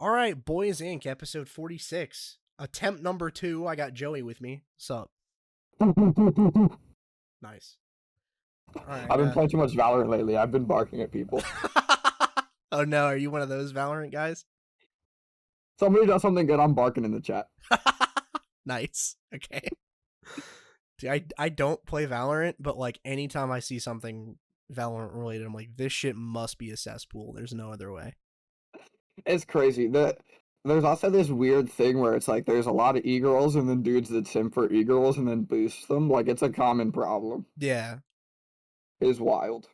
All right, Boys Inc. episode 46. Attempt number 2. I got Joey with me. Sup? Nice. All I've been right. playing too much Valorant lately. I've been barking at people. Oh no, are you one of those Valorant guys? Somebody does something good, I'm barking in the chat. Nice. Okay. Dude, I don't play Valorant, but like anytime I see something Valorant related, I'm like, this shit must be a cesspool. There's no other way. It's crazy. There's also this weird thing where it's like there's a lot of e-girls and then dudes that sim for e-girls and then boost them. Like, it's a common problem. Yeah. It's wild.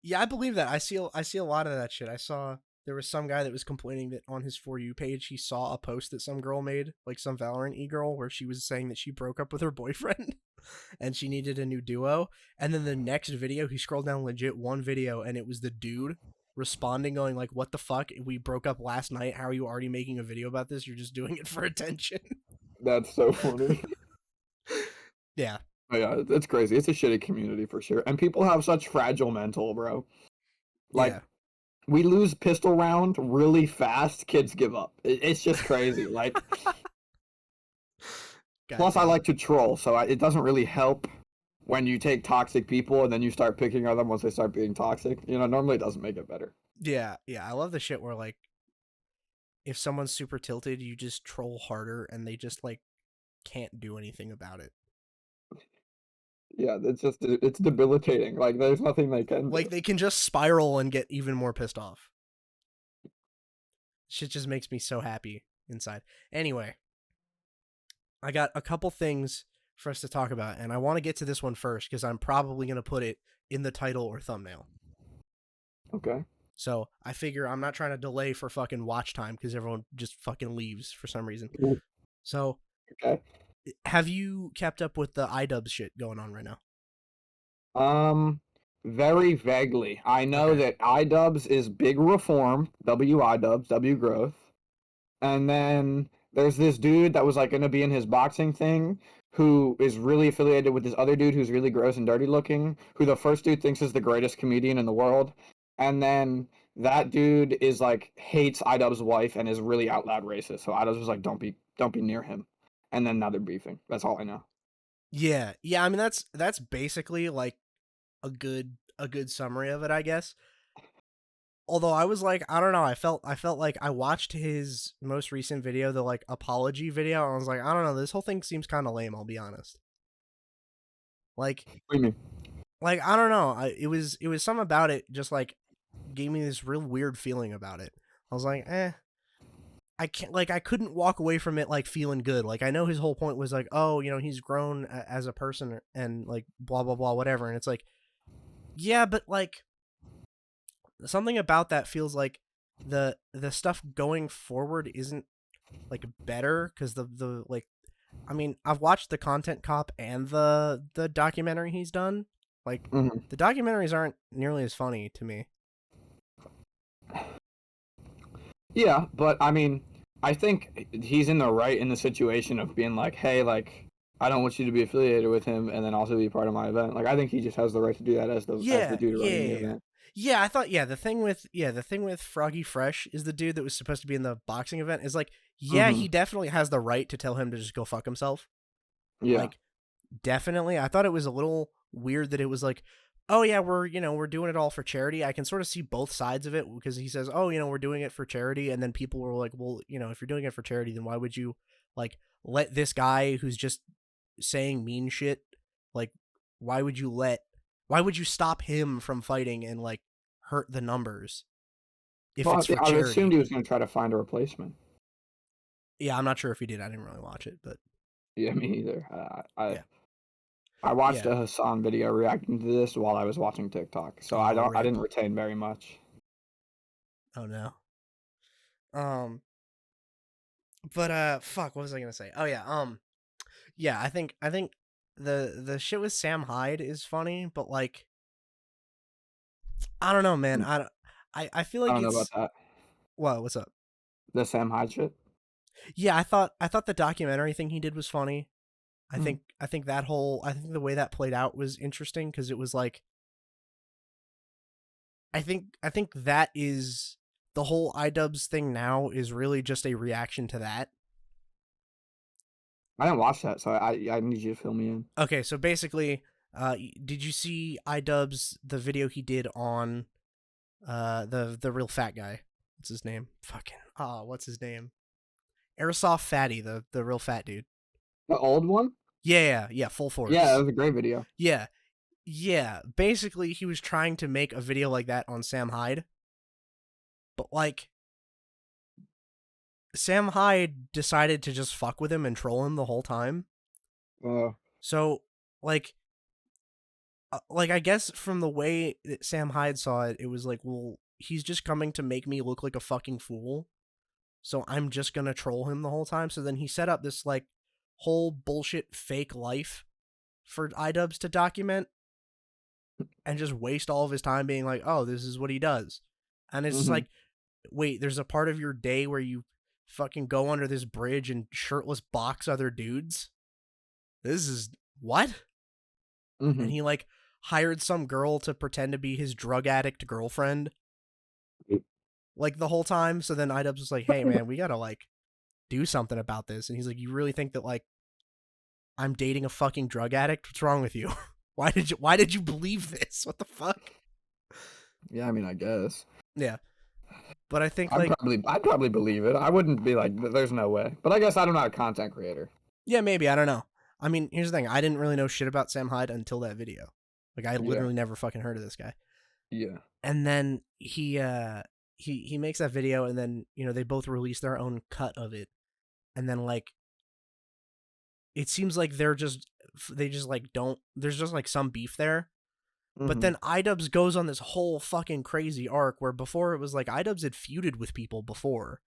Yeah, I believe that. I see a lot of that shit. I saw there was some guy that was complaining that on his For You page he saw a post that some girl made, like some Valorant e-girl, where she was saying that she broke up with her boyfriend and she needed a new duo. And then the next video, he scrolled down legit one video and it was the dude responding going like, what the fuck? We broke up last night. How are you already making a video about this? You're just doing it for attention. That's so funny. Yeah. But yeah, it's crazy. It's a shitty community for sure. And people have such fragile mental, bro. Like, Yeah. we lose pistol round really fast, kids give up. It's just crazy. Like, plus I like to troll, so it doesn't really help when you take toxic people and then you start picking on them once they start being toxic. You know, normally it doesn't make it better. Yeah. I love the shit where like if someone's super tilted, you just troll harder and they just like can't do anything about it. Yeah, it's debilitating. Like, there's nothing they can do. Like they can just spiral and get even more pissed off. Shit just makes me so happy inside. Anyway, I got a couple things for us to talk about, and I want to get to this one first because I'm probably going to put it in the title or thumbnail. Okay. So I figure I'm not trying to delay for fucking watch time because everyone just fucking leaves for some reason. So, okay. Have you kept up with the Idubbbz shit going on right now? Very vaguely. I know that Idubbbz is big reform, Idubbbz, W growth. And then there's this dude that was like going to be in his boxing thing who is really affiliated with this other dude who's really gross and dirty looking, who the first dude thinks is the greatest comedian in the world. And then that dude is like hates Idubbbz's wife and is really out loud racist. So Idubbbz was like, don't be near him. And then now they're beefing. That's all I know. Yeah. I mean that's basically like a good summary of it, I guess. Although I was like, I don't know, I felt like I watched his most recent video, the like apology video, and I was like, I don't know, this whole thing seems kind of lame, I'll be honest. Like, what do you mean? Like, I don't know, it was something about it just like gave me this real weird feeling about it. I was like, I can't, like, I couldn't walk away from it like feeling good. Like, I know his whole point was like, oh, you know, he's grown as a person and like blah blah blah whatever, and it's like, yeah, but like something about that feels like the stuff going forward isn't like better because the like, I mean, I've watched the Content Cop and the documentary he's done. Like, the documentaries aren't nearly as funny to me. Yeah, but I mean, I think he's in the right in the situation of being like, hey, like, I don't want you to be affiliated with him and then also be part of my event. Like, I think he just has the right to do that as the dude running the event. Yeah, I thought the thing with Froggy Fresh is the dude that was supposed to be in the boxing event is like, he definitely has the right to tell him to just go fuck himself. Yeah. Like, definitely. I thought it was a little weird that it was like, oh yeah, we're doing it all for charity. I can sort of see both sides of it because he says, oh, we're doing it for charity, and then people were like, well, if you're doing it for charity, then why would you like let this guy who's just saying mean shit, like why would you stop him from fighting and like hurt the numbers if it's for charity? I assumed he was going to try to find a replacement. Yeah, I'm not sure if he did. I didn't really watch it, but yeah, me either. I watched a Hassan video reacting to this while I was watching TikTok, so I didn't retain very much. Oh no. But fuck, what was I gonna say? Oh yeah, yeah, I think the shit with Sam Hyde is funny, but like, I don't know, man. I feel like I don't know about that. What? What's up? The Sam Hyde shit. Yeah, I thought the documentary thing he did was funny. I think the way that played out was interesting because it was like, I think that is the whole Idubbbz thing now is really just a reaction to that. I didn't watch that, so I need you to fill me in. Okay, so basically, did you see Idubbbz, the video he did on the real fat guy? What's his name? Fucking what's his name? Airsoft Fatty, the real fat dude. The old one? Yeah, full force. Yeah, that was a great video. Yeah. Basically, he was trying to make a video like that on Sam Hyde, but like, Sam Hyde decided to just fuck with him and troll him the whole time. So, like, I guess from the way that Sam Hyde saw it, it was like, well, he's just coming to make me look like a fucking fool. So I'm just gonna troll him the whole time. So then he set up this like whole bullshit fake life for Idubbbz to document and just waste all of his time being like, oh, this is what he does. And it's just like, wait, there's a part of your day where you fucking go under this bridge and shirtless box other dudes? This is what? And he like hired some girl to pretend to be his drug addict girlfriend like the whole time. So then Idubbbz was like, hey man, we gotta like do something about this. And he's like, you really think that like I'm dating a fucking drug addict? What's wrong with you? Why did you believe this? What the fuck? Yeah, I mean, I guess. Yeah. But I think I'd probably believe it. I wouldn't be like, there's no way. But I guess I'm not a content creator. Yeah, maybe. I don't know. I mean, here's the thing. I didn't really know shit about Sam Hyde until that video. Like, I literally never fucking heard of this guy. Yeah. And then he makes that video, and then, you know, they both release their own cut of it. And then, like, it seems like they just like don't, there's just like some beef there. But then Idubbbz goes on this whole fucking crazy arc where before it was like Idubbbz had feuded with people before.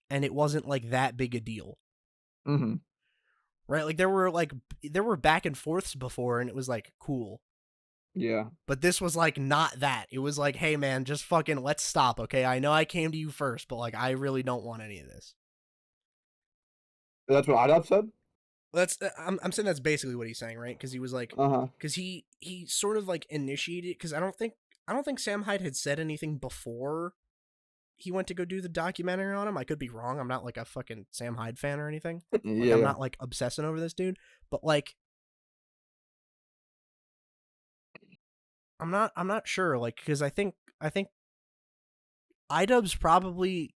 And it wasn't like that big a deal. Right? Like there were back and forths before and it was like cool. Yeah. But this was like not that. It was like, hey man, just fucking let's stop, okay? I know I came to you first, but like I really don't want any of this. That's what Idubbbz said? I'm saying that's basically what he's saying, right? Because he was like, because he sort of like initiated. Because I don't think Sam Hyde had said anything before he went to go do the documentary on him. I could be wrong. I'm not like a fucking Sam Hyde fan or anything. Like, I'm not like obsessing over this dude, but like, I'm not sure. Like, because I think Idubbbz probably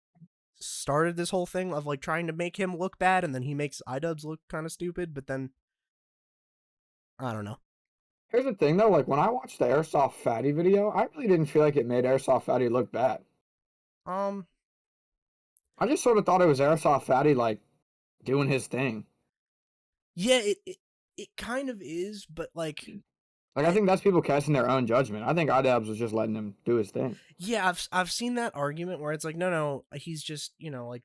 started this whole thing of like trying to make him look bad, and then he makes Idubbbz look kind of stupid, but then I don't know. Here's the thing though, like when I watched the Airsoft Fatty video, I really didn't feel like it made Airsoft Fatty look bad. I just sort of thought it was Airsoft Fatty like doing his thing. Yeah, it kind of is, but like I think that's people casting their own judgment. I think Idubbbz was just letting him do his thing. Yeah, I've seen that argument where it's like, no, he's just, like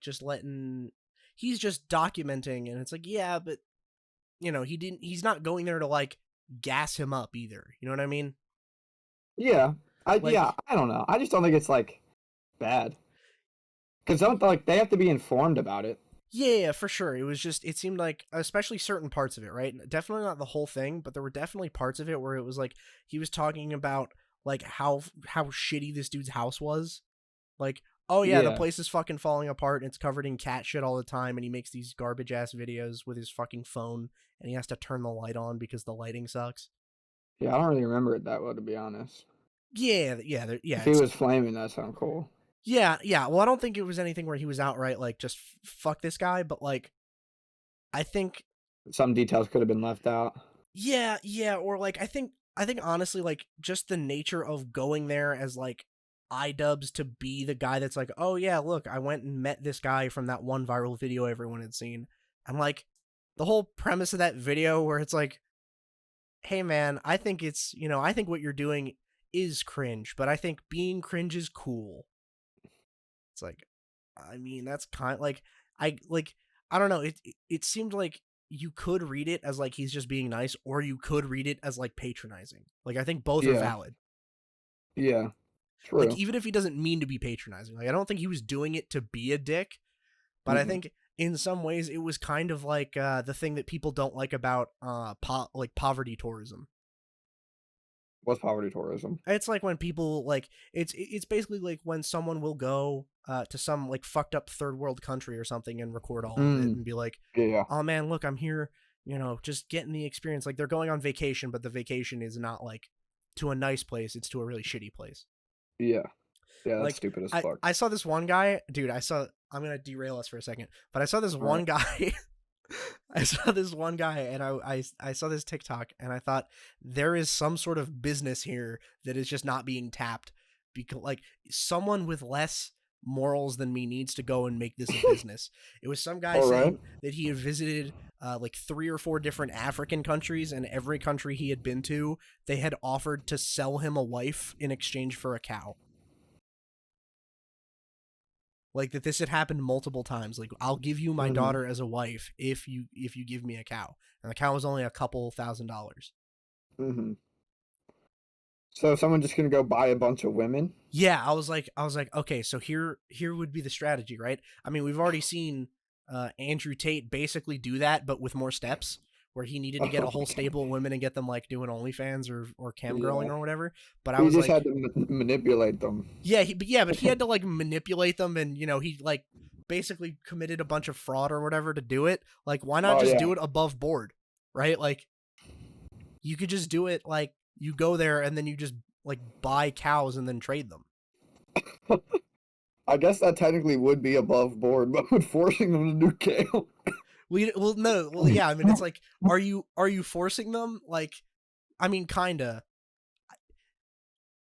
he's just documenting, and it's like, yeah, but he's not going there to like gas him up either. You know what I mean? Yeah. I don't know. I just don't think it's like bad. Because they have to be informed about it. Yeah, for sure. It was just, it seemed like, especially certain parts of it, right? Definitely not the whole thing, but there were definitely parts of it where it was like, he was talking about like how shitty this dude's house was. Like, oh yeah, the place is fucking falling apart and it's covered in cat shit all the time, and he makes these garbage ass videos with his fucking phone and he has to turn the light on because the lighting sucks. Yeah, I don't really remember it that well, to be honest. Yeah. If he was flaming, that sounded cool. Yeah. Well, I don't think it was anything where he was outright like just fuck this guy, but like, I think some details could have been left out. Yeah, or like I think honestly like just the nature of going there as like Idubbbz to be the guy that's like, oh yeah, look, I went and met this guy from that one viral video everyone had seen. And like the whole premise of that video where it's like, hey man, I think it's, I think what you're doing is cringe, but I think being cringe is cool. It's like, I mean, that's kind of like, I don't know. It seemed like you could read it as like he's just being nice, or you could read it as like patronizing. Like I think both are valid. Yeah, true. Like even if he doesn't mean to be patronizing, like I don't think he was doing it to be a dick, but I think in some ways it was kind of like the thing that people don't like about poverty tourism. What's poverty tourism? It's like when people like it's basically like when someone will go to some like fucked up third world country or something and record all of it Mm, and be like, yeah, "Oh man, look, I'm here, just getting the experience." Like they're going on vacation, but the vacation is not like to a nice place, it's to a really shitty place. yeah, yeah. That's Like stupid as I fuck. I saw this one guy, dude, I'm going to derail us for a second, but I saw this All right. one guy I saw this one guy and I saw this TikTok and I thought there is some sort of business here that is just not being tapped because like someone with less morals than me needs to go and make this a business. It was some guy All right. saying that he had visited like 3 or 4 different African countries, and every country he had been to, they had offered to sell him a wife in exchange for a cow. Like that this had happened multiple times. Like I'll give you my Mm-hmm. daughter as a wife if you give me a cow. And the cow was only a couple $1,000s. Mm-hmm. So someone just gonna go buy a bunch of women? Yeah, I was like, okay, so here would be the strategy, right? I mean, we've already seen Andrew Tate basically do that, but with more steps, where he needed to get a Oh, whole stable of women and get them like doing OnlyFans or cam girling yeah. or whatever. But I He was just had like, to manipulate them. but he had to like manipulate them, and he like basically committed a bunch of fraud or whatever to do it. Like, why not Oh just yeah. do it above board, right? Like, you could just do it like you go there and then you just like buy cows and then trade them. I guess that technically would be above board, but with forcing them to do kale. Well, no, well, yeah. I mean, it's like, are you forcing them? Like, I mean, kinda.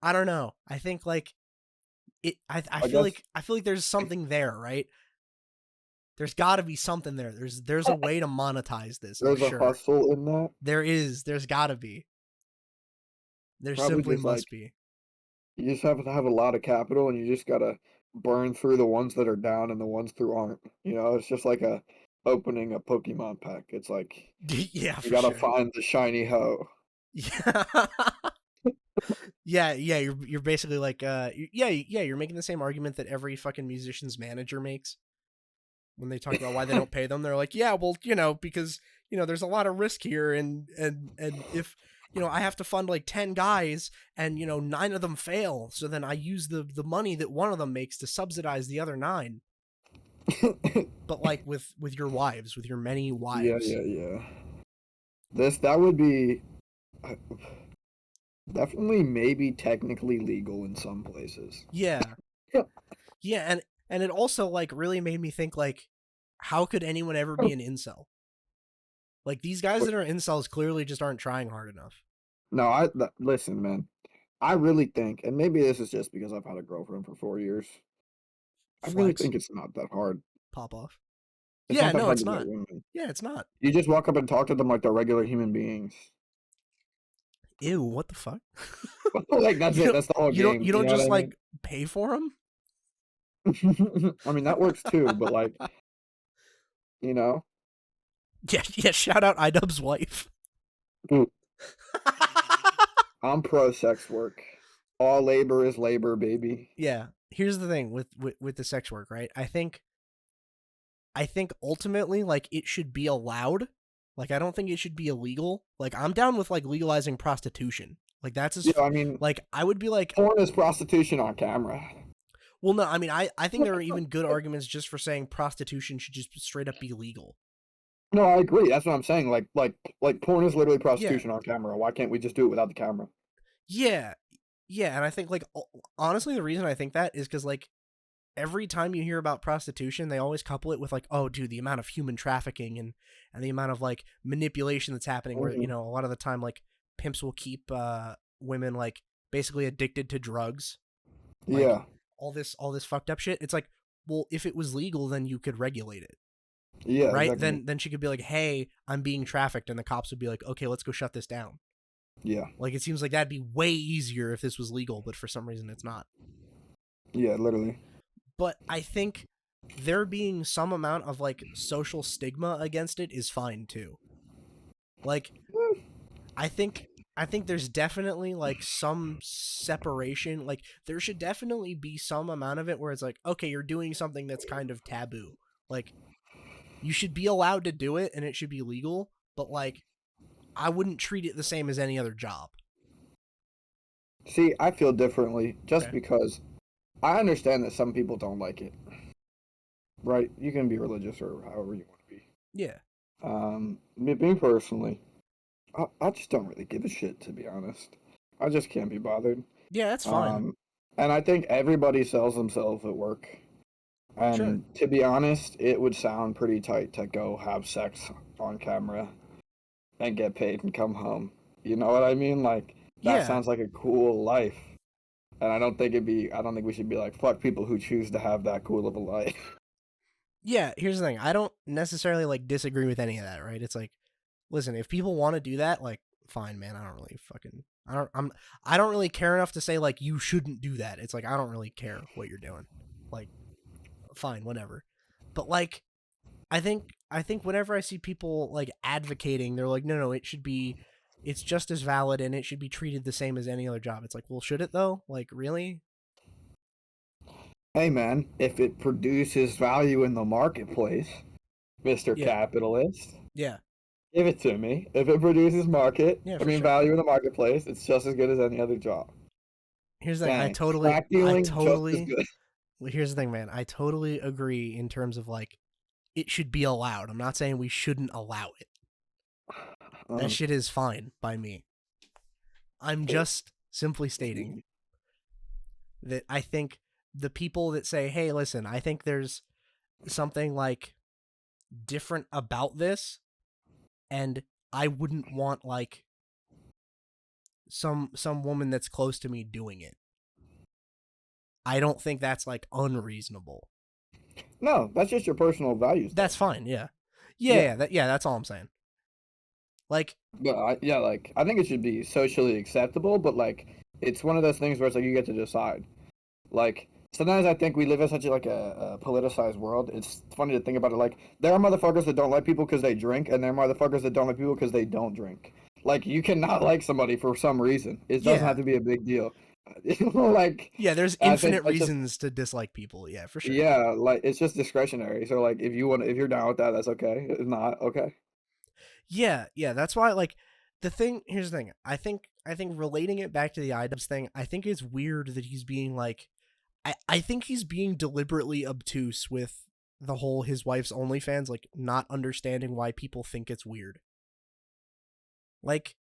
I don't know. I think like it. I I feel guess like there's something there, right? There's got to be something there. There's a way to monetize this. I'm there's a sure hustle in that. there is. There's got to be. There Probably simply just like must be. you just have to have a lot of capital, and you just gotta burn through the ones that are down and the ones through aren't. It's just like a opening a Pokemon pack. It's like Yeah, you for gotta sure. find the shiny hoe. Yeah. Yeah. You're basically like yeah. You're making the same argument that every fucking musician's manager makes when they talk about why they don't pay them. They're like, yeah, well, because there's a lot of risk here, and if I have to fund like 10 guys, and 9 of them fail, so then I use the money that one of them makes to subsidize the other 9. But like with your wives, with your many Yeah, wives. yeah, yeah. That would be uh, definitely maybe technically legal in some places. Yeah. Yeah, and it also like really made me think like, how could anyone ever be an incel? Like, these guys But that are incels clearly just aren't trying hard enough. no, listen, man. I really think, and maybe this is just because I've had a girlfriend for 4 years. I really Flex, think it's not that hard. pop off. It's Yeah, not that no, hard it's to get not. women. Yeah, it's not. You just walk up and talk to them like they're regular human beings. Ew, what the fuck? Like that's you it. don't That's the whole you don't game. you You don't know what just I mean? like pay for them? I mean that works too, but like you know, Yeah, yeah. Shout out Idubbbz wife. ooh, I'm pro sex work. All labor is labor, baby. Yeah. Here's the thing with the sex work, right? I think ultimately like it should be allowed. Like I don't think it should be illegal. Like I'm down with like legalizing prostitution. Like that's Yeah, I mean, like I would be like, porn is prostitution on camera. well, no, I mean I think there are even good arguments just for saying prostitution should just straight up be legal. No, I agree. That's what I'm saying. Like porn is literally Yeah. prostitution on camera. Why can't we just do it without the camera? Yeah. Yeah, and I think like honestly the reason I think that is cuz like every time you hear about prostitution, they always couple it with like, oh, dude, the amount of human trafficking and the amount of like manipulation that's happening. Where Mhm. a lot of the time, like pimps will keep women like basically addicted to drugs, like Yeah, all this fucked up shit. It's like, well, if it was legal, then you could regulate it, yeah, right? exactly. Then she could be like, hey, I'm being trafficked, and the cops would be like, okay, let's go shut this down. Yeah, Like it seems like that'd be way easier if this was legal, but for some reason it's not. yeah, literally. But I think there being some amount of like social stigma against it is fine too. Like Mm, I think there's definitely like some separation. Like there should definitely be some amount of it where it's like, okay, you're doing something that's kind of taboo. Like you should be allowed to do it and it should be legal, but like I wouldn't treat it the same as any other job. See, I feel differently just Okay. because I understand that some people don't like it. Right? You can be religious or however you want to be. Yeah. Me personally, I just don't really give a shit, to be honest. I just can't be bothered. Yeah, that's fine. Um, and I think everybody sells themselves at work. Sure. And to be honest, it would sound pretty tight to go have sex on camera and get paid and come home. You know what I mean? Like, that Yeah. sounds like a cool life. And I don't think we should be like, fuck people who choose to have that cool of a life. Yeah, here's the thing. I don't necessarily like disagree with any of that, right? It's like, listen, if people want to do that, like, fine, man. I don't really care enough to say like you shouldn't do that. It's like I don't really care what you're doing. Like, fine, whatever. But like, I think whenever I see people like advocating, they're like, no, it's just as valid and it should be treated the same as any other job. It's like, well, should it though? Like, really? Hey man, if it produces value in the marketplace, Mr. Yeah, Capitalist, yeah, give it to me. If it produces yeah, for sure. value in the marketplace, it's just as good as any other job. Here's the thing. Dang, crack dealing just as good. Here's the thing, man. I totally agree in terms of like it should be allowed. I'm not saying we shouldn't allow it. That Um, shit is fine by me. I'm just simply stating that I think the people that say, "Hey, listen, I think there's something like different about this and I wouldn't want like some woman that's close to me doing it." I don't think that's like unreasonable. no, that's just your personal values, though. That's fine, yeah. Yeah, That's all I'm saying. Like, but yeah, like I think it should be socially acceptable, but like it's one of those things where it's like you get to decide. Like sometimes I think we live in such a politicized world. It's funny to think about it. Like there are motherfuckers that don't like people because they drink, and there are motherfuckers that don't like people because they don't drink. Like you cannot like somebody for some reason. It doesn't have yeah. to be a big deal. Like Yeah, there's I think infinite that's just reasons to dislike people. Yeah, for sure. yeah, like it's just discretionary. So like if you're down with that, that's okay. If not, okay. Yeah, that's why like here's the thing. I think relating it back to the Idubbbz thing, I think it's weird that he's being like I think he's being deliberately obtuse with the whole his wife's OnlyFans, like not understanding why people think it's weird. Like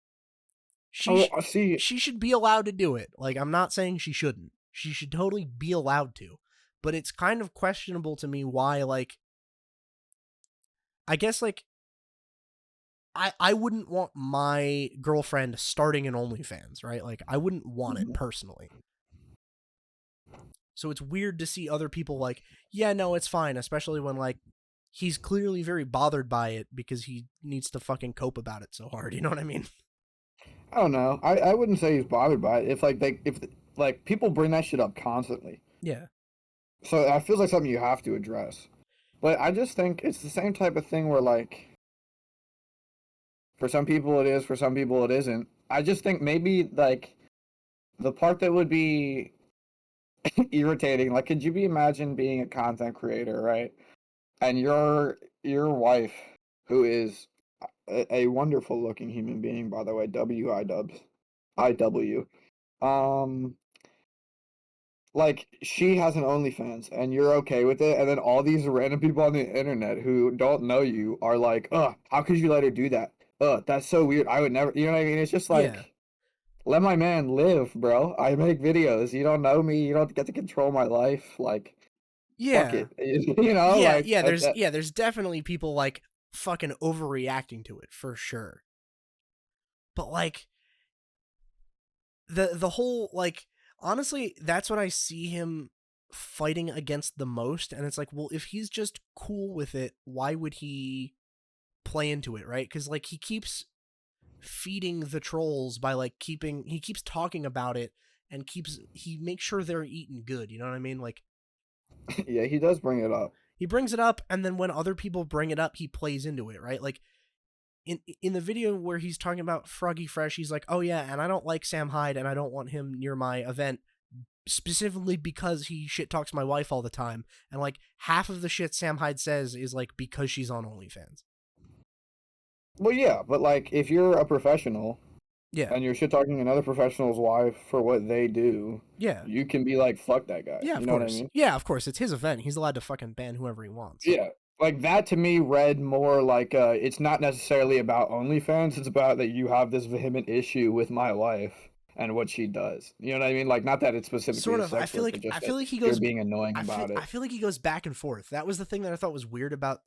she Oh, sh- I see. she should be allowed to do it. Like I'm not saying she shouldn't. She should totally be allowed to. But it's kind of questionable to me why like I guess like I wouldn't want my girlfriend starting an OnlyFans, right? Like I wouldn't want it Mhm. personally. So it's weird to see other people like, yeah, no, it's fine, especially when like he's clearly very bothered by it because he needs to fucking cope about it so hard. You know what I mean? I don't know. I wouldn't say he's bothered by it. If like people bring that shit up constantly, Yeah. so it feels like something you have to address. But I just think it's the same type of thing where like for some people it is, for some people it isn't. I just think maybe like the part that would be irritating, like could you be imagine being a content creator, right? And your wife, who is a wonderful looking human being, by the way, IW. Um, like she has an OnlyFans and you're okay with it, and then all these random people on the internet who don't know you are like, "Ugh, how could you let her do that? Ugh, that's so weird. I would never." You know what I mean? It's just Yeah. like, let my man live, bro. I make videos. You don't know me. You don't get to control my life. Like, fuck Yeah. it. You know, like There's definitely people like fucking overreacting to it for sure. But like the whole like honestly, that's what I see him fighting against the most, and it's like, well, if he's just cool with it, why would he play into it, right? Because like he keeps feeding the trolls by like he keeps talking about it and he makes sure they're eating good, you know what I mean? Like yeah, he does bring it up. he brings it up and then when other people bring it up he plays into it, right? Like in the video where he's talking about Froggy Fresh, he's like, oh yeah, and I don't like Sam Hyde and I don't want him near my event specifically because he shit talks my wife all the time, and like half of the shit Sam Hyde says is like because she's on OnlyFans. Well, yeah, but like if you're a professional Yeah. and you're shit talking another professional's wife for what they do, Yeah. you can be like, fuck that guy. Yeah, You of know what I course. mean? Yeah, of course. It's his event. He's allowed to fucking ban whoever he wants. Yeah. Like that to me read more like it's not necessarily about OnlyFans, it's about that you have this vehement issue with my wife and what she does. You know what I mean? Like not that it's specifically Sort a of. I sex feel work, like but just I that feel like he you're goes being annoying about I it. feel like he goes back and forth. That was the thing that I thought was weird about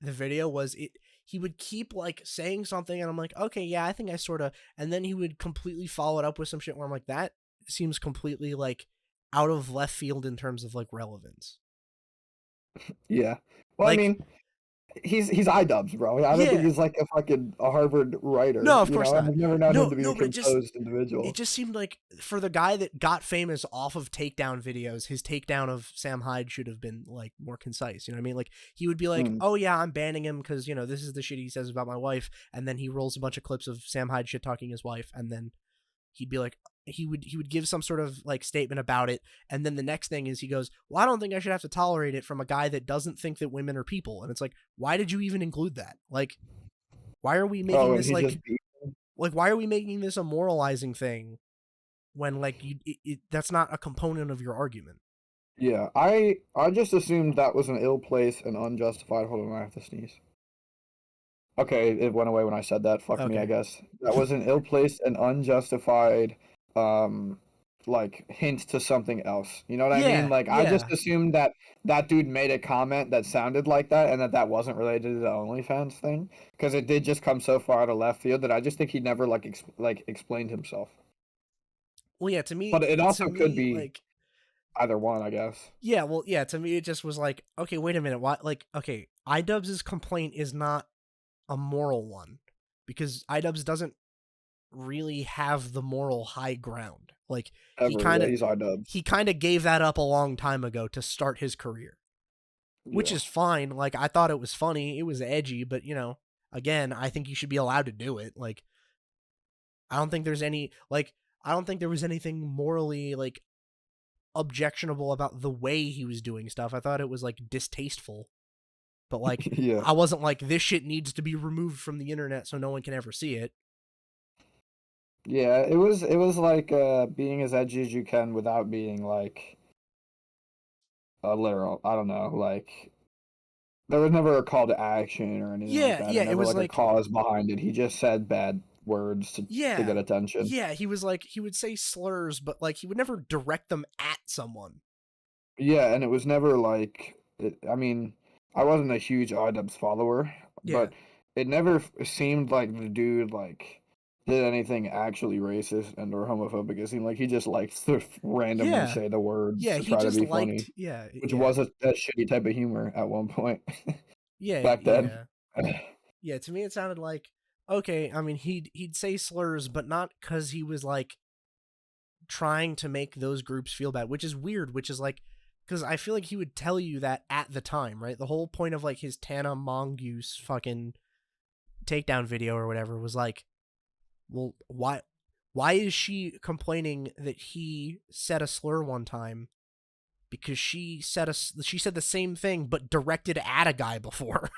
the video was it he would keep like saying something and I'm like, okay, yeah, I think I sort of, and then he would completely follow it up with some shit where I'm like, that seems completely like out of left field in terms of like relevance. Yeah. Well, I Like, mean, he's Idubbbz, bro. I don't think yeah, he's like a fucking a Harvard writer, no, of you course know? not. I've never known him No, to be a no, but composed it individual. just seemed like for the guy that got famous off of takedown videos, his takedown of Sam Hyde should have been like more concise. You know what I mean? Like he would be like, Mm. "Oh yeah, I'm banning him because you know this is the shit he says about my wife," and then he rolls a bunch of clips of Sam Hyde shit talking his wife, and then he'd be like, he would give some sort of like statement about it, and then the next thing is he goes, "Well, I don't think I should have to tolerate it from a guy that doesn't think that women are people," and it's like, why did you even include that? Like, why are we Oh, making and this he just like why are we making this a moralizing thing when like that's not a component of your argument? yeah, I just assumed that was an ill place and unjustified. Hold on, I have to sneeze. Okay, it went away when I said that. Fuck me, I Okay. guess. That was an ill-placed and unjustified um like hint to something else. You know what I mean? Yeah, Like I just yeah. assumed that that dude made a comment that sounded like that and that that wasn't related to the OnlyFans thing because it did just come so far out of left field that I just think he never like explained himself. Well, yeah, But it to also could me be like either one, I guess. yeah, well, yeah, to me it just was like, okay, wait a minute. Why like okay, Idubbbz's complaint is not a moral one because Idubbbz doesn't really have the moral high ground. Like Ever, yeah, he's Idubbbz. he kind of gave that up a long time ago to start his career, which Yeah. is fine. Like I thought it was funny, it was edgy, but you know, again, I think you should be allowed to do it. Like I don't think there's any like I don't think there was anything morally like objectionable about the way he was doing stuff. I thought it was like distasteful. But like Yeah. I wasn't like this shit needs to be removed from the internet so no one can ever see it. Yeah, it was like being as edgy as you can without being like a literal, I don't know, like there was never a call to action or anything like Yeah, that, yeah, or it never was like a like cause behind it. He just said bad words to get yeah. attention. Yeah, he was like he would say slurs but like he would never direct them at someone. Yeah, and it was never like I mean, I wasn't a huge Idubbbz follower, Yeah. but it never seemed like the dude like did anything actually racist and or homophobic. It seemed like he just likes to randomly Yeah. say the words Yeah, to he try to just be funny, liked yeah, which yeah. was a shitty type of humor at one point Yeah, back then. yeah. Yeah, to me it sounded like okay, I mean he'd say slurs but not cuz he was like trying to make those groups feel bad, which is weird, which is like because I feel like he would tell you that at the time, right? The whole point of like his Tana Mongoose fucking takedown video or whatever was like, well, why is she complaining that he said a slur one time because she said the same thing but directed at a guy before?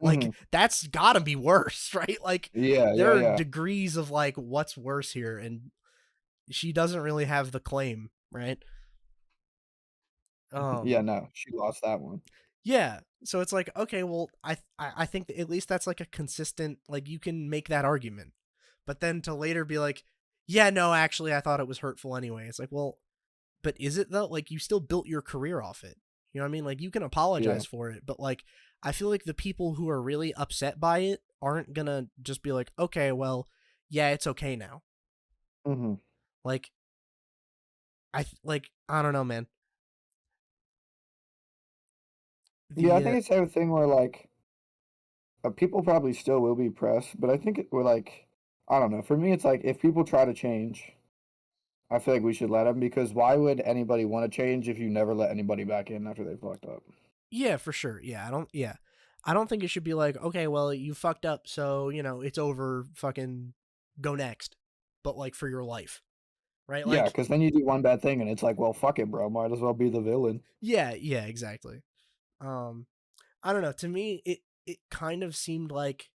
Like Mhm. that's gotta be worse, right? Like Yeah, there yeah, are yeah. degrees of like what's worse here, and she doesn't really have the claim, right? Yeah, Um, no, she lost that one. yeah. So it's like, okay, well, I think that at least that's like a consistent, like you can make that argument, but then to later be like, yeah, no, actually, I thought it was hurtful anyway. It's like, well, but is it though? Like you still built your career off it. You know what I mean? Like you can Yeah. apologize for it, but like I feel like the people who are really upset by it aren't gonna just be like, okay, well, yeah, it's okay now. Mhm. Like like I don't know, man. Yeah, I The think it's the type of thing where like people probably still will be pressed, but I think we're like, I don't know. For me, it's like if people try to change, I feel like we should let them because why would anybody want to change if you never let anybody back in after they fucked up? Yeah, for sure. Yeah. I don't think it should be like, okay, well, you fucked up, so, you know, it's over, fucking go next. But like for your life, right? Yeah, Like because then you do one bad thing and it's like, well, fuck it, bro. Might as well be the villain. yeah, yeah, exactly. Um I don't know, to me it kind of seemed like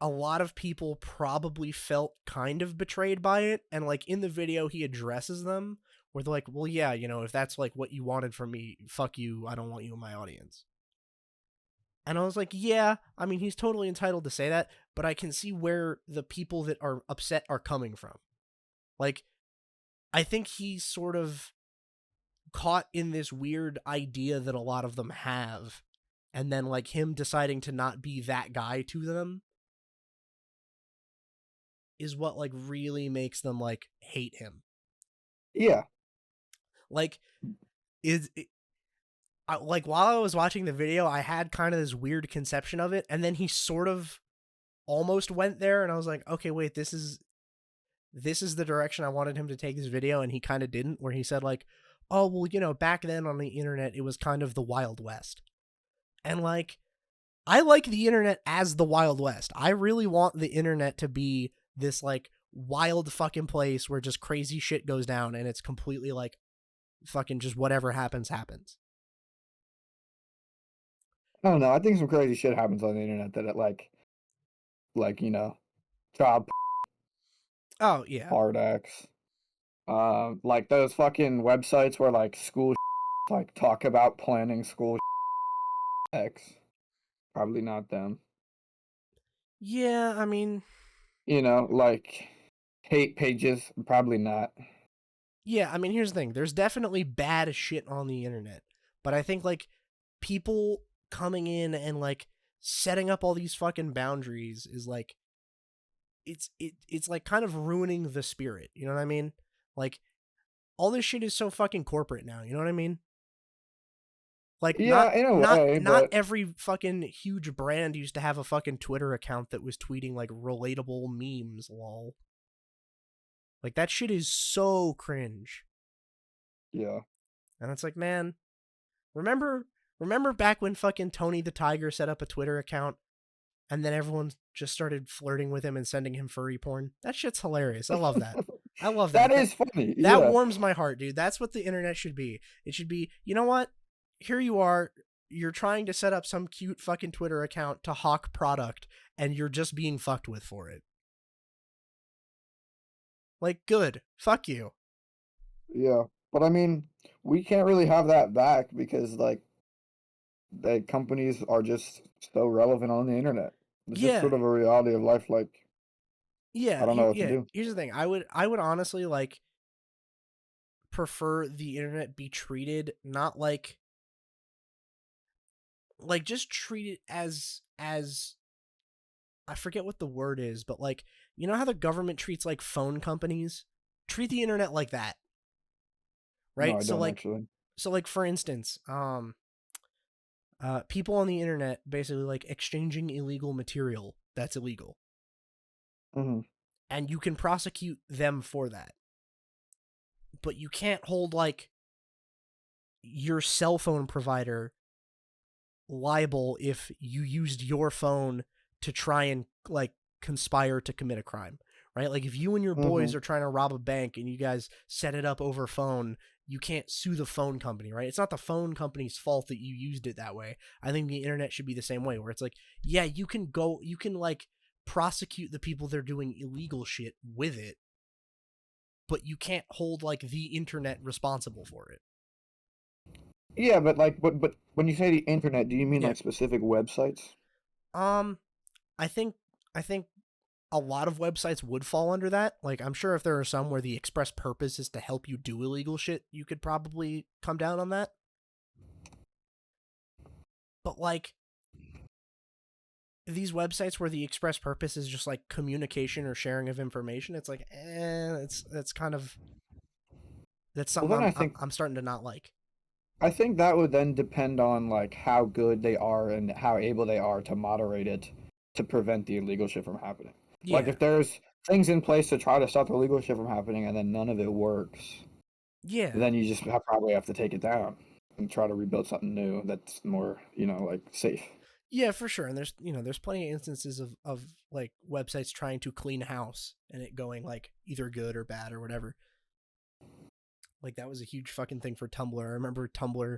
a lot of people probably felt kind of betrayed by it, and like in the video he addresses them where they're like, well, yeah, you know, if that's like what you wanted from me, fuck you, I don't want you in my audience. And I was like, yeah, I mean, he's totally entitled to say that, but I can see where the people that are upset are coming from. Like, I think he's sort of caught in this weird idea that a lot of them have, and then like him deciding to not be that guy to them is what like really makes them like hate him. Yeah. Like, like while I was watching the video, I had kind of this weird conception of it, and then he sort of almost went there, and I was like, okay, wait, this is the direction I wanted him to take this video, and he kind of didn't, where he said like, oh, well, you know, back then on the internet, it was kind of the Wild West. And like, I like the internet as the Wild West. I really want the internet to be this like wild fucking place where just crazy shit goes down and it's completely like fucking just whatever happens. I don't know. I think some crazy shit happens on the internet that it you know, child Oh, yeah. hard X. Like those fucking websites where like school like talk about planning school X. Probably not them. Yeah, I mean, You know, like hate pages. Probably not. yeah, I mean, here's the thing. There's definitely bad shit on the internet. But I think like people coming in and like setting up all these fucking boundaries is like it's like kind of ruining the spirit. You know what I mean? Like all this shit is so fucking corporate now. You know what I mean? Like Yeah, in a way, not but every fucking huge brand used to have a fucking Twitter account that was tweeting like relatable memes, lol. Like that shit is so cringe. yeah. And it's like, man, remember back when fucking Tony the Tiger set up a Twitter account and then everyone just started flirting with him and sending him furry porn? That shit's hilarious. I love that. I love that. That is funny. That Yeah. warms my heart, dude. That's what the internet should be. It should be, you know what? Here you are. You're trying to set up some cute fucking Twitter account to hawk product, and you're just being fucked with for it. Like, good. Fuck you. Yeah. But I mean, we can't really have that back because like the companies are just so relevant on the internet. It's just Yeah. sort of a reality of life. Like, I don't know what to do. Here's the thing. I would honestly like prefer the internet be treated not like just treat it as I forget what the word is, but like, you know how the government treats like phone companies? Treat the internet like that. No, Right? I don't actually. So like for instance, people on the internet basically like exchanging illegal material that's illegal. Hmm. And you can prosecute them for that. But you can't hold like your cell phone provider liable if you used your phone to try and like conspire to commit a crime, right? Like if you and your boys are trying to rob a bank and you guys set it up over phone, you can't sue the phone company, right? It's not the phone company's fault that you used it that way. I think the internet should be the same way, where it's like, yeah, you can like prosecute the people that are doing illegal shit with it, but you can't hold like the internet responsible for it. Yeah, but like, but when you say the internet, do you mean Yeah. like specific websites? I think a lot of websites would fall under that. Like, I'm sure if there are some where the express purpose is to help you do illegal shit, you could probably come down on that. But like these websites where the express purpose is just like communication or sharing of information, it's like, that's kind of something Well, then I'm starting to not like. I think that would then depend on like how good they are and how able they are to moderate it to prevent the illegal shit from happening. Yeah. Like if there's things in place to try to stop the illegal shit from happening and then none of it works, Yeah. then you just probably have to take it down and try to rebuild something new that's more, you know, like safe. Yeah, for sure. And there's plenty of instances of like websites trying to clean house and it going like either good or bad or whatever. Like that was a huge fucking thing for Tumblr. I remember Tumblr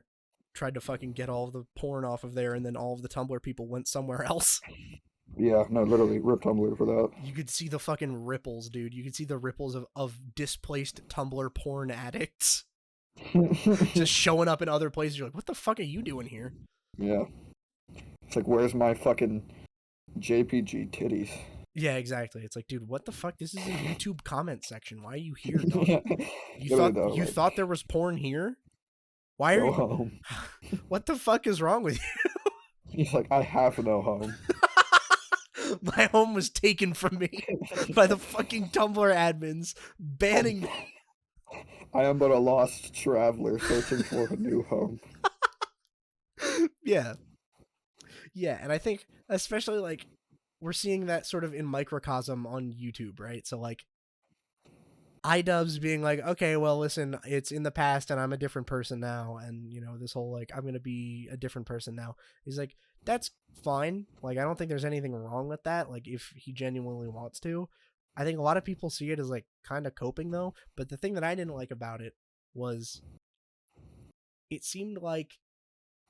tried to fucking get all of the porn off of there, and then all of the Tumblr people went somewhere else. Yeah, no, literally, rip Tumblr for that. You could see the fucking ripples, dude. You could see the ripples of displaced Tumblr porn addicts just showing up in other places. You're like, what the fuck are you doing here? Yeah, it's like, where's my fucking JPG titties? Yeah, exactly. It's like, dude, what the fuck? This is a YouTube comment section. Why are you here, dog? Yeah, literally though, You like, thought there was porn here? Why are go you? home. What the fuck is wrong with He's like, I have no home. you? My home was taken from me by the fucking Tumblr admins banning me. I am but a lost traveler searching for a new home. Yeah. Yeah, and I think especially like we're seeing that sort of in microcosm on YouTube, right? So like Idubbbz being like, okay, well, listen, it's in the past and I'm a different person now. And, you know, this whole like, I'm going to be a different person now. He's like, that's fine. Like, I don't think there's anything wrong with that. Like, if he genuinely wants to. I think a lot of people see it as like kind of coping though. But the thing that I didn't like about it was it seemed like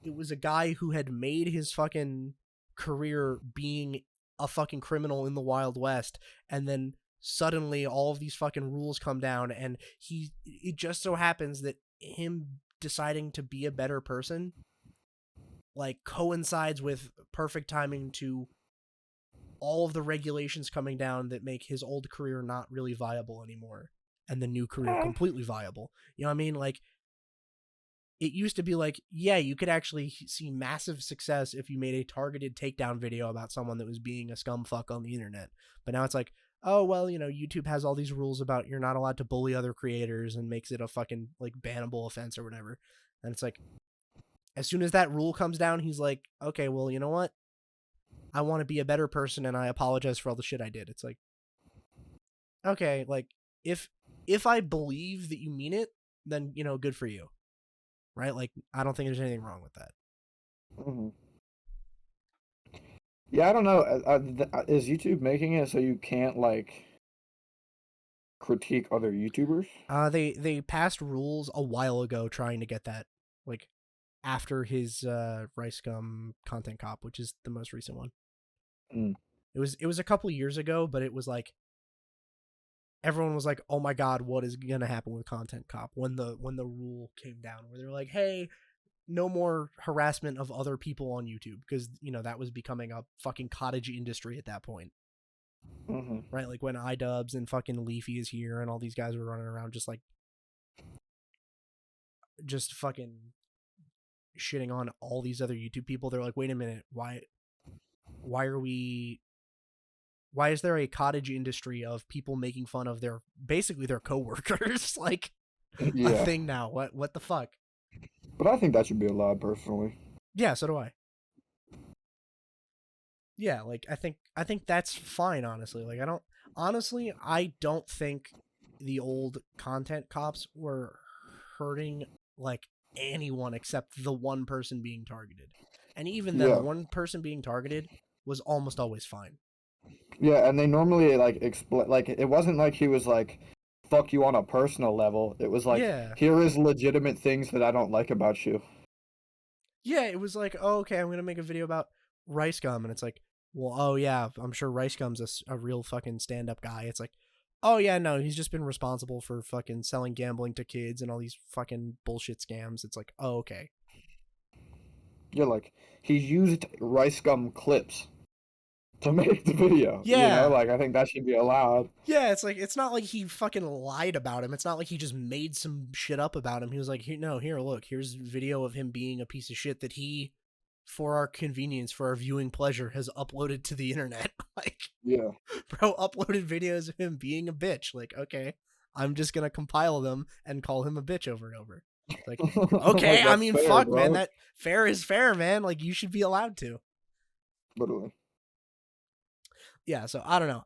it was a guy who had made his fucking career being a fucking criminal in the Wild West, and then suddenly all of these fucking rules come down, and it just so happens that him deciding to be a better person like coincides with perfect timing to all of the regulations coming down that make his old career not really viable anymore and the new career Eh, completely viable. You know what I mean? Like it used to be like, yeah, you could actually see massive success if you made a targeted takedown video about someone that was being a scumfuck on the internet. But now it's like, oh, well, you know, YouTube has all these rules about you're not allowed to bully other creators and makes it a fucking like bannable offense or whatever. And it's like, as soon as that rule comes down, he's like, okay, well, you know what? I want to be a better person and I apologize for all the shit I did. It's like, okay, like if I believe that you mean it, then, you know, good for you. Right? Like, I don't think there's anything wrong with that. mhm. Yeah, I don't know. Is YouTube making it so you can't like critique other YouTubers? They passed rules a while ago trying to get that, like after his Rice Gum Content Cop, which is the most recent one. Mm. It was a couple of years ago, but it was like everyone was like, "Oh my god, what is gonna happen with Content Cop?" When the rule came down, where they're like, "Hey, no more harassment of other people on YouTube," because you know that was becoming a fucking cottage industry at that point, Hmm. right? Like when Idubbbz and fucking Leafy is here, and all these guys were running around just fucking shitting on all these other YouTube people. They're like, wait a minute, why are we why is there a cottage industry of people making fun of their basically their coworkers like a Yeah, thing now? What the fuck? but I think that should be allowed personally. Yeah, so do I. Yeah, like I think that's fine, honestly. Like I don't think the old content cops were hurting like anyone except the one person being targeted. And even then the Yeah, one person being targeted was almost always fine. yeah, and they normally like explain. Like it wasn't like he was like, "Fuck you" on a personal level. It was like, Yeah. "Here is legitimate things that I don't like about you." Yeah, it was like, oh, okay, I'm gonna make a video about Rice Gum, and it's like, well, oh yeah, I'm sure Rice Gum's a real fucking stand up guy. It's like, oh yeah, no, he's just been responsible for fucking selling gambling to kids and all these fucking bullshit scams. It's like, oh okay, You're like, he used rice gum clips to make the video. yeah, Like I think that should be allowed. yeah. It's like it's not like he fucking lied about him. It's not like he just made some shit up about him. He was like, here, no, here, look, here's video of him being a piece of shit that he, for our convenience, for our viewing pleasure, has uploaded to the internet. Like, Yeah. bro uploaded videos of him being a bitch. Like, okay, I'm just gonna compile them and call him a bitch over and over. It's like, Like okay, I that's mean, fair, fuck, man, bro. that fair is fair, man. Like, you should be allowed to. Literally. Yeah, so I don't know.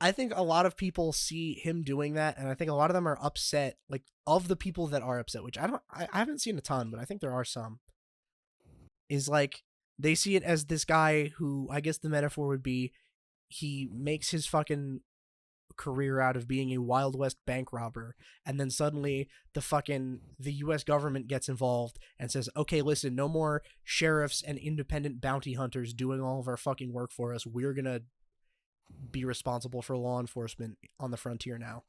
I think a lot of people see him doing that, and I think a lot of them are upset. Like, of the people that are upset, which I haven't seen a ton, but I think there are some. Is like they see it as this guy who I guess the metaphor would be he makes his fucking career out of being a Wild West bank robber, and then suddenly the US government gets involved and says, okay, listen, no more sheriffs and independent bounty hunters doing all of our fucking work for us. We're gonna be responsible for law enforcement on the frontier now.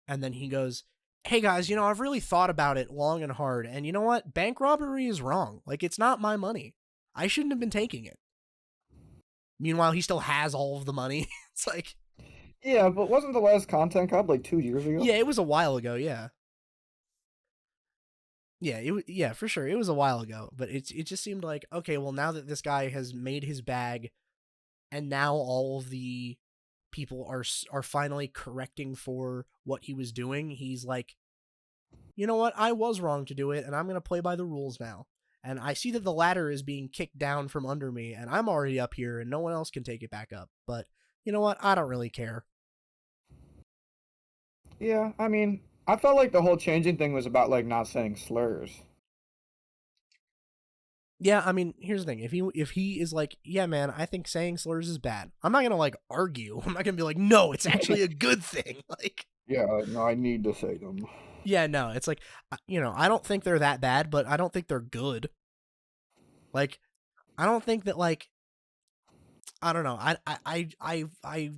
And then he goes, hey guys, I've really thought about it long and hard, and you know what? Bank robbery is wrong. Like, it's not my money. I shouldn't have been taking it. Meanwhile, he still has all of the money. It's like... Yeah, but wasn't the last Content Cup like 2 years ago? Yeah, it was a while ago, yeah. Yeah, for sure. It was a while ago. But it just seemed like, okay, well, now that this guy has made his bag, and now all of the people are finally correcting for what he was doing, he's like, you know what? I was wrong to do it, and I'm going to play by the rules now. And I see that the ladder is being kicked down from under me, and I'm already up here, and no one else can take it back up. But you know what? I don't really care. Yeah, I mean, I felt like the whole changing thing was about like not saying slurs. Yeah, I mean, here's the thing. If he is like, yeah, man, I think saying slurs is bad, I'm not gonna like argue. I'm not gonna be like, no, it's actually a good thing. Like, yeah, no, I need to say them. Yeah, no, it's like, I don't think they're that bad, but I don't think they're good. Like, I don't think that, like, I don't know. I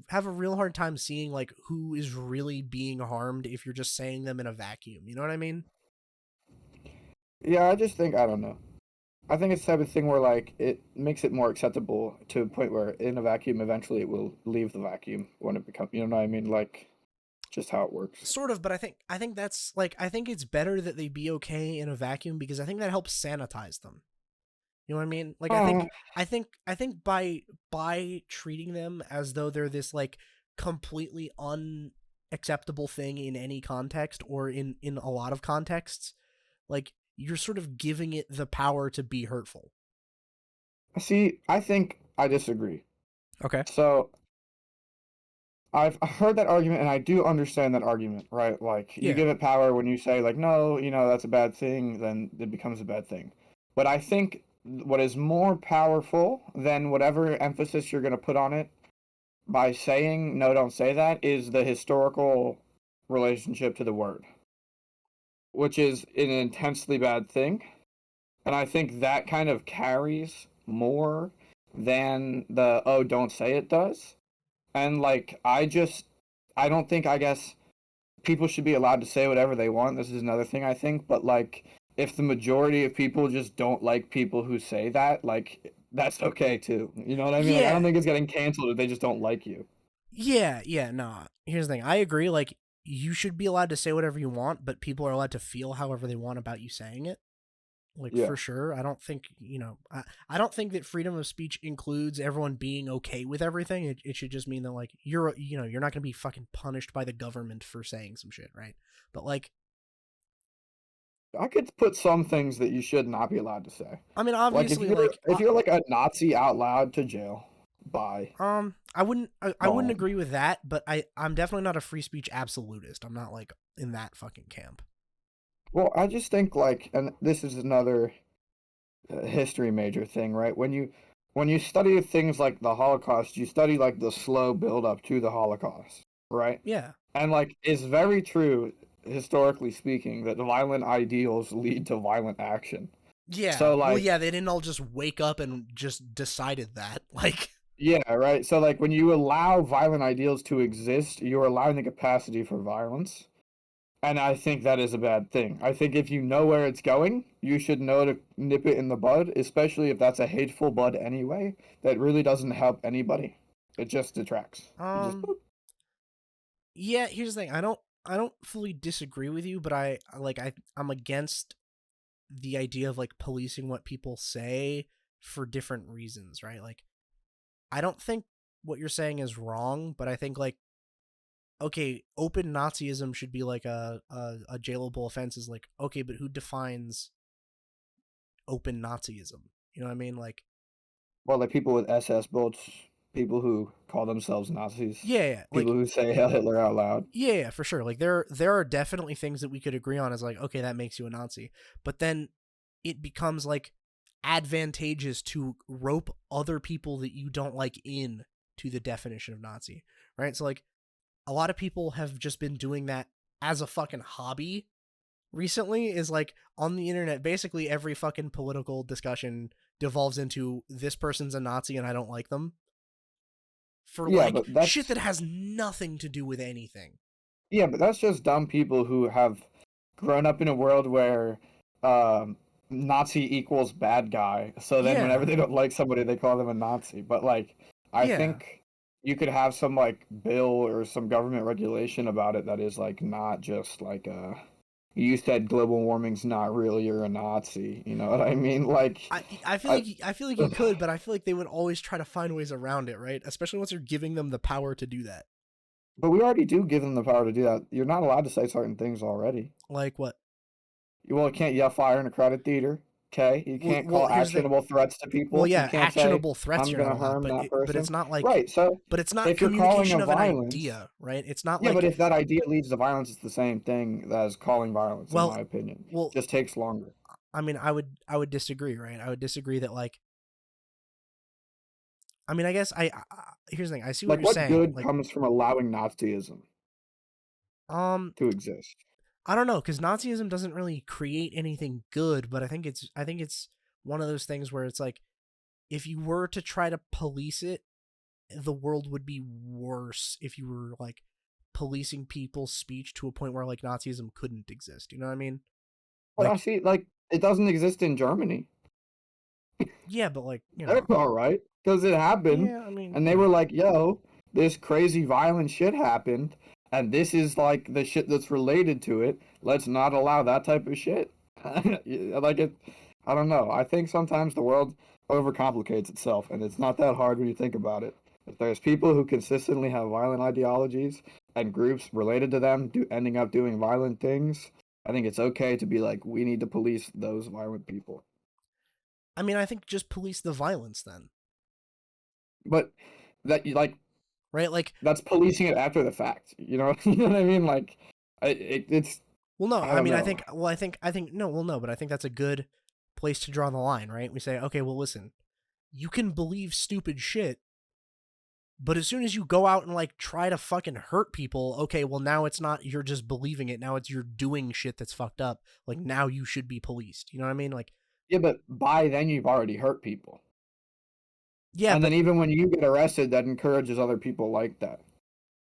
have a real hard time seeing like who is really being harmed if you're just saying them in a vacuum. You know what I mean? Yeah, I just think I don't know. I think it's the type of thing where like it makes it more acceptable to a point where in a vacuum eventually it will leave the vacuum when it becomes, you know what I mean? Like just how it works. Sort of, but I think that's like, I think it's better that they be okay in a vacuum because I think that helps sanitize them. You know what I mean? Like, I think by treating them as though they're this like completely unacceptable thing in any context or in a lot of contexts, like you're sort of giving it the power to be hurtful. See, I think I disagree. Okay. So I've heard that argument and I do understand that argument, right? Like you Yeah. give it power when you say like, no, that's a bad thing, then it becomes a bad thing. But I think what is more powerful than whatever emphasis you're going to put on it by saying, no, don't say that, is the historical relationship to the word, which is an intensely bad thing. And I think that kind of carries more than the, oh, don't say it does. And like, I don't think, I guess, people should be allowed to say whatever they want. This is another thing I think. But like, if the majority of people just don't like people who say that, like, that's okay too. You know what I mean? Like, I don't think it's getting canceled if they just don't like you. Yeah, no. Here's the thing. I agree. Like, you should be allowed to say whatever you want, but people are allowed to feel however they want about you saying it. Like, Yeah. for sure. I don't think, I don't think that freedom of speech includes everyone being okay with everything. It should just mean that, like, you're not going to be fucking punished by the government for saying some shit, right? But, like, I could put some things that you should not be allowed to say. I mean, obviously, like if you're like a Nazi out loud, to jail. Bye. I wouldn't agree with that, but I'm definitely not a free speech absolutist. I'm not like in that fucking camp. Well, I just think like, and this is another history major thing, right? When you study things like the Holocaust, you study like the slow build up to the Holocaust, right? Yeah. And like, it's very true, historically speaking, that violent ideals lead to violent action. Yeah. So like, well, yeah, they didn't all just wake up and just decided that. Like, yeah, right. So like, when you allow violent ideals to exist, you're allowing the capacity for violence. And I think that is a bad thing. I think if you know where it's going, you should know to nip it in the bud, especially if that's a hateful bud anyway. That really doesn't help anybody. It just detracts. Yeah, here's the thing. I don't fully disagree with you, but I'm against the idea of like policing what people say for different reasons, right? Like, I don't think what you're saying is wrong, but I think like, okay, open Nazism should be like a jailable offense. Is like, okay, but who defines open Nazism? You know what I mean? Like, well, like people with SS bullets, people who call themselves Nazis. yeah, people who say Hail Hitler out loud. Yeah, for sure. Like there are definitely things that we could agree on as like, okay, that makes you a Nazi. But then it becomes like advantageous to rope other people that you don't like in to the definition of Nazi, right? So like, a lot of people have just been doing that as a fucking hobby recently, is like on the internet, basically every fucking political discussion devolves into this person's a Nazi and I don't like them, for Yeah, like but shit that's that has nothing to do with anything. yeah, but that's just dumb people who have grown up in a world where um, Nazi equals bad guy. So then whenever Yeah. they don't like somebody, they call them a Nazi. But like, I Yeah. think you could have some like bill or some government regulation about it that is like not just like you said global warming's not real, you're a Nazi. You know what I mean? Like, I feel I. like you could, but I feel like they would always try to find ways around it, right? Especially once you're giving them the power to do that. But we already do give them the power to do that. You're not allowed to say certain things already. Like what? Well, you can't yell fire in a crowded theater. Okay, you can't Well, call here's the thing. actionable threats to Well, people. You yeah, can't say actionable threats I'm you're not gonna allowed, harm that but it's person. not like, Right. So but it's not if you're calling communication a of an violence, idea, right? It's not yeah, but like, if that idea leads to violence, it's the same thing as calling violence, in well, my opinion. well, Just takes longer. I mean, I would disagree, right? I would disagree that like, I mean, I guess here's the thing. I see what Like, you're what saying. good Like, comes from allowing Nazism um, to exist? I don't know, because Nazism doesn't really create anything good, but I think it's one of those things where it's like, if you were to try to police it, the world would be worse if you were like policing people's speech to a point where like Nazism couldn't exist. You know what I mean? But I Like, see, like, it doesn't exist in Germany. yeah, but like, you They're know, all right because it happened, yeah, I mean, and they were like, "Yo, this crazy violent shit happened, and this is like the shit that's related to it. Let's not allow that type of shit." Like it, I don't know. I think sometimes the world overcomplicates itself, and it's not that hard when you think about it. If there's people who consistently have violent ideologies and groups related to them ending up doing violent things, I think it's okay to be like, we need to police those violent people. I mean, I think just police the violence then, But that you like right? Like, that's policing it after the fact. You know, you know what I mean? Like, it's well, no, I I don't mean, know. I think, no, well, no, but I think that's a good place to draw the line, right? We say, okay, well, listen, you can believe stupid shit, but as soon as you go out and like try to fucking hurt people, okay, well, now it's not you're just believing it. Now it's you're doing shit that's fucked up. Like, now you should be policed. You know what I mean? Like, Yeah, but by then you've already hurt people, yeah, and then but even when you get arrested, that encourages other people like that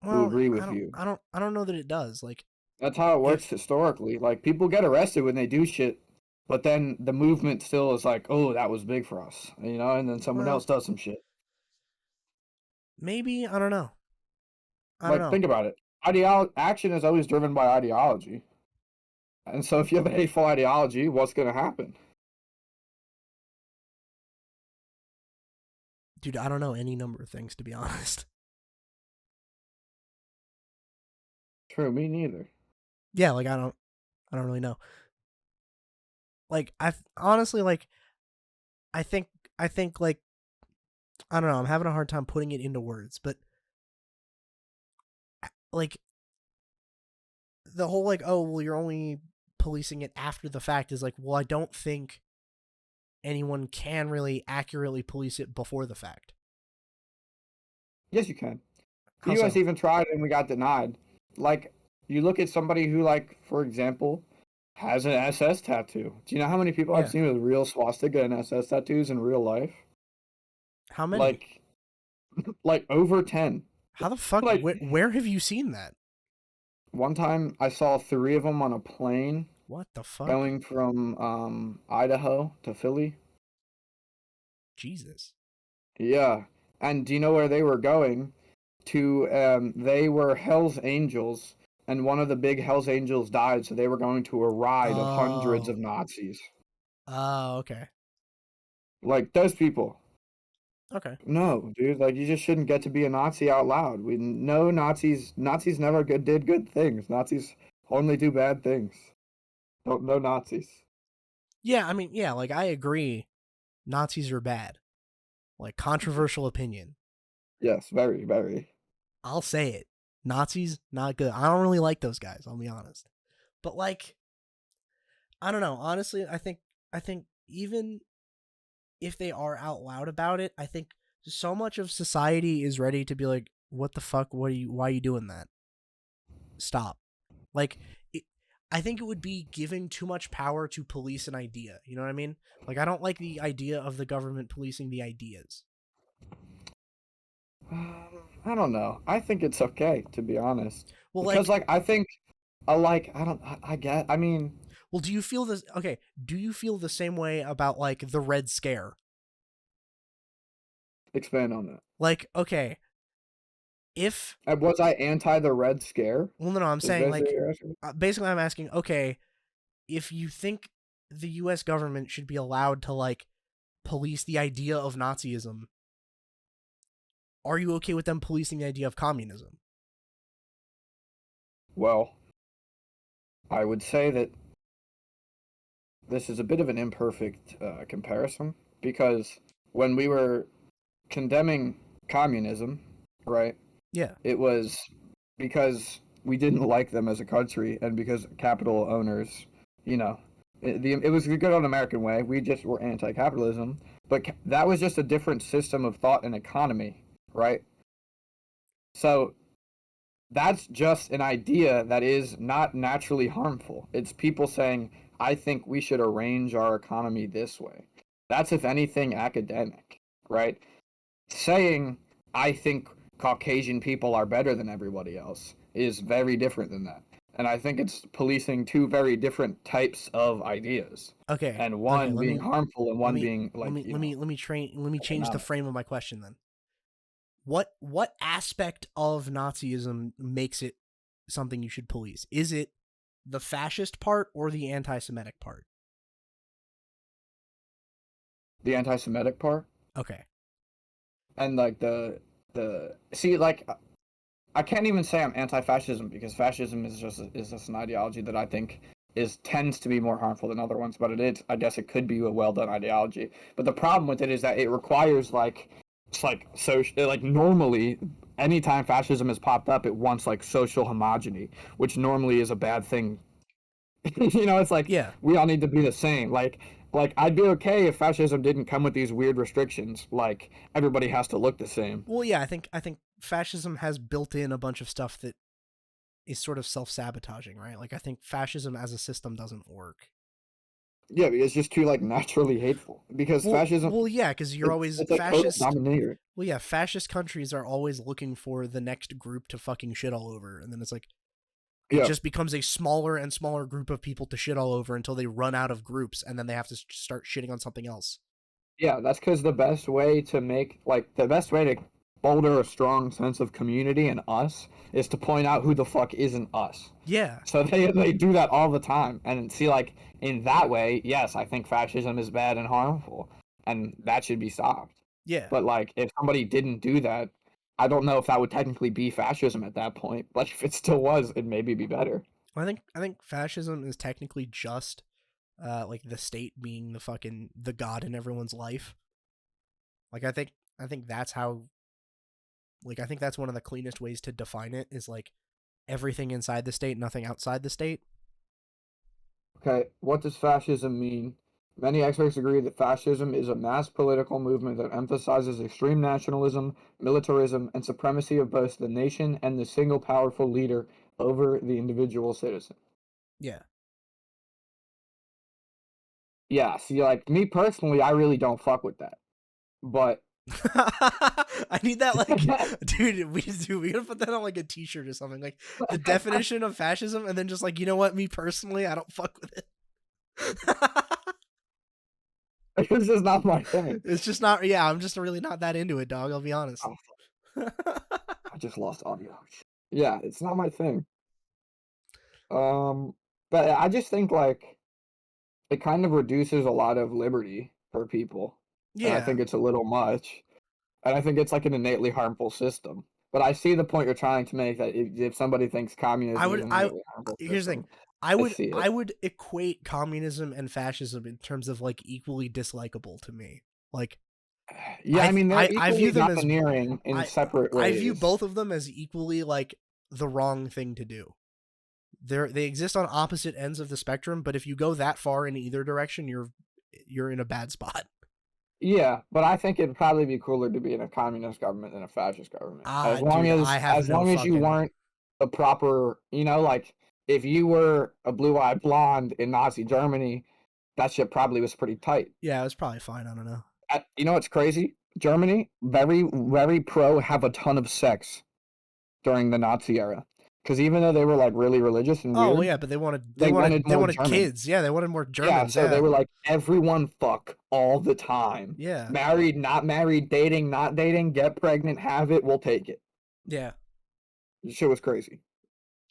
who well, agree with you. I don't know that it does. Like, That's how it if works historically. Like people get arrested when they do shit, but then the movement still is like, oh, that was big for us, you know, and then someone well, else does some shit. maybe I don't know. I don't Like know, think about it. Action is always driven by ideology, and so if you have a hateful ideology, what's going to happen? dude. I don't know any number of things to be honest. True, me neither. Yeah, like I don't really know. Like I honestly like I think I think like I don't know. I'm having a hard time putting it into words, but like the whole like, oh well, you're only policing it after the fact is like, well, I don't think anyone can really accurately police it before the fact. Yes, you can. The How U.S. so? even tried and we got denied. Like, you look at somebody who, like, for example, has an SS tattoo. Do you know how many people I've Yeah. seen with real swastika and SS tattoos in real life? How many? Like, like over 10. How the fuck? Like, Where have you seen that? one time I saw 3 of them on a plane What the fuck? going from Idaho to Philly. Jesus. Yeah. And do you know where they were going? To they were Hell's Angels, and one of the big Hell's Angels died, so they were going to a ride of hundreds Oh. of Nazis. Oh, okay. Like those people. Okay. No, dude, like you just shouldn't get to be a Nazi out loud. We know Nazis never did good things. Nazis only do bad things. Don't know Nazis. Yeah, I mean, yeah, like I agree Nazis are bad. Like controversial opinion. Yes, very, very. I'll say it. Nazis not good. I don't really like those guys, I'll be honest. But like I don't know. Honestly, I think even if they are out loud about it, I think so much of society is ready to be like, what the fuck? Why are you doing that? stop. Like, I think it would be giving too much power to police an idea. You know what I mean? Like, I don't like the idea of the government policing the ideas. I don't know. I think it's okay, to be honest, Well, because like, like I think, like I don't. I get. I mean, well, do you feel this? Okay, do you feel the same way about like the Red Scare? expand on that. Like, okay, if Was I anti the Red Scare? well, no, I'm Is saying basically what like, you're asking? basically, I'm asking, okay, if you think the U.S. government should be allowed to like police the idea of Nazism, are you okay with them policing the idea of communism? Well, I would say that this is a bit of an imperfect comparison because when we were condemning communism, right, Yeah. it was because we didn't like them as a country and because capital owners, you know, it was the good old American way. We just were anti-capitalism, but that was just a different system of thought and economy, right? So that's just an idea that is not naturally harmful. It's people saying, I think we should arrange our economy this way. That's, if anything, academic, right? Saying, I think Caucasian people are better than everybody else is very different than that. And I think it's policing two very different types of ideas. Okay. And Okay. one being harmful and one being like, let me change the economic. frame of my question then. What aspect of Nazism makes it something you should police? Is it the fascist part or the anti-Semitic part? The anti-Semitic part. Okay. And like the see, like I can't even say I'm anti-fascism because fascism is just an ideology that I think tends to be more harmful than other ones. But it is, I guess, it could be a well done ideology. But the problem with it is that it requires like it's like social, like normally anytime fascism has popped up, it wants like social homogeny, which normally is a bad thing. It's like Yeah. we all need to be the same. Like I'd be okay if fascism didn't come with these weird restrictions, like everybody has to look the same. Well, yeah, I think fascism has built in a bunch of stuff that is sort of self-sabotaging, right? Like I think fascism as a system doesn't work. Yeah, it's just too like naturally hateful because fascism. Well, yeah, because you're always it's like total fascist. dominator. Well, yeah, fascist countries are always looking for the next group to fucking shit all over, and then it's like it Yeah, just becomes a smaller and smaller group of people to shit all over until they run out of groups, and then they have to start shitting on something else. yeah, that's because the best way to bolster a strong sense of community and us is to point out who the fuck isn't us. Yeah. So they do that all the time, and see, like, in that way, yes, I think fascism is bad and harmful, and that should be stopped. Yeah. But like, if somebody didn't do that, I don't know if that would technically be fascism at that point. But if it still was, it'd maybe be better. I think fascism is technically just like the state being the god in everyone's life. Like I think that's how like I think that's one of the cleanest ways to define it is like everything inside the state, nothing outside the state. Okay, what does fascism mean? Many experts agree that fascism is a mass political movement that emphasizes extreme nationalism, militarism, and supremacy of both the nation and the single powerful leader over the individual citizen. Yeah. Yeah, see, like, me personally, I really don't fuck with that. But I need that like dude, we gotta put that on like a t-shirt or something. Like the definition of fascism and then just like, you know what, me personally, I don't fuck with it. it's just not my thing. It's just not I'm just really not that into it, dog, I'll be honest. I just lost audio. Yeah, it's not my thing. But I just think like it kind of reduces a lot of liberty for people. And I Yeah. think it's a little much. And I think it's like an innately harmful system. But I see the point you're trying to make that if somebody thinks communism is an innately harmful here's the system, thing. see it. I would equate communism and fascism in terms of like equally dislikable to me. Like yeah, I mean, they're I view them as domineering in separate ways. I view both of them as equally like the wrong thing to do. They exist on opposite ends of the spectrum, but if you go that far in either direction, you're in a bad spot. Yeah, but I think it'd probably be cooler to be in a communist government than a fascist government. As long Dude, as you weren't a proper, like if you were a blue-eyed blonde in Nazi Germany, that shit probably was pretty tight. Yeah, it was probably fine. I don't know. You know what's crazy? Germany, very, very pro, have a ton of sex during the Nazi era. Because even though they were like really religious and Oh well, weird, yeah, but they wanted they wanted more German. kids. Yeah, they wanted more Yeah, Germans. so they Yeah, were like, everyone fuck all the time. yeah, Married, not married, dating, not dating, get pregnant, have it, we'll take it. yeah, Shit was crazy.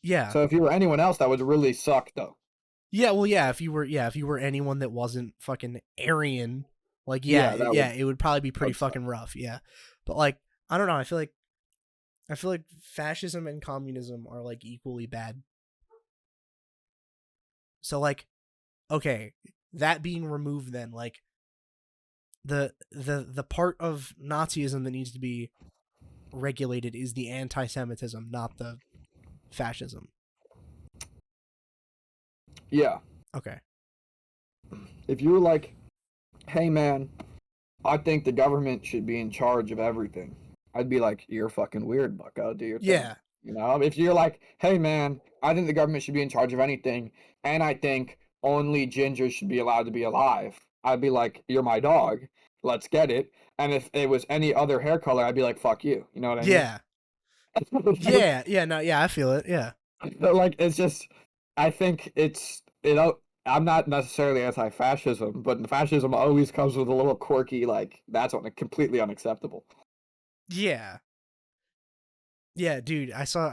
yeah, So if you were anyone else, that would really suck, though. yeah. Well, yeah, if you were anyone that wasn't fucking Aryan, like Yeah, that would it would probably be pretty suck. fucking rough. Yeah, but like I don't know. I feel like fascism and communism are like equally bad. So like, okay, that being removed, then like the part of Nazism that needs to be regulated is the anti-Semitism, not the fascism. Yeah. Okay. If you were like, hey man, I think the government should be in charge of everything, I'd be like, you're fucking weird, bucko, do your thing. Yeah. If you're like, hey man, I think the government should be in charge of anything, and I think only gingers should be allowed to be alive, I'd be like, you're my dog, let's get it. And if it was any other hair color, I'd be like, fuck you. You know what I Yeah. mean? Yeah. Yeah. No. Yeah. I feel it. Yeah. But like, it's just, I think it's, I'm not necessarily anti-fascism, but fascism always comes with a little quirky, like, that's completely unacceptable. Yeah. Yeah, dude. I saw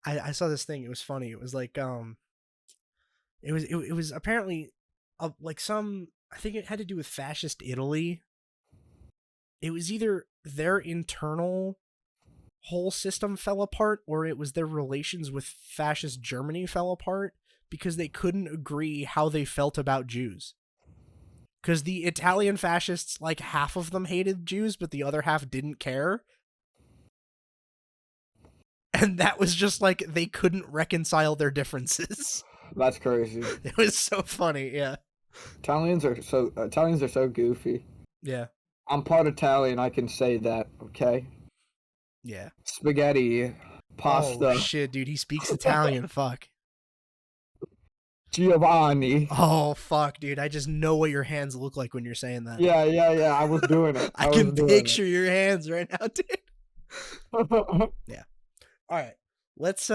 this thing. It was funny. It was like it was apparently like some, I think it had to do with fascist Italy. It was either their internal whole system fell apart or it was their relations with fascist Germany fell apart because they couldn't agree how they felt about Jews. Because the Italian fascists, like half of them hated Jews, but the other half didn't care. And that was just like they couldn't reconcile their differences. That's crazy. It was so funny, yeah. Italians are so goofy. Yeah. I'm part Italian, I can say that, okay? Yeah. Spaghetti, pasta. Oh shit, dude, he speaks Italian, fuck. Giovanni. Oh fuck, dude, I just know what your hands look like when you're saying that. Yeah, I was doing it. I can picture your hands right now, dude. Yeah. All right. Let's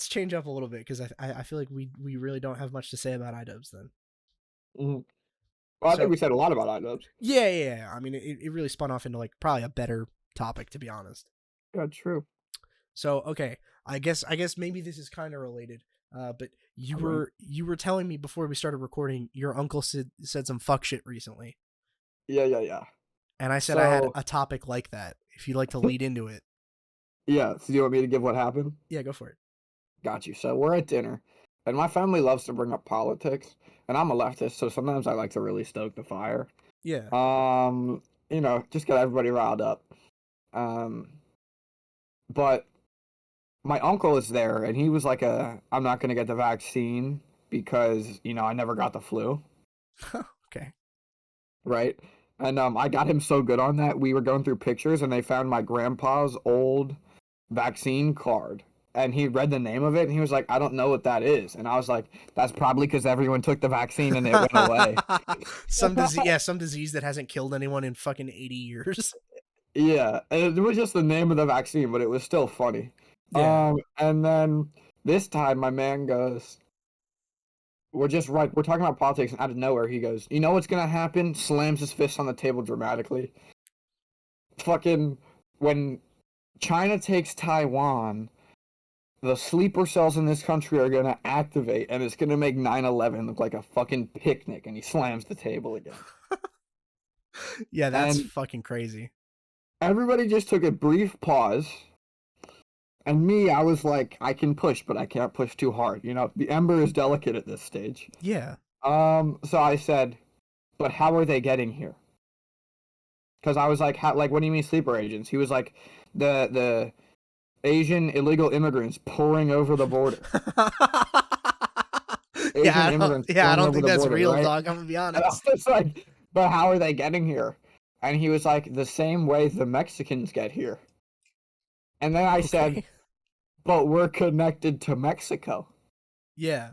change up a little bit because I feel like we really don't have much to say about Idubbbz then. Well, I think we said a lot about Idubbbz. Yeah. I mean, it really spun off into like probably a better topic, to be honest. Yeah, true. So okay, I guess maybe this is kind of related. But you were telling me before we started recording your uncle said some fuck shit recently. Yeah. And I said I had a topic like that. If you'd like to lead into it. Yeah. So do you want me to give what happened? Yeah, go for it. Got you. So we're at dinner, and my family loves to bring up politics, and I'm a leftist, so sometimes I like to really stoke the fire. Yeah. Just get everybody riled up. But my uncle is there, and he was like, I'm not going to get the vaccine because, I never got the flu. Okay. Right? And I got him so good on that. We were going through pictures, and they found my grandpa's old vaccine card. And he read the name of it, and he was like, I don't know what that is. And I was like, that's probably because everyone took the vaccine and it went away. some disease that hasn't killed anyone in fucking 80 years. Yeah, it was just the name of the vaccine, but it was still funny. Yeah. And then this time my man goes, we're talking about politics, and out of nowhere he goes, you know what's gonna happen? Slams his fist on the table dramatically. Fucking, when China takes Taiwan, the sleeper cells in this country are gonna activate, and it's gonna make 9/11 look like a fucking picnic, and he slams the table again. Yeah, that's fucking crazy. Everybody just took a brief pause. And me, I was like, I can push, but I can't push too hard. The ember is delicate at this stage. Yeah. So I said, but how are they getting here? Because I was like, what do you mean sleeper agents? He was like, the Asian illegal immigrants pouring over the border. I don't think that's border, real, right? dog. I'm gonna be honest. And I was just like, but how are they getting here? And he was like, the same way the Mexicans get here. And then I said, but we're connected to Mexico. Yeah.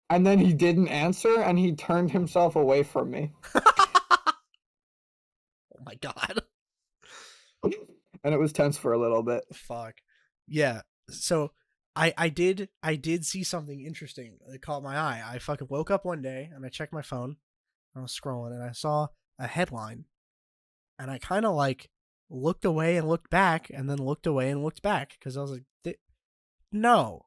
And then he didn't answer, and he turned himself away from me. Oh my god. And it was tense for a little bit. Fuck. Yeah. So I did see something interesting that caught my eye. I fucking woke up one day and I checked my phone. I was scrolling and I saw a headline. And I kind of like looked away and looked back and then looked away and looked back because I was like, no.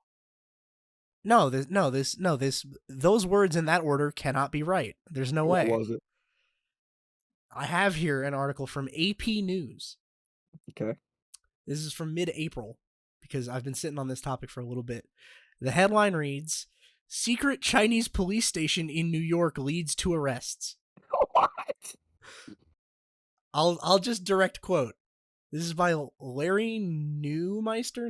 Those words in that order cannot be right. There's no way. What was it? I have here an article from AP News. Okay. This is from mid-April because I've been sitting on this topic for a little bit. The headline reads, "Secret Chinese police station in New York leads to arrests." What? I'll just direct quote. This is by Larry Neumeister.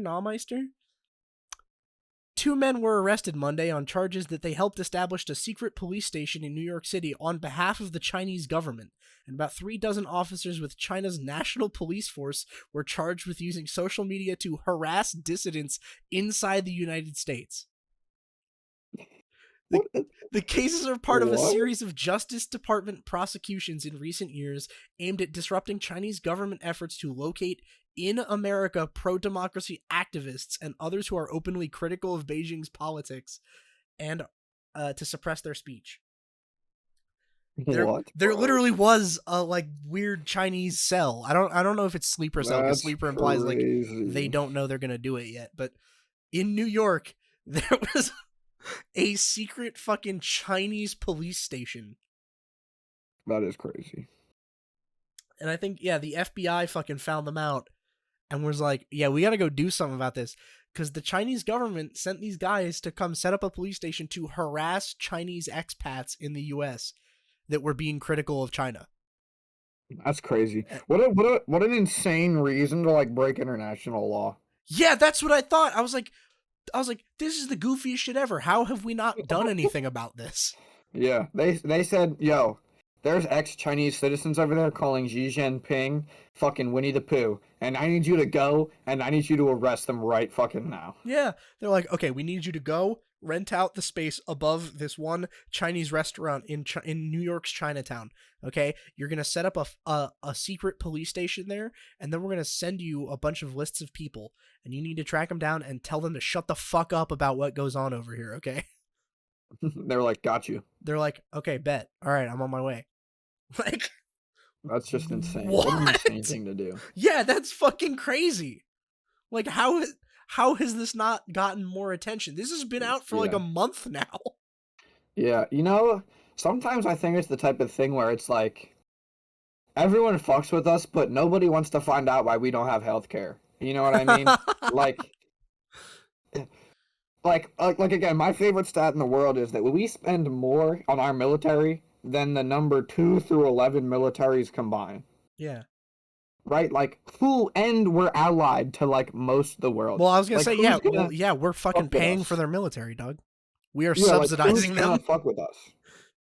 2 men were arrested Monday on charges that they helped establish a secret police station in New York City on behalf of the Chinese government, and about 36 officers with China's National Police Force were charged with using social media to harass dissidents inside the United States. The cases are part of a series of Justice Department prosecutions in recent years aimed at disrupting Chinese government efforts to locate in America pro-democracy activists and others who are openly critical of Beijing's politics and to suppress their speech. There literally was a like weird Chinese cell. I don't know if it's sleeper cell because sleeper implies like they don't know they're gonna do it yet. But in New York, there was a secret fucking Chinese police station. That is crazy. And I think, yeah, the FBI fucking found them out and was like, yeah, we gotta go do something about this. Because the Chinese government sent these guys to come set up a police station to harass Chinese expats in the U.S. that were being critical of China. That's crazy. What an insane reason to like break international law. Yeah, that's what I thought. I was like, this is the goofiest shit ever. How have we not done anything about this? Yeah, they said, yo, there's ex-Chinese citizens over there calling Xi Jinping fucking Winnie the Pooh, and I need you to go, and I need you to arrest them right fucking now. Yeah, they're like, okay, we need you to go rent out the space above this one Chinese restaurant in New York's Chinatown. Okay, you're gonna set up a secret police station there, and then we're gonna send you a bunch of lists of people, and you need to track them down and tell them to shut the fuck up about what goes on over here. Okay. They're like, got you. They're like, okay, bet. All right, I'm on my way. Like, that's just insane. What an insane thing to do. Yeah, that's fucking crazy. Like, how has this not gotten more attention? This has been out for like a month now. Yeah, you know, sometimes I think it's the type of thing where it's like everyone fucks with us, but nobody wants to find out why we don't have healthcare. You know what I mean? like again, my favorite stat in the world is that we spend more on our military than the number 2 through 11 militaries combined. Yeah. Right? Like, we're allied to, like, most of the world. Well, I was going to say, yeah, we're fucking paying for their military, dog. We are subsidizing them. Fuck with us.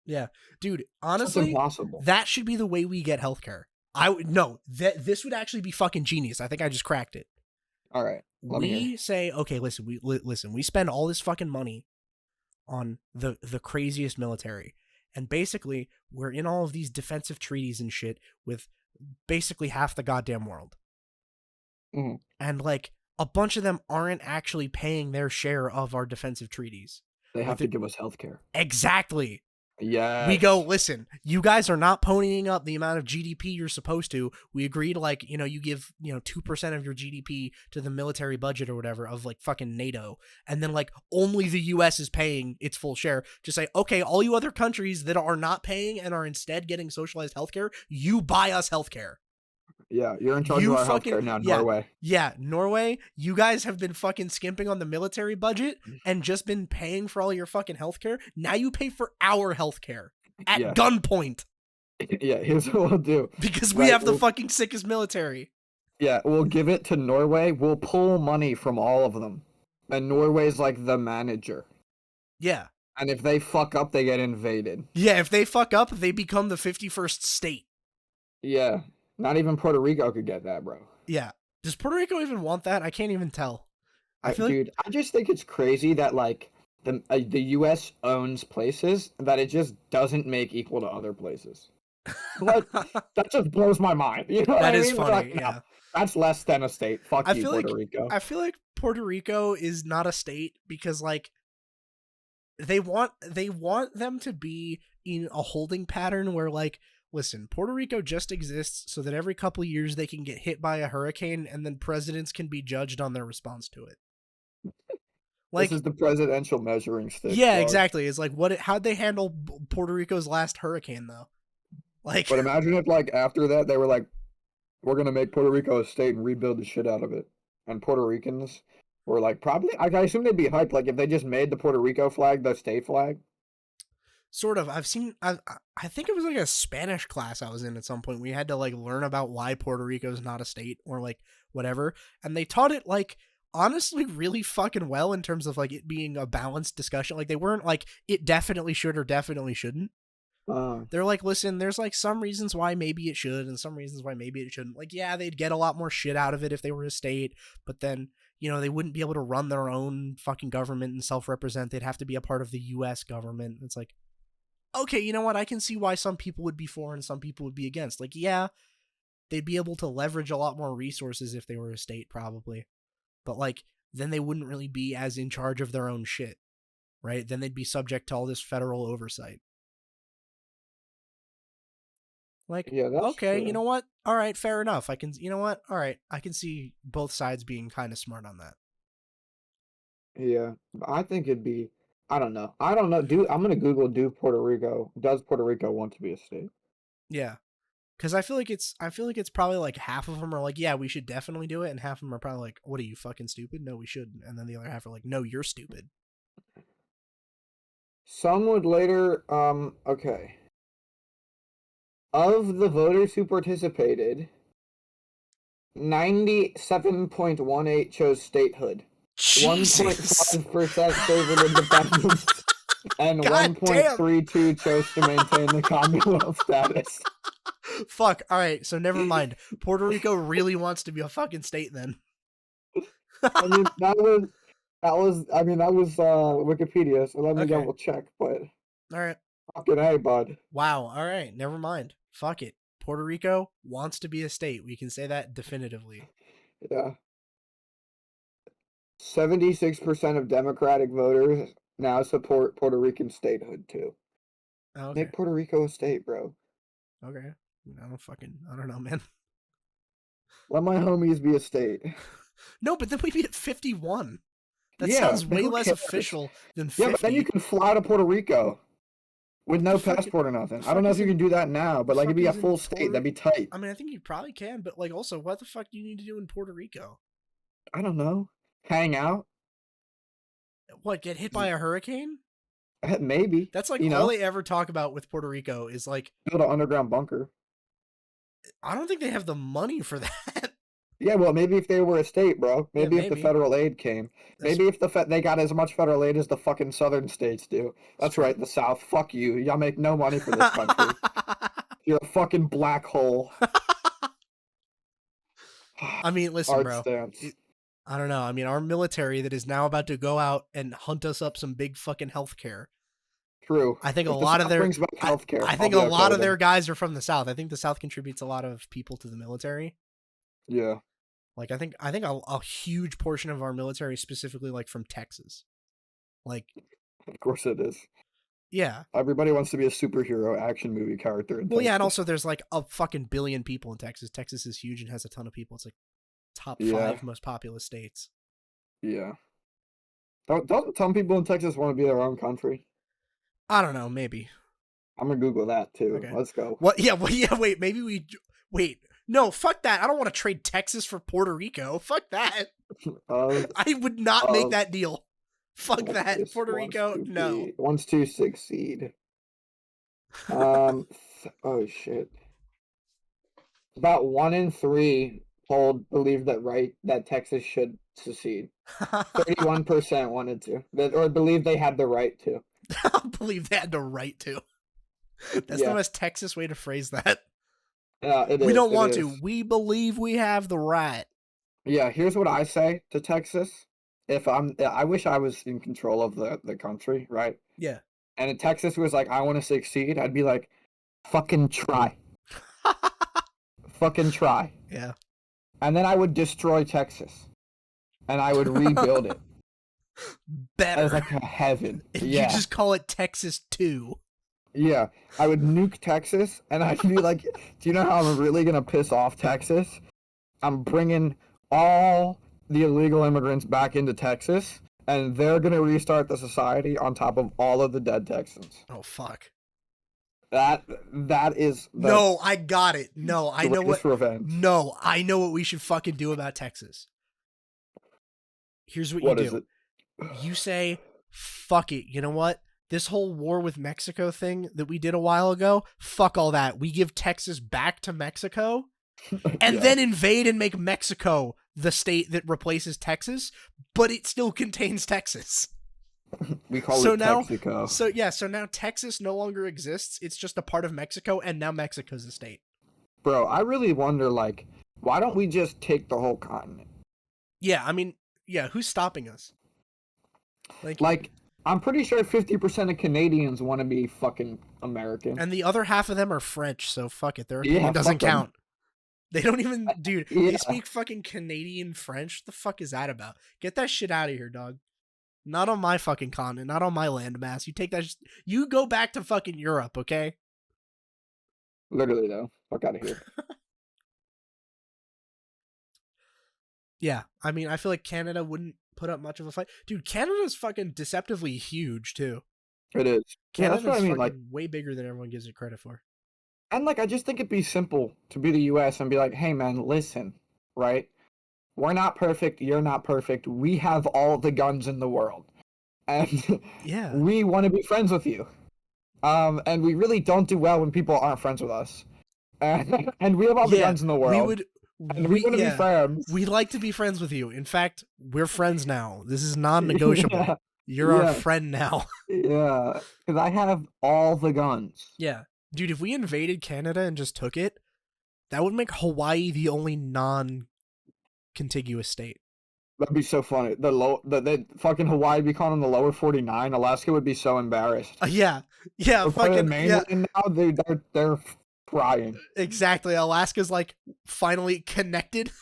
Yeah. Dude, honestly, that should be the way we get healthcare. This would actually be fucking genius. I think I just cracked it. All right. We say, okay, listen, we spend all this fucking money on the craziest military. And basically, we're in all of these defensive treaties and shit with basically half the goddamn world. Mm-hmm. And, like, a bunch of them aren't actually paying their share of our defensive treaties. They have to give us healthcare. Exactly. Yeah. We go, listen, you guys are not ponying up the amount of GDP you're supposed to. We agree to, like, you give, 2% of your GDP to the military budget or whatever of, like, fucking NATO. And then, like, only the US is paying its full share. Just say, okay, all you other countries that are not paying and are instead getting socialized healthcare, you buy us healthcare. Yeah, you're in charge of our healthcare now, Norway. Yeah, Norway, you guys have been fucking skimping on the military budget and just been paying for all your fucking healthcare. Now you pay for our healthcare at gunpoint. Yeah, here's what we'll do. Because we have the fucking sickest military. Yeah, we'll give it to Norway. We'll pull money from all of them. And Norway's like the manager. Yeah. And if they fuck up, they get invaded. Yeah, if they fuck up, they become the 51st state. Yeah. Not even Puerto Rico could get that, bro. Yeah. Does Puerto Rico even want that? I can't even tell. I feel like Dude, I just think it's crazy that like the U.S. owns places that it just doesn't make equal to other places. Like that just blows my mind. You know what that I is mean? They're funny. like, no, Yeah. that's less than a state. Fuck I you, feel Puerto like Rico. I feel like Puerto Rico is not a state because like they want them to be in a holding pattern where like listen, Puerto Rico just exists so that every couple of years they can get hit by a hurricane and then presidents can be judged on their response to it. This Like is the presidential measuring stick, yeah, dog. exactly. It's like how'd they handle Puerto Rico's last hurricane though? Like But imagine if like after that they were like, we're gonna make Puerto Rico a state and rebuild the shit out of it. And Puerto Ricans were like probably I assume they'd be hyped like if they just made the Puerto Rico flag the state flag. sort of I think it was like a Spanish class I was in at some point. We had to like learn about why Puerto Rico is not a state or like whatever, and they taught it like honestly really fucking well in terms of like it being a balanced discussion. Like they weren't like it definitely should or definitely shouldn't. Uh, They're like, listen, there's like some reasons why maybe it should and some reasons why maybe it shouldn't. Like, yeah, they'd get a lot more shit out of it if they were a state, but then, you know, they wouldn't be able to run their own fucking government and self-represent. They'd have to be a part of the US government. It's like, okay, you know what? I can see why some people would be for and some people would be against. Like, yeah, they'd be able to leverage a lot more resources if they were a state, probably. But, like, then they wouldn't really be as in charge of their own shit, right? Then they'd be subject to all this federal oversight. Like, yeah, that's okay, you true. know what? All right, fair enough. I can, you know what? All right, I can see both sides being kind of smart on that. Yeah, I think it'd be. I don't know. I don't know. I'm gonna Google. Does Puerto Rico want to be a state? Yeah, because I feel like it's probably like half of them are like, yeah, we should definitely do it, and half of them are probably like, what are you fucking stupid? No, we shouldn't. And then the other half are like, no, you're stupid. Some would later. Okay. Of the voters who participated, 97.18 chose statehood. Jesus, 1.5% favored independence, and god damn. 1.32 chose to maintain the Commonwealth status. Fuck. All right, so never mind. Puerto Rico really wants to be a fucking state then. I mean, that was Wikipedia, so let me Okay. double check, but All right. fucking hey, bud. Wow. All right. Never mind. Fuck it. Puerto Rico wants to be a state. We can say that definitively. Yeah. 76% of Democratic voters now support Puerto Rican statehood, too. Okay. Make Puerto Rico a state, bro. Okay. I don't know, man. Let my homies be a state. No, but then we'd be at 51. That Yeah, sounds but way who less cares? official than Yeah, but then you 50. can fly to Puerto Rico with no passport or The nothing. I don't fuck know if is you in can do that now, the but like it'd fuck be a is in full state. Puerto That'd be tight. I mean, I think you probably can, but like also what the fuck do you need to do in Puerto Rico? I don't know. Hang out, What, get hit by a hurricane? maybe. That's like You all know, they ever talk about with Puerto Rico is like build an underground bunker. I don't think they have the money for that. Yeah, well, maybe if they were a state, bro. Yeah, Maybe if the maybe. federal aid came. That's Maybe if they got as much federal aid as the fucking southern states do. it's That's true. right, the South. Fuck you. Y'all make no money for this country. You're a fucking black hole. I mean, listen, Art bro. stance. I don't know. I mean, our military that is now about to go out and hunt us up some big fucking healthcare. True. I think a If the lot of South their brings back healthcare, I I'll think be a okay lot of with their them. guys are from the South. I think the South contributes a lot of people to the military. Yeah. Like I think a huge portion of our military is specifically like from Texas. Like Of course it is. yeah. Everybody wants to be a superhero action movie character in Well, yeah, and Texas. also there's like a fucking billion people in Texas. Texas is huge and has a ton of people. It's like top Yeah. 5 most populous states. Yeah. Don't some people in Texas want to be their own country? I don't know, maybe. I'm gonna Google that too. Okay. Let's go. What? Yeah. Well, yeah. Wait. Maybe we. Wait. No. Fuck that. I don't want to trade Texas for Puerto Rico. Fuck that. Of I would not make that deal. Fuck that. Texas Puerto Rico. No. wants to succeed. Oh shit. About 1 in 3 polled believe that Texas should secede. 31% wanted to, or believe they had the right to. I believe they had the right to. That's the Yeah. most Texas way to phrase that. It We is. don't It want is. to. We believe we have the right. Yeah, here's what I say to Texas. I wish I was in control of the country, right? Yeah. And if Texas was like, I want to succeed, I'd be like, fucking try. Fucking try. Yeah. And then I would destroy Texas. And I would rebuild it Better. as like a heaven. And Yeah. you just call it Texas 2. Yeah. I would nuke Texas and I'd be like, do you know how I'm really going to piss off Texas? I'm bringing all the illegal immigrants back into Texas and they're going to restart the society on top of all of the dead Texans. Oh, fuck. That is the No, I got it. No, I know what. revenge. No, I know what we should fucking do about Texas. Here's what you do. Is it? You say, fuck it. You know what? This whole war with Mexico thing that we did a while ago, fuck all that. We give Texas back to Mexico and then invade and make Mexico the state that replaces Texas, but it still contains Texas. We call it Mexico. So now Texas no longer exists. It's just a part of Mexico, and now Mexico's a state. Bro, I really wonder, like, why don't we just take the whole continent? Yeah, I mean, yeah, who's stopping us? Like, I'm pretty sure 50% of Canadians want to be fucking American. And the other half of them are French, so fuck it. Their opinion doesn't count. They don't even, dude, they speak fucking Canadian French. What the fuck is that about? Get that shit out of here, dog. Not on my fucking continent, not on my landmass. You take that, you go back to fucking Europe, okay? Literally, though. Fuck out of here. Yeah, I mean, I feel like Canada wouldn't put up much of a fight. Dude, Canada's fucking deceptively huge, too. It is. Canada's that's what I mean, fucking like, way bigger than everyone gives it credit for. And, like, I just think it'd be simple to be the U.S. and be like, hey, man, listen, right? We're not perfect. You're not perfect. We have all the guns in the world. And yeah, we want to be friends with you. And we really don't do well when people aren't friends with us. And we have all the guns in the world. We want to be friends. We'd like to be friends with you. In fact, we're friends now. This is non-negotiable. Yeah. You're our friend now. Yeah, because I have all the guns. Yeah. Dude, if we invaded Canada and just took it, that would make Hawaii the only non-contiguous state. That'd be so funny. The fucking Hawaii would be caught on the lower 49. Alaska would be so embarrassed. Yeah. Fucking mainland now, they're crying. Exactly. Alaska's like finally connected.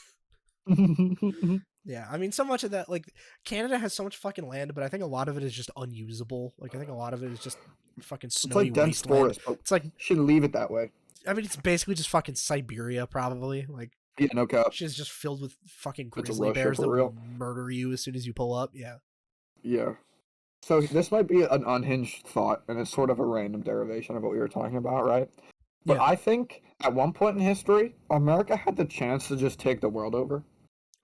Yeah, I mean, so much of that, like, Canada has so much fucking land, but I think a lot of it is just unusable. Like, I think a lot of it is just fucking snowy wasteland. It's like, should leave it that way. I mean, it's basically just fucking Siberia, probably. Like, yeah, no cap. It's just filled with fucking grizzly bears that will murder you as soon as you pull up. Yeah. Yeah. So this might be an unhinged thought, and it's sort of a random derivation of what we were talking about, right? But yeah. I think at one point in history, America had the chance to just take the world over.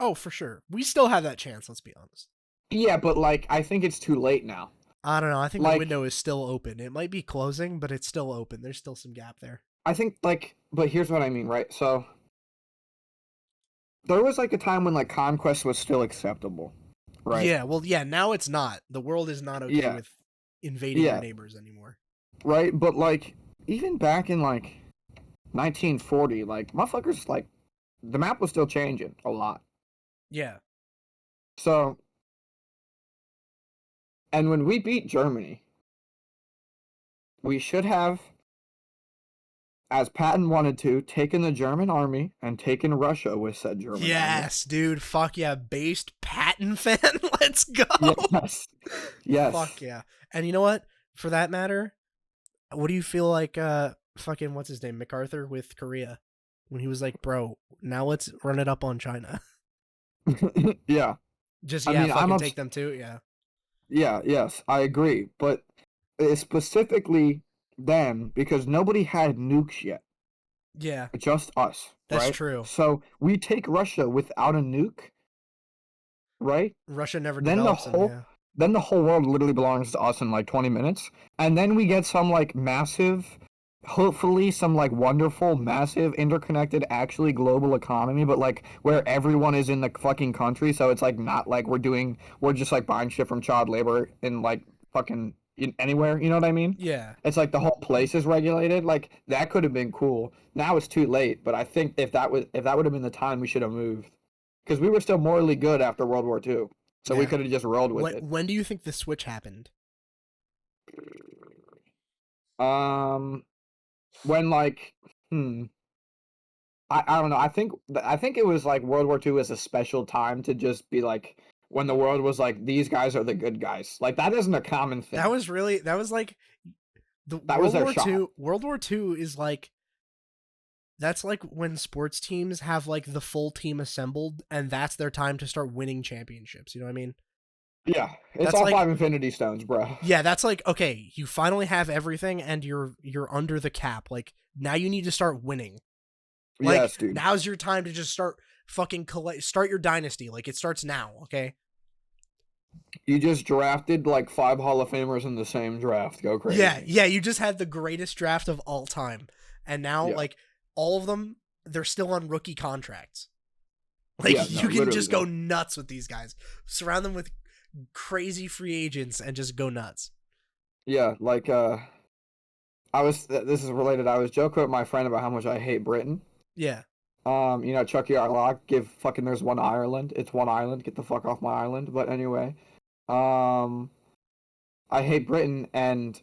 Oh, for sure. We still have that chance, let's be honest. Yeah, but, like, I think it's too late now. I don't know. I think the window is still open. It might be closing, but it's still open. There's still some gap there. I think, like, but here's what I mean, right? So, there was, like, a time when, like, conquest was still acceptable, right? Yeah, well, yeah, now it's not. The world is not okay with invading your neighbors anymore. Right, but, like, even back in, like, 1940, like, motherfuckers, like, the map was still changing a lot. Yeah. So, and when we beat Germany, we should have, as Patton wanted to, taken the German army and taken Russia with said German army. Yes, dude. Fuck yeah. Based Patton fan. Let's go. Yes. Fuck yeah. And you know what? For that matter, what do you feel like fucking, what's his name, MacArthur with Korea? When he was like, bro, now let's run it up on China. Yeah. Just, fucking take them too, yeah. Yeah, yes, I agree. But specifically them, because nobody had nukes yet. Yeah. Just us, That's right? true. So we take Russia without a nuke, right? Russia never develops Then the whole world literally belongs to us in like 20 minutes. And then we get some like massive, hopefully some like wonderful, massive, interconnected, actually global economy, but like where everyone is in the fucking country. So it's like not like we're just like buying shit from child labor in like fucking anywhere. You know what I mean? Yeah. It's like the whole place is regulated. Like that could have been cool. Now it's too late. But I think if that would have been the time, we should have moved, because we were still morally good after World War II. So we could have just rolled with it. When do you think the switch happened? When like, I don't know. I think it was like World War II was a special time to just be like when the world was like these guys are the good guys. Like that isn't a common thing. That was like World War II is like that's like when sports teams have like the full team assembled and that's their time to start winning championships. You know what I mean? Yeah, it's that's all like, 5 Infinity Stones, bro. Yeah, that's like, okay, you finally have everything and you're under the cap. Like now you need to start winning. Like, yes, dude. Now's your time to just start fucking start your dynasty. Like it starts now, okay? You just drafted like 5 Hall of Famers in the same draft. Go crazy. Yeah, you just had the greatest draft of all time. And now like all of them, they're still on rookie contracts. Like you can just go nuts with these guys. Surround them with crazy free agents and just go nuts. Yeah, like this is related. I was joking with my friend about how much I hate Britain. Yeah. Chucky Arlock, there's one Ireland. It's one island. Get the fuck off my island. But anyway, I hate Britain, and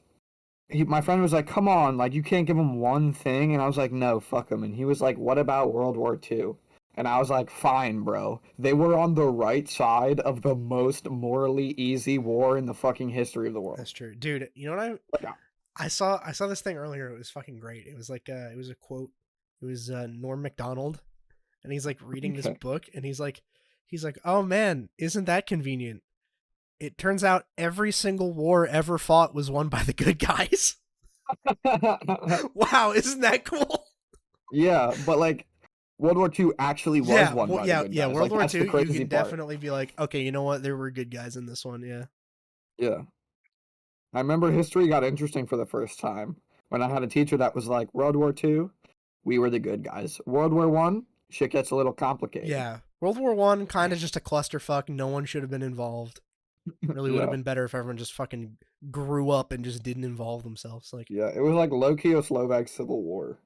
my friend was like, come on, like, you can't give him one thing. And I was like, no, fuck him. And he was like, what about World War II? And I was like, fine, bro. They were on the right side of the most morally easy war in the fucking history of the world. That's true. Dude, you know what I saw this thing earlier. It was fucking great. It was like it was a quote. It was Norm Macdonald, and he's like reading this book, and he's like, oh man, isn't that convenient? It turns out every single war ever fought was won by the good guys. Wow, isn't that cool? Yeah, but like World War II actually was won by the good guys. World War II, you can part. definitely be like, okay, you know what? There were good guys in this one, yeah. Yeah. I remember history got interesting for the first time when I had a teacher that was like, World War II, we were the good guys. World War I, shit gets a little complicated. Yeah. World War I, kind of just a clusterfuck. No one should have been involved. Really would have been better if everyone just fucking grew up and just didn't involve themselves. Like, yeah, it was like low-key a Slovak civil war.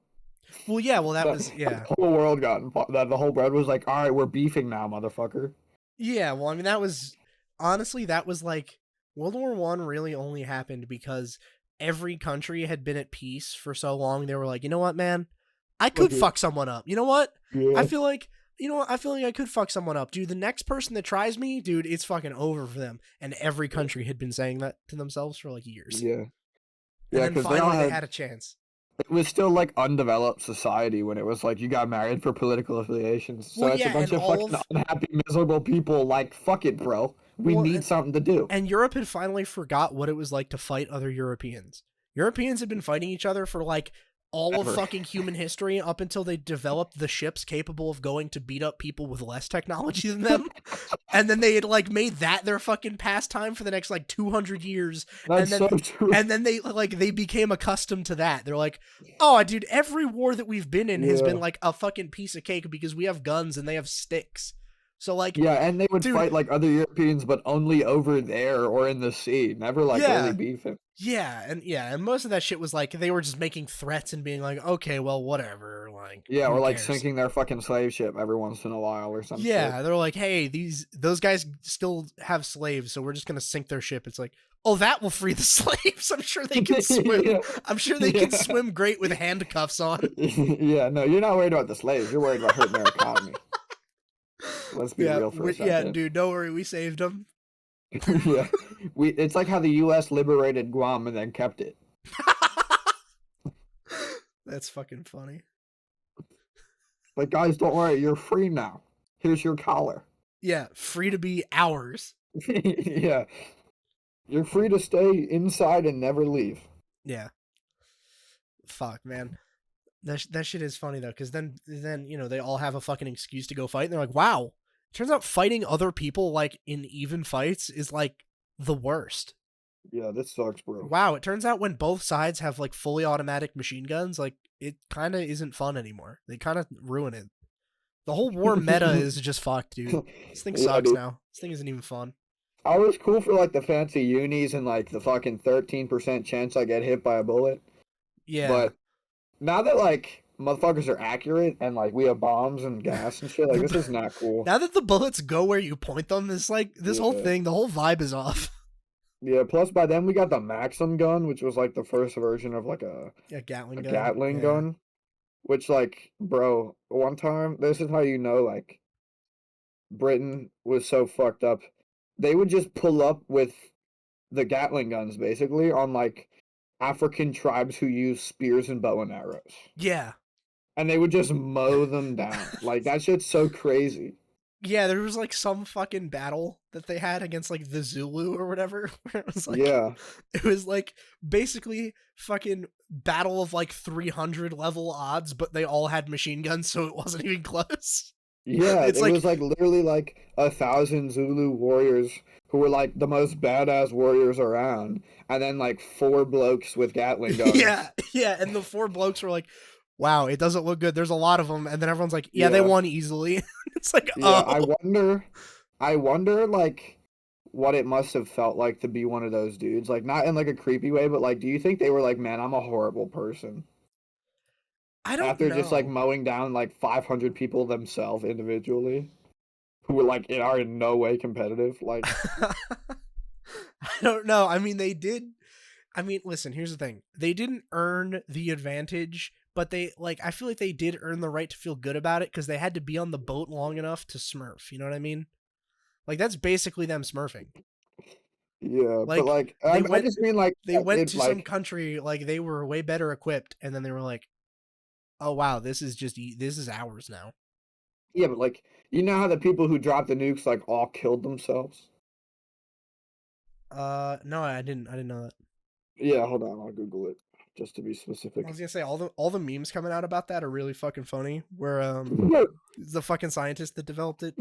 Well, yeah, that was, yeah. The whole world the whole world was like, all right, we're beefing now, motherfucker. Yeah, well, I mean, that was like, World War I really only happened because every country had been at peace for so long. They were like, you know what, man? I could fuck someone up. You know what? Yeah. I feel like I could fuck someone up. Dude, the next person that tries me, dude, it's fucking over for them. And every country had been saying that to themselves for like years. Yeah. Yeah, and then finally they had a chance. It was still like undeveloped society when it was like you got married for political affiliations. So it's a bunch of fucking unhappy, miserable people like, fuck it, bro. We need something to do. And Europe had finally forgot what it was like to fight other Europeans. Europeans had been fighting each other for like all of fucking human history up until they developed the ships capable of going to beat up people with less technology than them. And then they had like made that their fucking pastime for the next like 200 years. That's so true. And then they became accustomed to that. They're like, oh, dude, every war that we've been in has been like a fucking piece of cake because we have guns and they have sticks. So like, yeah, and they would fight like other Europeans, but only over there or in the sea, never like really beefing. Yeah, and most of that shit was like they were just making threats and being like, okay, well, whatever, like. Yeah, or like sinking their fucking slave ship every once in a while or something. Yeah, they're like, hey, those guys still have slaves, so we're just gonna sink their ship. It's like, oh, that will free the slaves. I'm sure they can swim. I'm sure they can swim great with handcuffs on. Yeah, no, you're not worried about the slaves. You're worried about hurting their economy. Let's be real for a second. Yeah, dude, don't worry, we saved them. Yeah, it's like how the U.S. liberated Guam and then kept it. That's fucking funny. Like, guys, don't worry, you're free now. Here's your collar. Yeah, free to be ours. Yeah, you're free to stay inside and never leave. Yeah. Fuck, man. That shit is funny though, because then they all have a fucking excuse to go fight, and they're like, wow, turns out fighting other people like in even fights is like the worst. Yeah, this sucks, bro. Wow, it turns out when both sides have like fully automatic machine guns, like it kind of isn't fun anymore. They kind of ruin it. The whole war meta is just fucked, dude. This thing sucks now. This thing isn't even fun. I was cool for like the fancy unis and like the fucking 13% chance I get hit by a bullet. Yeah. But now that like motherfuckers are accurate and like we have bombs and gas and shit. Like this is not cool. Now that the bullets go where you point them, it's like this whole Yeah. thing, the whole vibe is off. Yeah, plus by then we got the Maxim gun, which was like the first version of like Yeah, Gatling a gun. Gatling Yeah. gun. Which like, bro, one time this is how you know like Britain was so fucked up. They would just pull up with the Gatling guns basically on like African tribes who use spears and bow and arrows. Yeah. And they would just mow them down. Like that shit's so crazy. Yeah, there was like some fucking battle that they had against like the Zulu or whatever. Where it was like, Yeah. it was like basically fucking battle of like 300 level odds, but they all had machine guns, so it wasn't even close. Yeah, It's it like, was like literally like 1,000 Zulu warriors who were like the most badass warriors around, and then like 4 blokes with Gatling guns. yeah, and the 4 blokes were like, wow, it doesn't look good. There's a lot of them, and then everyone's like, yeah, they Yeah. won easily. It's like, Yeah, oh, I wonder like what it must have felt like to be one of those dudes. Like not in like a creepy way, but like do you think they were like, man, I'm a horrible person I don't after just like know. mowing down like 500 people themselves individually who were like are in no way competitive? Like, I don't know. I mean, they did. I mean, listen, here's the thing. They didn't earn the advantage, but they, like, I feel like they did earn the right to feel good about it because they had to be on the boat long enough to smurf. You know what I mean? Like, that's basically them smurfing. yeah, but Like, like they I went. just mean like They went it to some like country, like, they were way better equipped, and then they were like, oh, wow, this is ours now. yeah, but like you know how the people who dropped the nukes like all killed themselves? No, I didn't know that. Yeah, hold on, I'll Google it just to be I was specific. gonna say all the memes coming out about that are really fucking funny. Where the fucking scientist that developed it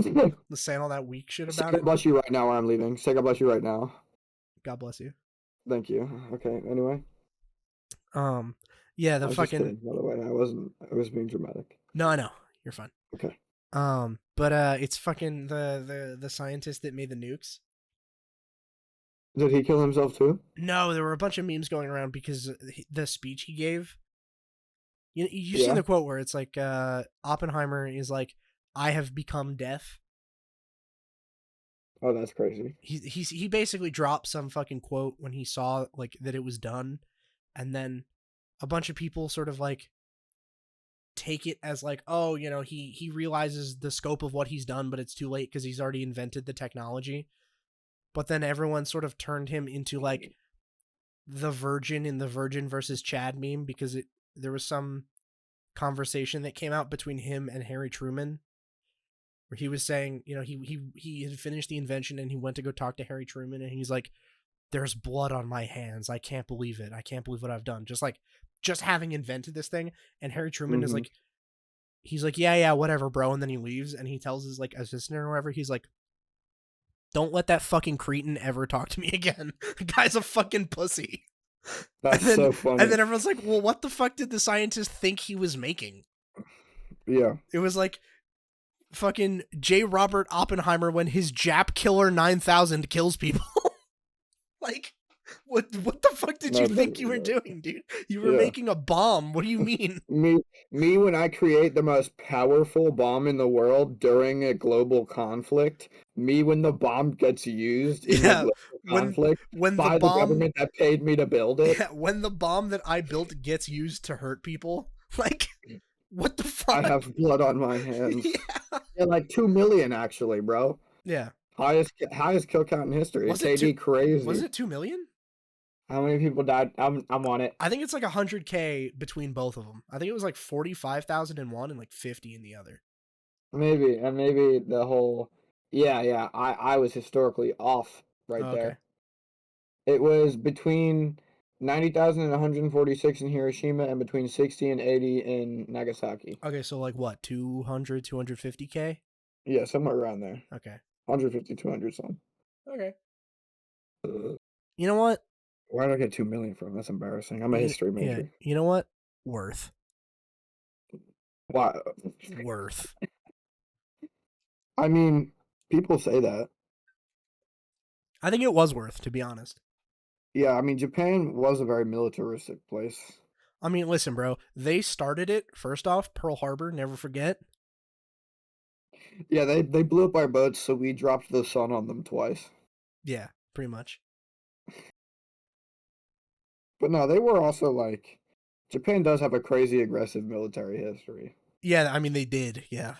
was saying all that weak shit Say about God it. bless you right now when I'm leaving. Say God bless you right now. God bless you. Thank you. Okay, anyway. Um, yeah, I the was just fucking kidding, by the way. I was being dramatic. no, I know you're fine. Okay. But it's fucking the scientist that made the nukes. Did he kill himself too? No, there were a bunch of memes going around because the speech he gave. You've seen Yeah. the quote where it's like Oppenheimer is like, "I have become death." Oh, that's crazy. He basically dropped some fucking quote when he saw like that it was done, and then a bunch of people sort of like take it as like, oh, he realizes the scope of what he's done, but it's too late because he's already invented the technology. But then everyone sort of turned him into like the Virgin in the Virgin versus Chad meme because there was some conversation that came out between him and Harry Truman where he was saying, he had finished the invention and he went to go talk to Harry Truman and he's like, there's blood on my hands. I can't believe it. I can't believe what I've done. Just having invented this thing. And Harry Truman is Mm-hmm. like, he's like, yeah, whatever, bro. And then he leaves and he tells his like assistant or whatever, he's like, don't let that fucking cretin ever talk to me again. The guy's a fucking pussy. That's and so then funny. and then everyone's like, well, what the fuck did the scientist think he was making? Yeah. It was like fucking J. Robert Oppenheimer when his Jap Killer 9000 kills people. Like, what the fuck did you think you were doing, dude? You were Yeah. making a bomb. What do you mean? Me when I create the most powerful bomb in the world during a global conflict. Me when the bomb gets used in the Yeah, global when conflict when the by the bomb government that paid me to build it. yeah, when the bomb that I built gets used to hurt people. Like, what the I fuck? have blood on my hands. Yeah. Yeah, like 2 million actually, bro. Yeah. Highest kill count in history. Was it two? KD crazy. Was it 2 million? How many people died? I'm on it. I think it's like 100K between both of them. I think it was like 45,000 in one and like 50 in the other. Maybe and maybe the whole. Yeah. I was historically off right Oh, okay. there. It was between 90,000 and 146 in Hiroshima and between 60 and 80 in Nagasaki. Okay, so like what? 200, 250K? Yeah, somewhere around there. Okay. 150, 200 something. Okay. You know what? Where did I get 2 million from? That's embarrassing. I'm a history Yeah. major. You know what? Worth. Why? Worth. I mean, people say that. I think it was worth, to be honest. Yeah, I mean, Japan was a very militaristic place. I mean, listen, bro. They started it first off. Pearl Harbor, never forget. Yeah, they blew up our boats, so we dropped the sun on them twice. Yeah, pretty much. But no, they were also like, Japan does have a crazy aggressive military history. Yeah, I mean they did. Yeah.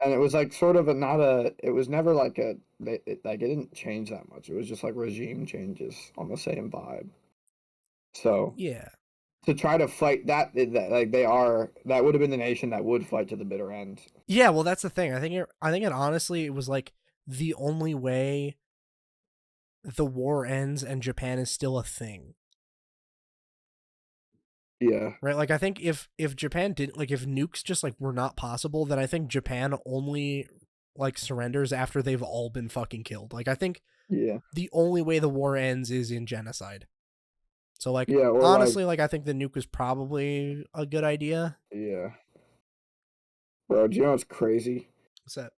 And it was like sort of a not a. It was never like a. Like it didn't change that much. It was just like regime changes on the same vibe. So Yeah. to try to fight that like they are, that would have been the nation that would fight to the bitter end. Yeah, well that's the thing. I think it honestly it was like the only way the war ends and Japan is still a thing. Yeah, Right? Like I think if Japan didn't like if nukes just like were not possible, then I think Japan only like surrenders after they've all been fucking killed. Like I think yeah, the only way the war ends is in genocide. So like yeah. Or like, honestly, like I think the nuke was probably a good idea. yeah, bro. Do you know what's crazy? What's that?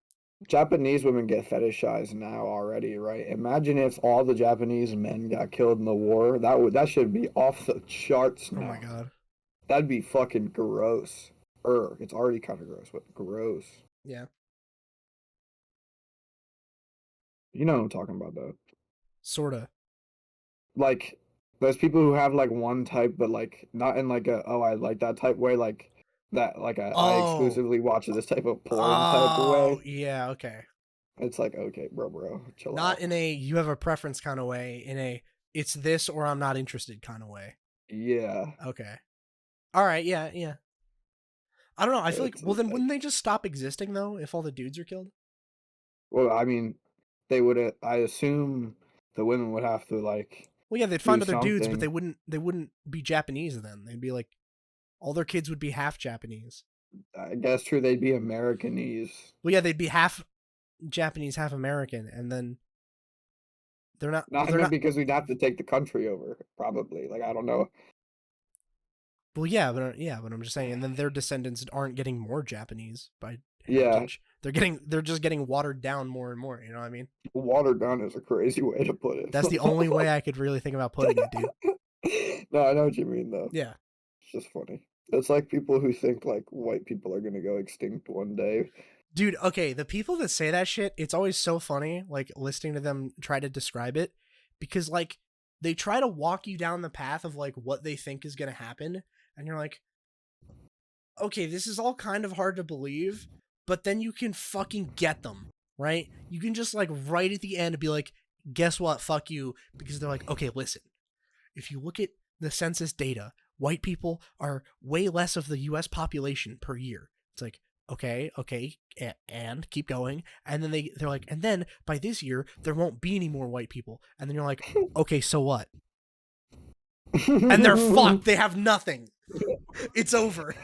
Japanese women get fetishized now already, right? Imagine if all the Japanese men got killed in the war. That should be off the charts Oh my now. god. That'd be fucking gross. It's already kind of gross, but gross. Yeah. You know what I'm talking about, though. Sorta. Like, there's people who have like one type, but like not in like a oh I like that type way, like that like a I Oh. exclusively watch this type of porn type of Oh, way. yeah, okay. It's like okay, bro, chill Not out. in a you have a preference kind of way, in a it's this or I'm not interested kind of way. Yeah, Okay. All right, yeah, yeah. I don't know. I feel like well it's then like wouldn't they just stop existing though if all the dudes are killed? well, I mean, they would. I assume the women would have to like Well, yeah, they'd do find other dudes, but something. they wouldn't be Japanese then. They'd be like all their kids would be half Japanese. I guess true, they'd be Americanese. Well, yeah, they'd be half Japanese, half American, and then they're not. No, Well, I they're meant not. because we'd have to take the country over, probably. Like I don't know. Well, yeah, but I'm just saying, and then their descendants aren't getting more Japanese by Yeah, heritage. They're just getting watered down more and more. You know what I mean? watered down is a crazy way to put it. That's the only way I could really think about putting it, dude. No, I know what you mean though. Yeah, It's just funny. It's like people who think like white people are gonna go extinct one day. dude. Okay, the people that say that shit, it's always so funny. Like listening to them try to describe it, because like they try to walk you down the path of like what they think is gonna happen, and you're like, okay, this is all kind of hard to believe, but then you can fucking get them, right? You can just like right at the end be like, guess what? Fuck you. Because they're like, okay, listen, if you look at the census data, white people are way less of the US population per year. It's like, okay, and keep going. And then they're like, and then by this year, there won't be any more white people. And then you're like, okay, so what? And they're fucked. They have nothing. It's over.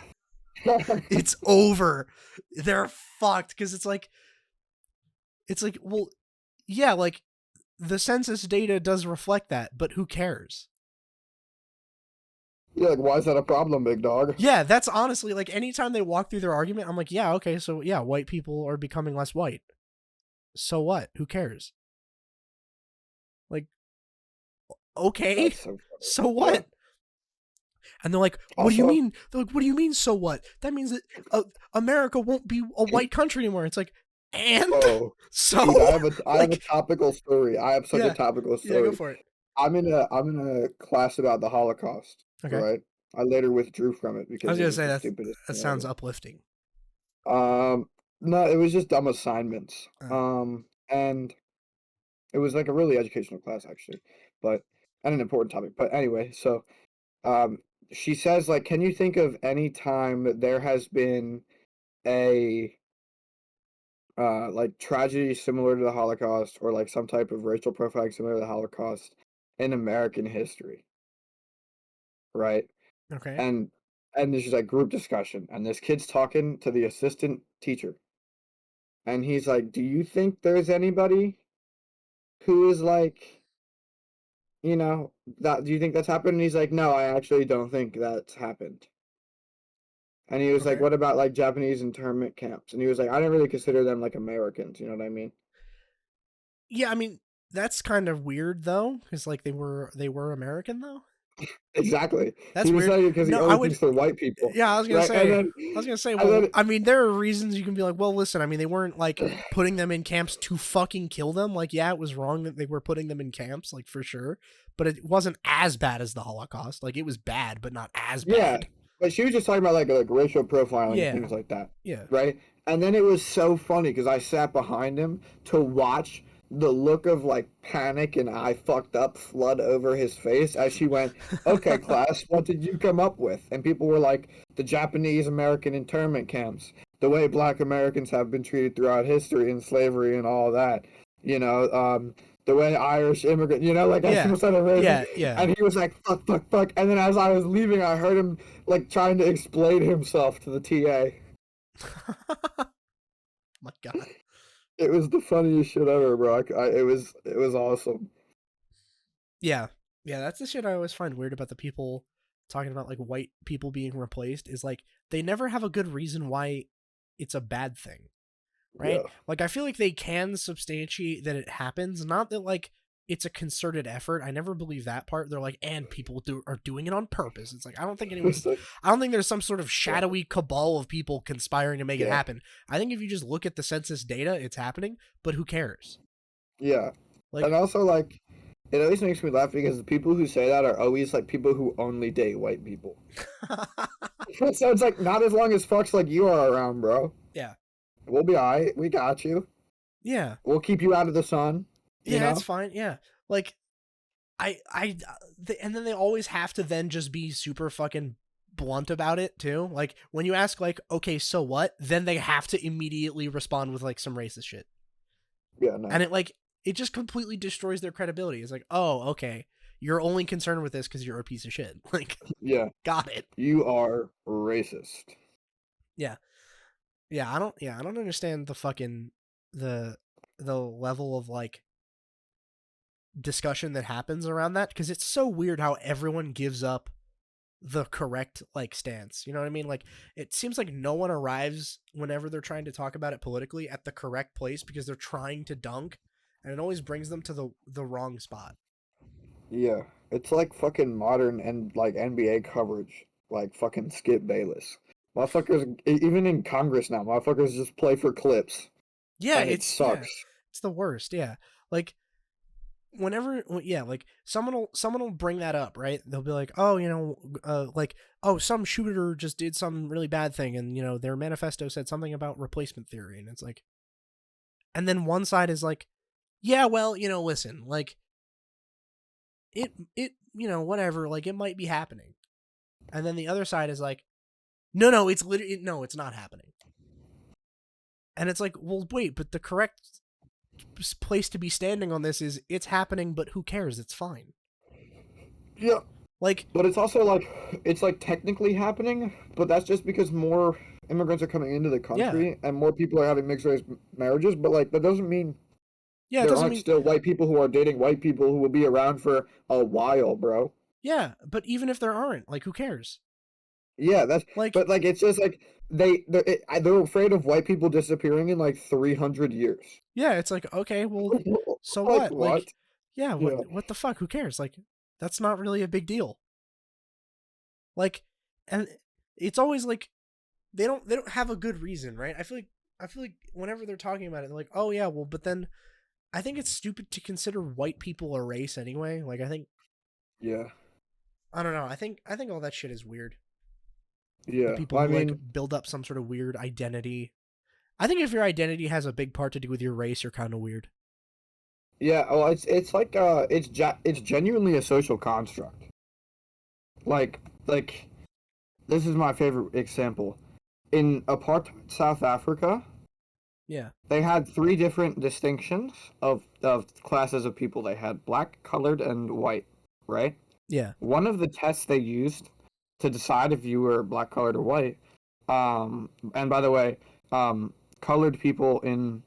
It's over. They're fucked because it's like, well, yeah, like the census data does reflect that, but who cares? Yeah, like why is that a problem, big dog? Yeah, that's honestly like anytime they walk through their argument, I'm like, yeah, okay, so yeah, white people are becoming less white. So what? Who cares? Like, okay, That's so funny. so what? Yeah. And they're like, what do you Also, mean? They're like, what do you mean, so what? That means that America won't be a white country anymore. It's like, and oh, so dude, I have a like, topical story. I have such a yeah, topical yeah, go story. for it. I'm in a class about the Holocaust, Okay. right? I later withdrew from it I because was it gonna was say the that stupidest that thing sounds ever. uplifting. No, it was just dumb assignments. Uh, And it was like a really educational class actually, but and an important topic. But anyway, so um, she says like, can you think of any time that there has been a like tragedy similar to the Holocaust or like some type of racial profiling similar to the Holocaust in American history, right? okay. And this is like group discussion, and this kid's talking to the assistant teacher, and he's like, "Do you think there's anybody who is like, you know, that? Do you think that's happened?" And he's like, "No, I actually don't think that's happened." And he was like, Okay. "What about like Japanese internment camps?" And he was like, "I don't really consider them like Americans." You know what I mean? Yeah, I mean that's kind of weird though, because like they were American though. Exactly. That's He was weird. saying it because he No, I only would. thinks they're white people, Yeah, I was gonna right? say. I was gonna say. And Well, then, I mean, there are reasons you can be like, well, listen. I mean, they weren't like putting them in camps to fucking kill them. Like, yeah, it was wrong that they were putting them in camps, like for sure. But it wasn't as bad as the Holocaust. Like, it was bad, but not as yeah, bad. but she was just talking about like racial profiling and Yeah, things like that, yeah. right? And then it was so funny because I sat behind him to watch the look of like panic and I fucked up flood over his face as she went, "Okay, class, what did you come up with?" And people were like, "The Japanese American internment camps, the way Black Americans have been treated throughout history and slavery and all that, you know, the way Irish immigrant, you know, like as Yeah, people started raising." yeah, yeah. And he was like, "Fuck, fuck, fuck." And then as I was leaving, I heard him like trying to explain himself to the TA. My God. It was the funniest shit ever, bro. It was awesome. Yeah, yeah. That's the shit I always find weird about the people talking about like white people being replaced is like they never have a good reason why it's a bad thing. Right? Yeah. Like I feel like they can substantiate that it happens, not that like it's a concerted effort. I never believe that part. They're like, and are doing it on purpose. It's like I don't think there's some sort of shadowy cabal of people conspiring to make it Yeah. happen. I think if you just look at the census data, it's happening, but who cares? Yeah. Like And also like it always makes me laugh because the people who say that are always like people who only date white people. So it's like not as long as fucks like you are around, bro. yeah. We'll be alright. We got you. Yeah. We'll keep you out of the sun. You Yeah, it's know? fine. Yeah. Like and then they always have to then just be super fucking blunt about it too. Like when you ask like, okay, so what? Then they have to immediately respond with like some racist shit. Yeah, no. And it just completely destroys their credibility. It's like, oh, okay, you're only concerned with this because you're a piece of shit. Like, Yeah. got it. You are racist. Yeah, yeah, I don't understand the fucking the the level of like discussion that happens around that because it's so weird how everyone gives up the correct like stance. You know what I mean? Like it seems like no one arrives whenever they're trying to talk about it politically at the correct place because they're trying to dunk and it always brings them to the wrong spot. Yeah. It's like fucking modern and like NBA coverage. Like fucking Skip Bayless. Motherfuckers even in Congress now, motherfuckers just play for clips. Yeah, And it sucks. it's the worst. Yeah. Like like someone will bring that up, right? They'll be like, "Oh, like oh, some shooter just did some really bad thing and their manifesto said something about replacement theory." And it's like and then one side is like, "Yeah, well, listen, like it whatever, like it might be happening." And then the other side is like, "No, it's literally no, it's not happening." And it's like, "Well, wait, but the correct place to be standing on this is it's happening, but who cares? It's fine." Yeah. Like, But it's also like it's like technically happening, but that's just because more immigrants are coming into the yeah. country and more people are having mixed race marriages, but like that doesn't mean Yeah, it there doesn't aren't mean still white people who are dating white people who will be around for a while, bro. yeah, but even if there aren't, like who cares? Yeah, that's Like but like it's just like they're afraid of white people disappearing in like 300 years. yeah, it's like okay, well, so Like what? what? Like yeah, Yeah. what the fuck? Who cares? Like that's not really a big deal. Like and it's always like they don't have a good reason, right? I feel like whenever they're talking about it, they're like, "Oh yeah, well, but then I think it's stupid to consider white people a race anyway." Like I think Yeah. I don't know. I think all that shit is weird. The Yeah. people Well, I who like mean, build up some sort of weird identity. I think if your identity has a big part to do with your race, you're kind of weird. yeah, well it's like it's genuinely a social construct. Like this is my favorite example. In apartheid South Africa, Yeah. they had three different distinctions of classes of people. They had black, colored, and white, right? Yeah. One of the tests they used to decide if you were black, colored, or white, and by the way, colored people in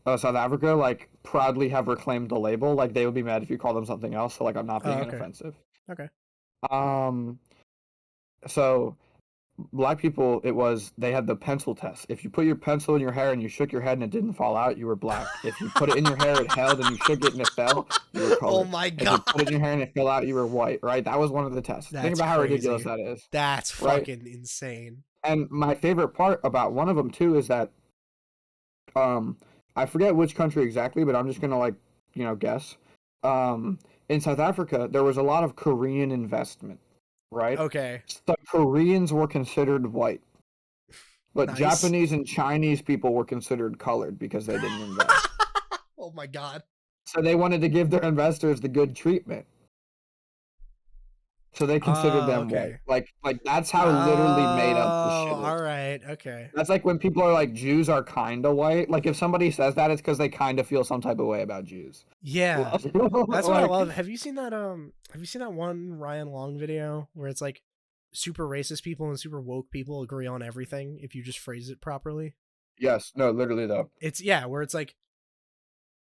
South Africa like proudly have reclaimed the label. Like they would be mad if you call them something else. So like I'm not being Oh, okay. inoffensive. Okay. Um, so black people, they had the pencil test. If you put your pencil in your hair and you shook your head and it didn't fall out, you were black. If you put it in your hair, it held, and you shook it and it fell, you were Oh colored. my If you put it god. in your hair and it fell out, you were white, right? That was one of the tests. Think That's about how ridiculous crazy. that is, That's right? fucking insane. And my favorite part about one of them too is that um I forget which country exactly, but I'm just gonna like, guess. Um in South Africa, there was a lot of Korean investment, right? Okay. So Koreans were considered white, but Nice. Japanese and Chinese people were considered colored because they didn't invest. Oh my god. So they wanted to give their investors the good treatment. So they considered Oh, them white. okay. Like that's Oh, how literally made up this shit is. all right. Okay. That's like when people are like Jews are kind of white. Like if somebody says that, it's because they kind of feel some type of way about Jews. Yeah. That's what I Like, love. Have you seen that one Ryan Long video where it's like super racist people and super woke people agree on everything if you just phrase it properly? yes, no, literally though. It's where it's like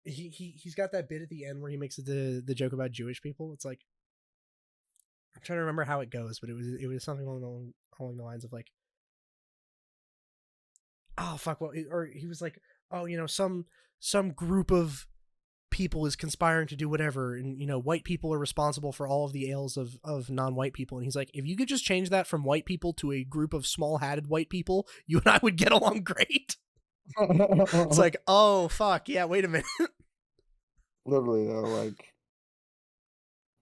he's got that bit at the end where he makes the joke about Jewish people. It's like I'm trying to remember how it goes, but it was something along the lines of like, oh fuck, what, or he was like, oh, some group of people is conspiring to do whatever, and white people are responsible for all of the ills of non-white people, and he's like, if you could just change that from white people to a group of small-hatted white people, you and I would get along great. It's like, oh fuck, yeah, wait a minute. Literally though, like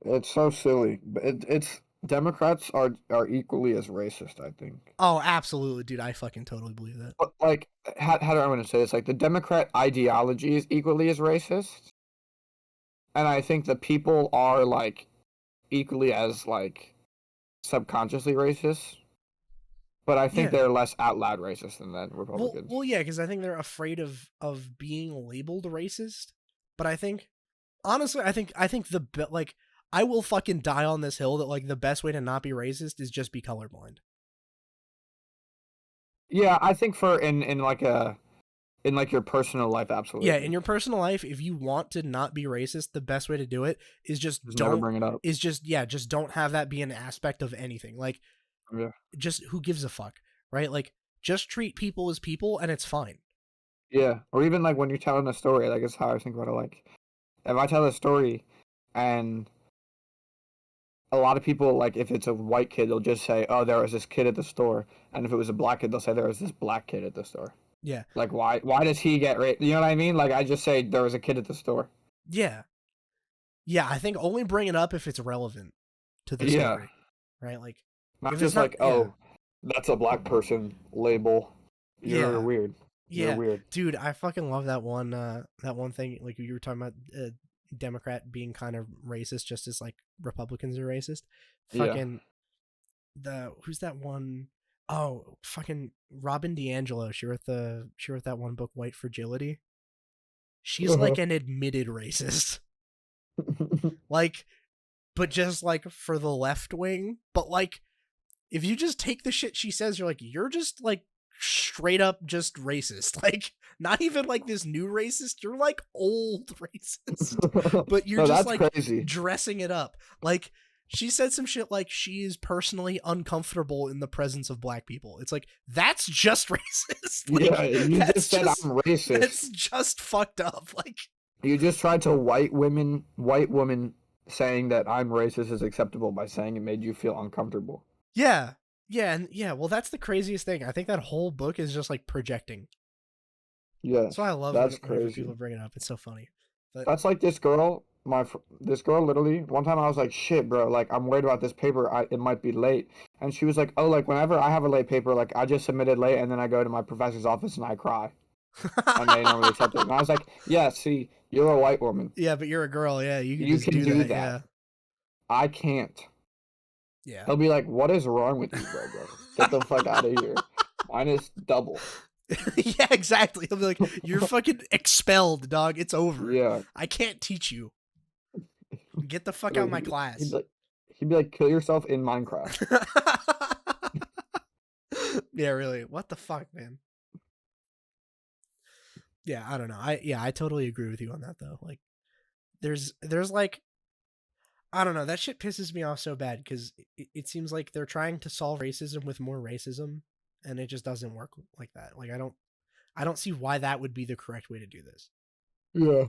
it's so silly. But it's Democrats are equally as racist, I think. Oh, absolutely, dude, I fucking totally believe that. But like, how do I want to say this? Like the Democrat ideology is equally as racist, and I think the people are like equally as like subconsciously racist. But I think Yeah. they're less out loud racist than that Well, Republicans. well, yeah, because I think they're afraid of being labeled racist. But I think, honestly, I think like I will fucking die on this hill that like the best way to not be racist is just be colorblind. Yeah, I think for in like your personal life, Yeah, in absolutely. your personal life, if you want to not be racist, the best way to do it is Just never bring it up. just don't have that be an aspect of anything. Like, Yeah. just who gives a fuck, right? Like, just treat people as people, and it's fine. Yeah. Or even like when you're telling a story, like it's how I think about it. Like if I tell a story and a lot of people, like if it's a white kid, they'll just say, "Oh, there was this kid at the store," and if it was a black kid, they'll say there was this black kid at the store. Yeah, Like why does he get raped? You know what I mean? Like I just say there was a kid at the store. yeah, yeah. I think only bring it up if it's relevant to the Yeah. story, right? Like, Not if it's just not, like, yeah, oh, that's a black person label. You're yeah, weird. You're yeah, weird. dude, I fucking love that one thing. Like you were talking about, Democrat being kind of racist, just as like Republicans are racist. Yeah. Fucking who's that one? Oh, fucking Robin DiAngelo. She wrote that one book, White Fragility. She's like an admitted racist. Like, but just like for the left wing. But like, if you just take the shit she says, you're like, you're just like straight up just racist. Like, not even like this new racist. You're like old racist. But you're No, just that's like crazy. dressing it up. Like, she said some shit like she is personally uncomfortable in the presence of black people. It's like, that's just racist. Like, Yeah, you that's just said just I'm racist. that's just fucked up. Like, You just tried to white woman saying that I'm racist is acceptable by saying it made you feel uncomfortable. yeah. Yeah, and yeah, well, that's the craziest thing. I think that whole book is just like projecting. Yes, That's why I love that's whenever people crazy. bring it up. It's so funny. But That's like this girl, this girl literally, one time I was like, shit, bro, like I'm worried about this paper, it might be late. And she was like, oh, like whenever I have a late paper, like I just submitted late and then I go to my professor's office and I cry. And they normally accept it. And I was like, yeah, see, you're a white woman. yeah, but you're a girl. Yeah, you can You just can do do that. that. Yeah, I can't. yeah, He'll be like, what is wrong with you, bro? Get the fuck out of here. Mine is double. yeah. Exactly. He'll be like, "You're fucking expelled, dog. It's over. Yeah. I can't teach you. Get the fuck out of Literally, my he'd be class." like, he'd be like, kill yourself in Minecraft. Yeah, really. What the fuck, man? Yeah, I don't know. I totally agree with you on that though. Like, there's like, I don't know. That shit pisses me off so bad because it seems like they're trying to solve racism with more racism, and it just doesn't work like that. Like I don't see why that would be the correct way to do this. Yeah.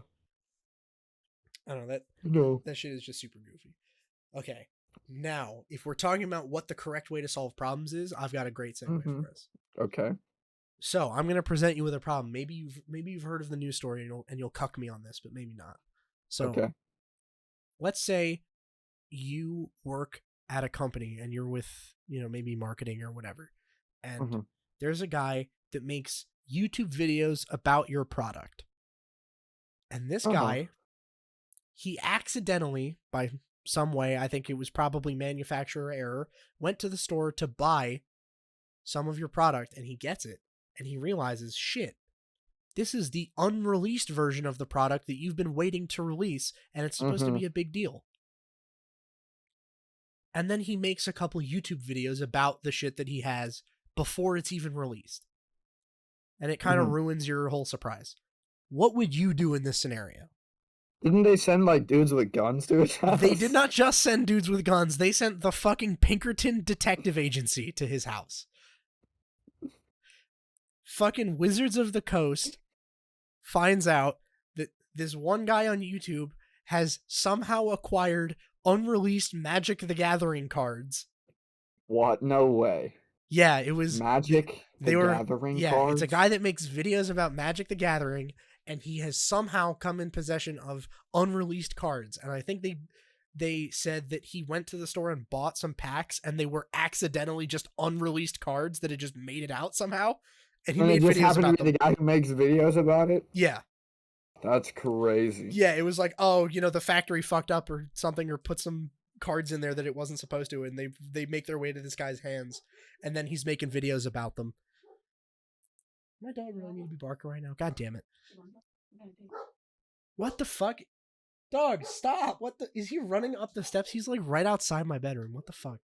I don't know that No. that shit is just super goofy. Okay, now if we're talking about what the correct way to solve problems is, I've got a great segue for us. Okay. So I'm gonna present you with a problem. Maybe you've heard of the news story and you'll cuck me on this, but maybe not. So Okay. let's say you work at a company and you're with, maybe marketing or whatever. And there's a guy that makes YouTube videos about your product. And this guy, he accidentally, by some way, I think it was probably manufacturer error, went to the store to buy some of your product, and he gets it. And he realizes, shit, this is the unreleased version of the product that you've been waiting to release, and it's supposed to be a big deal. And then he makes a couple YouTube videos about the shit that he has before it's even released. And it kind of ruins your whole surprise. What would you do in this scenario? Didn't they send, like, dudes with guns to his house? They did not just send dudes with guns. They sent the fucking Pinkerton Detective Agency to his house. Fucking Wizards of the Coast finds out that this one guy on YouTube has somehow acquired unreleased Magic the Gathering cards. What? No way. Yeah, it was Magic the Gathering cards? It's a guy that makes videos about Magic the Gathering, and he has somehow come in possession of unreleased cards. And I think they said that he went to the store and bought some packs, and they were accidentally just unreleased cards that had just made it out somehow. And he made videos about them. The guy who makes videos about it? Yeah. That's crazy. Yeah, it was like, oh, the factory fucked up or something, or put some cards in there that it wasn't supposed to, and they make their way to this guy's hands, and then he's making videos about them. My dog really need to be barking right now. God damn it. What the fuck? Dog, stop. Is he running up the steps? He's like right outside my bedroom. What the fuck?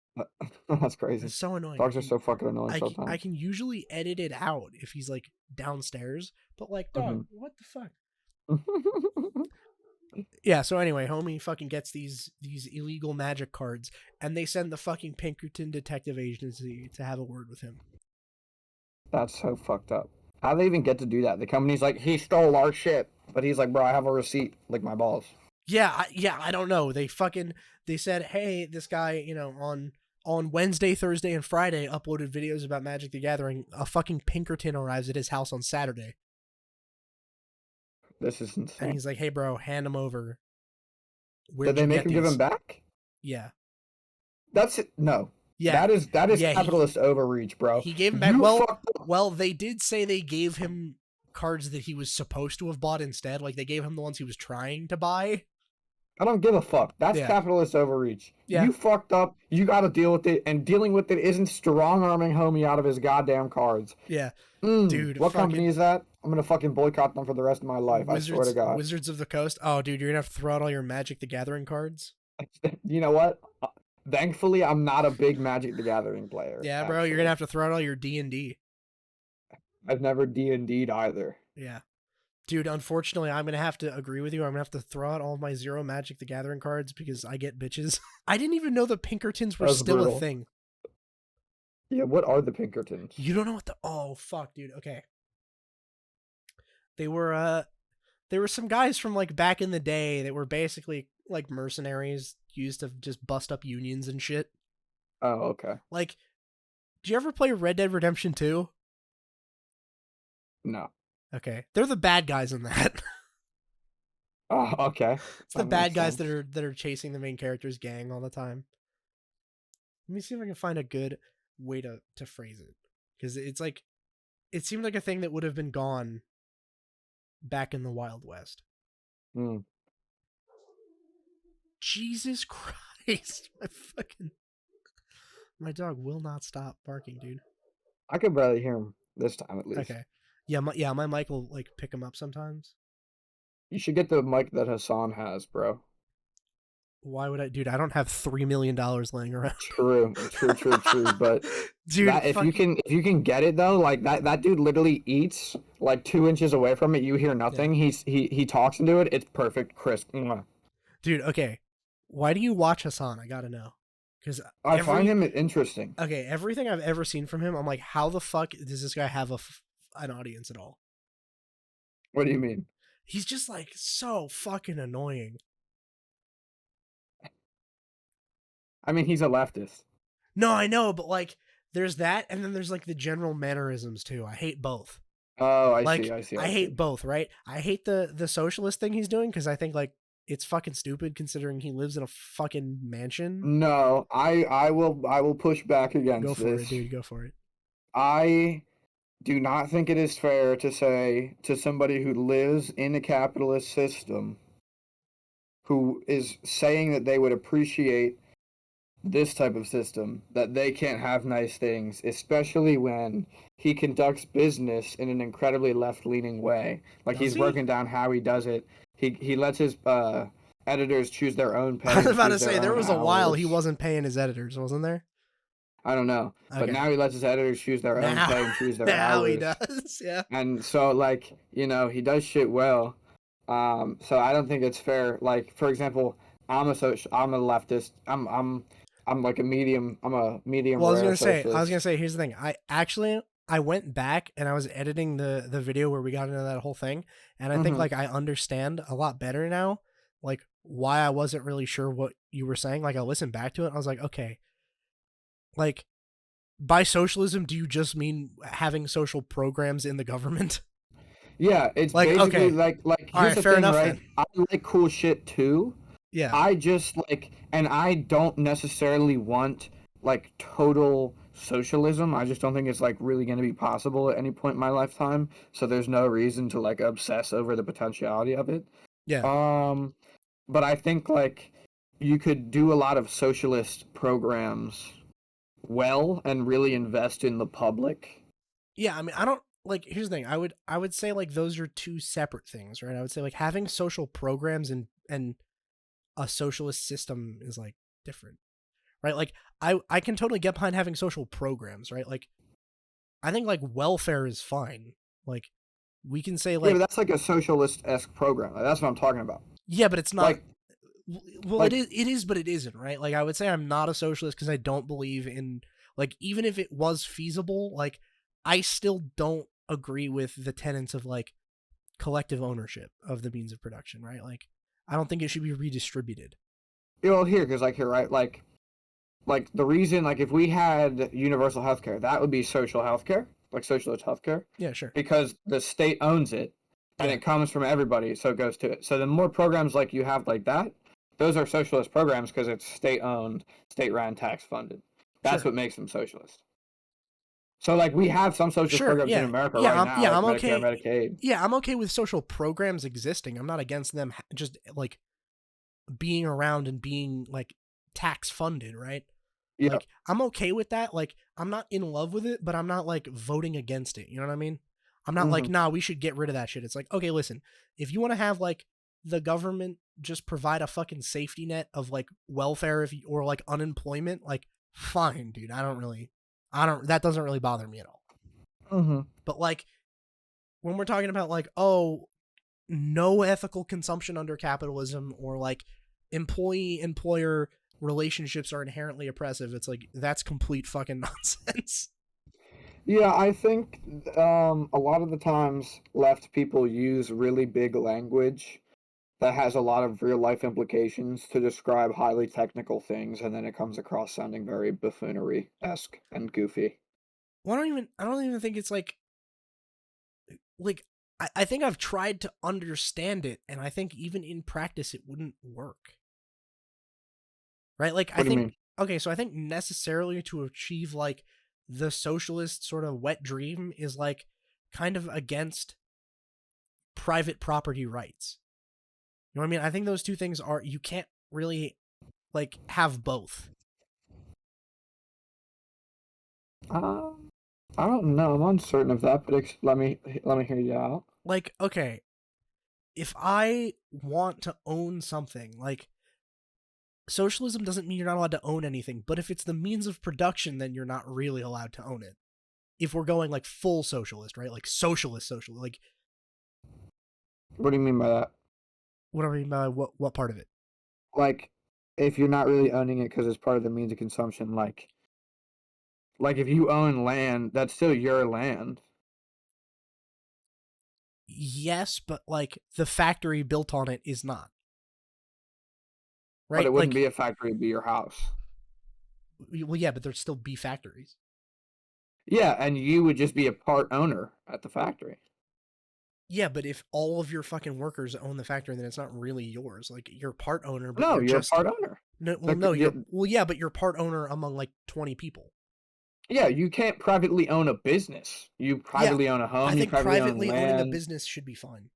That's crazy. It's so annoying. Dogs are so fucking annoying sometimes. I can usually edit it out if he's like downstairs, but like, dog, what the fuck? Yeah, so anyway, homie fucking gets these illegal Magic cards, and they send the fucking Pinkerton Detective Agency to have a word with him. That's so fucked up. How do they even get to do that? The company's like, he stole our shit, but he's like, bro, I have a receipt. Lick my balls. Yeah, I don't know. They said, hey, this guy, on Wednesday, Thursday, and Friday uploaded videos about Magic the Gathering. A fucking Pinkerton arrives at his house on Saturday. This is insane. And he's like, hey, bro, hand him over. Did they make him give him back? Yeah. That's it. No. Yeah. That is capitalist overreach, bro. He gave him back. Well, they did say they gave him cards that he was supposed to have bought instead. Like, they gave him the ones he was trying to buy. I don't give a fuck. That's capitalist overreach. Yeah. You fucked up. You got to deal with it, and dealing with it isn't strong-arming homie out of his goddamn cards. Yeah. Dude. What company is that? I'm going to fucking boycott them for the rest of my life. I swear to God. Wizards of the Coast? Oh, dude, you're going to have to throw out all your Magic the Gathering cards? You know what? Thankfully, I'm not a big Magic the Gathering player. Yeah, bro, you're going to have to throw out all your D&D. I've never D&D'd either. Yeah. Dude, unfortunately, I'm going to have to agree with you. I'm going to have to throw out all my 0 Magic the Gathering cards because I get bitches. I didn't even know the Pinkertons were still brutal. A thing. Yeah, what are the Pinkertons? You don't know what the... Oh, fuck, dude. Okay. They were some guys from, like, back in the day that were basically, like, mercenaries used to just bust up unions and shit. Oh, okay. Like, did you ever play Red Dead Redemption 2? No. Okay. They're the bad guys in that. Oh, okay. It's the bad guys that are chasing the main character's gang all the time. Let me see if I can find a good way to phrase it. Because it's like, it seemed like a thing that would have been gone back in the Wild West. Jesus Christ. My dog will not stop barking, dude. I could barely hear him this time at least. Okay. Yeah, my mic will like pick him up sometimes. You should get the mic that Hassan has, bro. Why would I, dude? I don't have $3 million laying around. True. But dude, if you can get it though, like that dude literally eats like 2 inches away from it. You hear nothing. Yeah. He talks into it. It's perfect, crisp. Dude, okay. Why do you watch Hassan? I gotta know. Because I find him interesting. everything I've ever seen from him, I'm like, how the fuck does this guy have an audience at all? What do you mean? He's just like so fucking annoying. I mean, he's a leftist. No, I know, but like, there's that, and then there's like the general mannerisms too. I hate both. Oh, I Like, see. I see. I I hate see. both, right? I hate the socialist thing he's doing because I think like it's fucking stupid considering he lives in a fucking mansion. No, I will push back Go against for this. it, dude. Go for it. I do not think it is fair to say to somebody who lives in a capitalist system, who is saying that they would appreciate this type of system, that they can't have nice things, especially when he conducts business in an incredibly left-leaning way. Like, Does he's he? broken down how he does it. He lets his editors choose their own I pay was and about to choose say their there own was a while hours. he wasn't paying his editors, wasn't there? I don't know, but Okay. now he lets his editors choose their own Now, pay and choose their now he hours. does. Yeah. And so, like, he does shit well. So I don't think it's fair. Like, for example, I'm a leftist. I'm like a medium. I'm a medium Well, rare I was gonna socialist. say, here's the thing. I went back and I was editing the video where we got into that whole thing, and I think Hmm. like I understand a lot better now, like why I wasn't really sure what you were saying. Like I listened back to it, and I was like, okay, like by socialism, do you just mean having social programs in the government? Yeah, it's Like, basically okay, like all here's right, the fair thing, enough right? then. I like cool shit too. Yeah, I just like, and I don't necessarily want like total socialism. I just don't think it's like really going to be possible at any point in my lifetime. So there's no reason to like obsess over the potentiality of it. yeah, Um, but I think like you could do a lot of socialist programs well and really invest in the public. yeah. I mean, I don't like. Here's the thing. I would say like those are two separate things, right? I would say like having social programs and a socialist system is like different, right? Like I can totally get behind having social programs, right? Like I think like welfare is fine. Like we can say Yeah, but like that's like a socialist-esque program. Like, that's what I'm talking about. yeah, but it's not. Like, Well, like it is, but it isn't, right? Like I would say I'm not a socialist because I don't believe in like even if it was feasible, like I still don't agree with the tenets of like collective ownership of the means of production, right? Like I don't think it should be redistributed. here, because like here, right? Like the reason, like if we had universal healthcare, that would be social healthcare, like socialist healthcare, Yeah, sure. because the state owns it and Yeah, it comes from everybody, so it goes to it. So the more programs like you have like that, those are socialist programs because it's state owned, state run, tax funded. That's sure. what makes them socialist. So like we have some socialist Sure. programs in Yeah. America right now, Yeah. like I'm Medicare, okay. Medicaid. Yeah, I'm okay with social programs existing. I'm not against them just like being around and being like tax funded, right? Yeah. Like I'm okay with that. Like I'm not in love with it, but I'm not like voting against it. You know what I mean? I'm not like, Hmm. nah, we should get rid of that shit. It's like, okay, listen, if you want to have like the government just provide a fucking safety net of like welfare if you, or like unemployment, like fine, dude. That doesn't really bother me at all. Hmm. But like when we're talking about like, oh, no ethical consumption under capitalism or like employee employer relationships are inherently oppressive, it's like that's complete fucking nonsense. Yeah, I think a lot of the times left people use really big language that has a lot of real life implications to describe highly technical things, and then it comes across sounding very buffoonery esque and goofy. Well, I don't even think it's like I think I've tried to understand it and I think even in practice it wouldn't work. Right? Like I What do you think mean? okay, so I think necessarily to achieve like the socialist sort of wet dream is like kind of against private property rights. You know what I mean? I think those two things are you can't really like have both. Um, I don't know. I'm uncertain of that, but let me hear you out. Like, okay, if I want to own something, like socialism doesn't mean you're not allowed to own anything, but if it's the means of production, then you're not really allowed to own it. If we're going like full socialist, right? Like socialist, like What do you mean by that? what do I mean by what part of it? Like if you're not really owning it because it's part of the means of consumption, like if you own land, that's still your land. Yes, but like the factory built on it is not. But Right? it wouldn't Like, be a factory, it'd be your house. well, yeah, but there'd still be factories. Yeah, and you would just be a part owner at the factory. Yeah, but if all of your fucking workers own the factory, then it's not really yours. Like, you're part owner, but No, you're you're a just part owner. no. Well, Like, no, yeah, but you're part owner among like 20 people. yeah, you can't privately own a business. You Yeah, privately own a I home, you think privately own privately owning a land. business should be fine.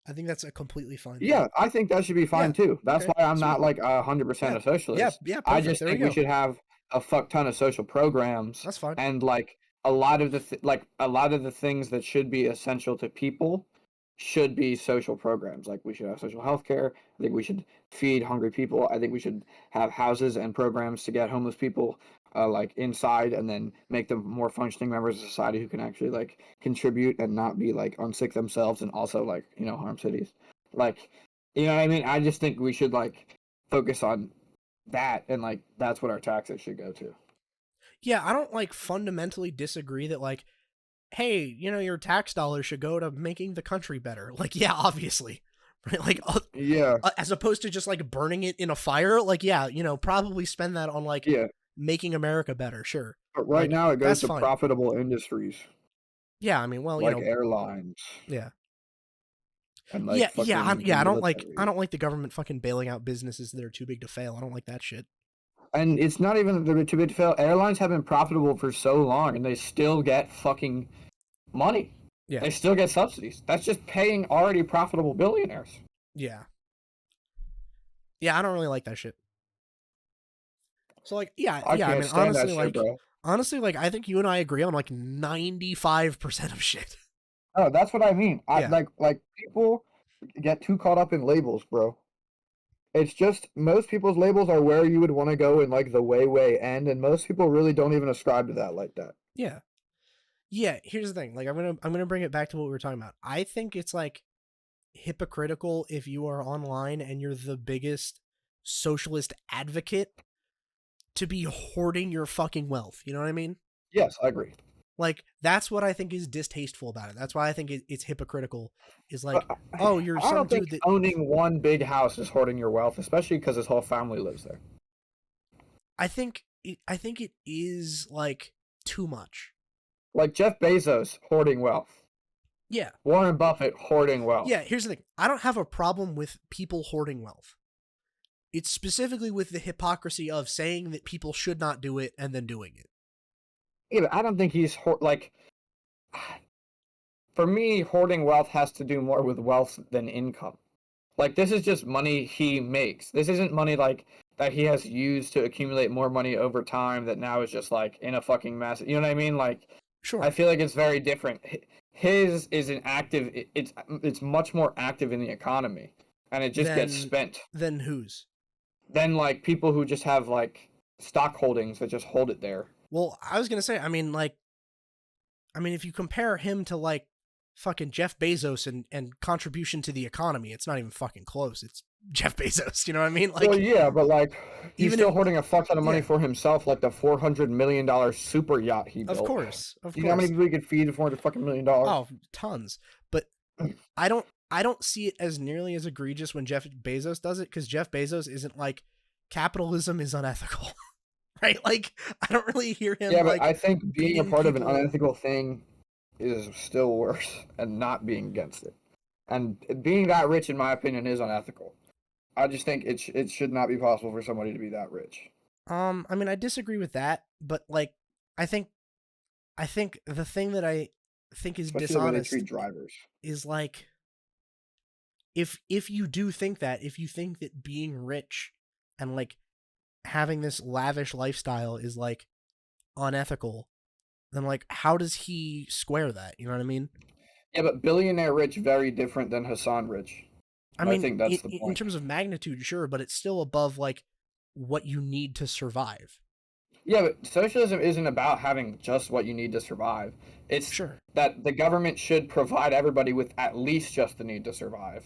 I think that's a completely fine thing. Yeah, I think that should be Yeah. fine too. That's Okay. why I'm Sweet. not like 100% Yeah. a socialist. Yeah. I Perfect. just There we think we go. should have a fuck ton of social programs, That's fine. and like a lot of the like a lot of the things that should be essential to people should be social programs. Like we should have social health care. I think we should feed hungry people. I think we should have houses and programs to get homeless people like inside, and then make them more functioning members of society who can actually like contribute and not be like unsick themselves and also like harm cities. Like, you know what I mean? I just think we should like focus on that, and like that's what our taxes should go to. Yeah, I don't like fundamentally disagree that like, hey, your tax dollars should go to making the country better. Like, yeah, obviously. Right? Like, Yeah, as opposed to just like burning it in a fire, like, yeah, probably spend that on like yeah. making America better, sure. But right Like, now it goes that's to fine. profitable industries Yeah, I mean, well, like airlines yeah. and Yeah, like fucking the I military. don't like the government fucking bailing out businesses that are too big to fail. I don't like that shit. And it's not even that they're too big to fail. Airlines have been profitable for so long, and they still get fucking money. Yeah. They still get subsidies. That's just paying already profitable billionaires. Yeah. Yeah, I don't really like that shit. So like, yeah, I I can't mean, stand that shit, bro. honestly, like, I think you and I agree on like 95% of shit. Oh, that's what I mean. I Yeah. like people get too caught up in labels, bro. It's just most people's labels are where you would want to go in like the way end, and most people really don't even ascribe to that like that. Yeah. Yeah, here's the thing. Like, I'm gonna bring it back to what we were talking about. I think it's like hypocritical if you are online and you're the biggest socialist advocate to be hoarding your fucking wealth. You know what I mean? Yes, I agree. Like, that's what I think is distasteful about it. That's why I think it's hypocritical. Is like, But oh, you're I some don't think dude that owning one big house is hoarding your wealth, especially because his whole family lives there. I think it is like too much. Like Jeff Bezos hoarding wealth, Yeah. Warren Buffett hoarding wealth. Yeah, here's the thing. I don't have a problem with people hoarding wealth. It's specifically with the hypocrisy of saying that people should not do it and then doing it. Yeah, but I don't think he's like. For me, hoarding wealth has to do more with wealth than income. Like this is just money he makes. This isn't money like that he has used to accumulate more money over time that now is just like in a fucking mess. You know what I mean? Like Sure. I feel like it's very different. His is an active. It's much more active in the economy, and it just gets spent. Then whose? Then like people who just have like stock holdings that just hold it there. Well, I was gonna say, I mean, if you compare him to like fucking Jeff Bezos and contribution to the economy, it's not even fucking close. It's Jeff Bezos. You know what I mean? Like, Well, yeah, but like he's even still if, hoarding a fuck ton of money yeah. for himself, like the $400 million super yacht he built. Of course. You know how many people he could feed for $400 million? Oh, tons. But I don't see it as nearly as egregious when Jeff Bezos does it, because Jeff Bezos isn't like capitalism is unethical. Right? Like, I don't really hear him. Yeah, but like, I think being a part of an people... unethical thing is still worse, and not being against it. And being that rich, in my opinion, is unethical. I just think it should not be possible for somebody to be that rich. I mean, I disagree with that, but like, I think the thing that I think is Especially the way they dishonest treat drivers. is like, if you do think that, if you think that being rich and like having this lavish lifestyle is like unethical, then like, how does he square that? You know what I mean? Yeah, but billionaire rich very different than Hassan rich. I mean, think that's the in point. terms of magnitude, sure, but it's still above like what you need to survive. Yeah, but socialism isn't about having just what you need to survive. It's Sure. that the government should provide everybody with at least just the need to survive,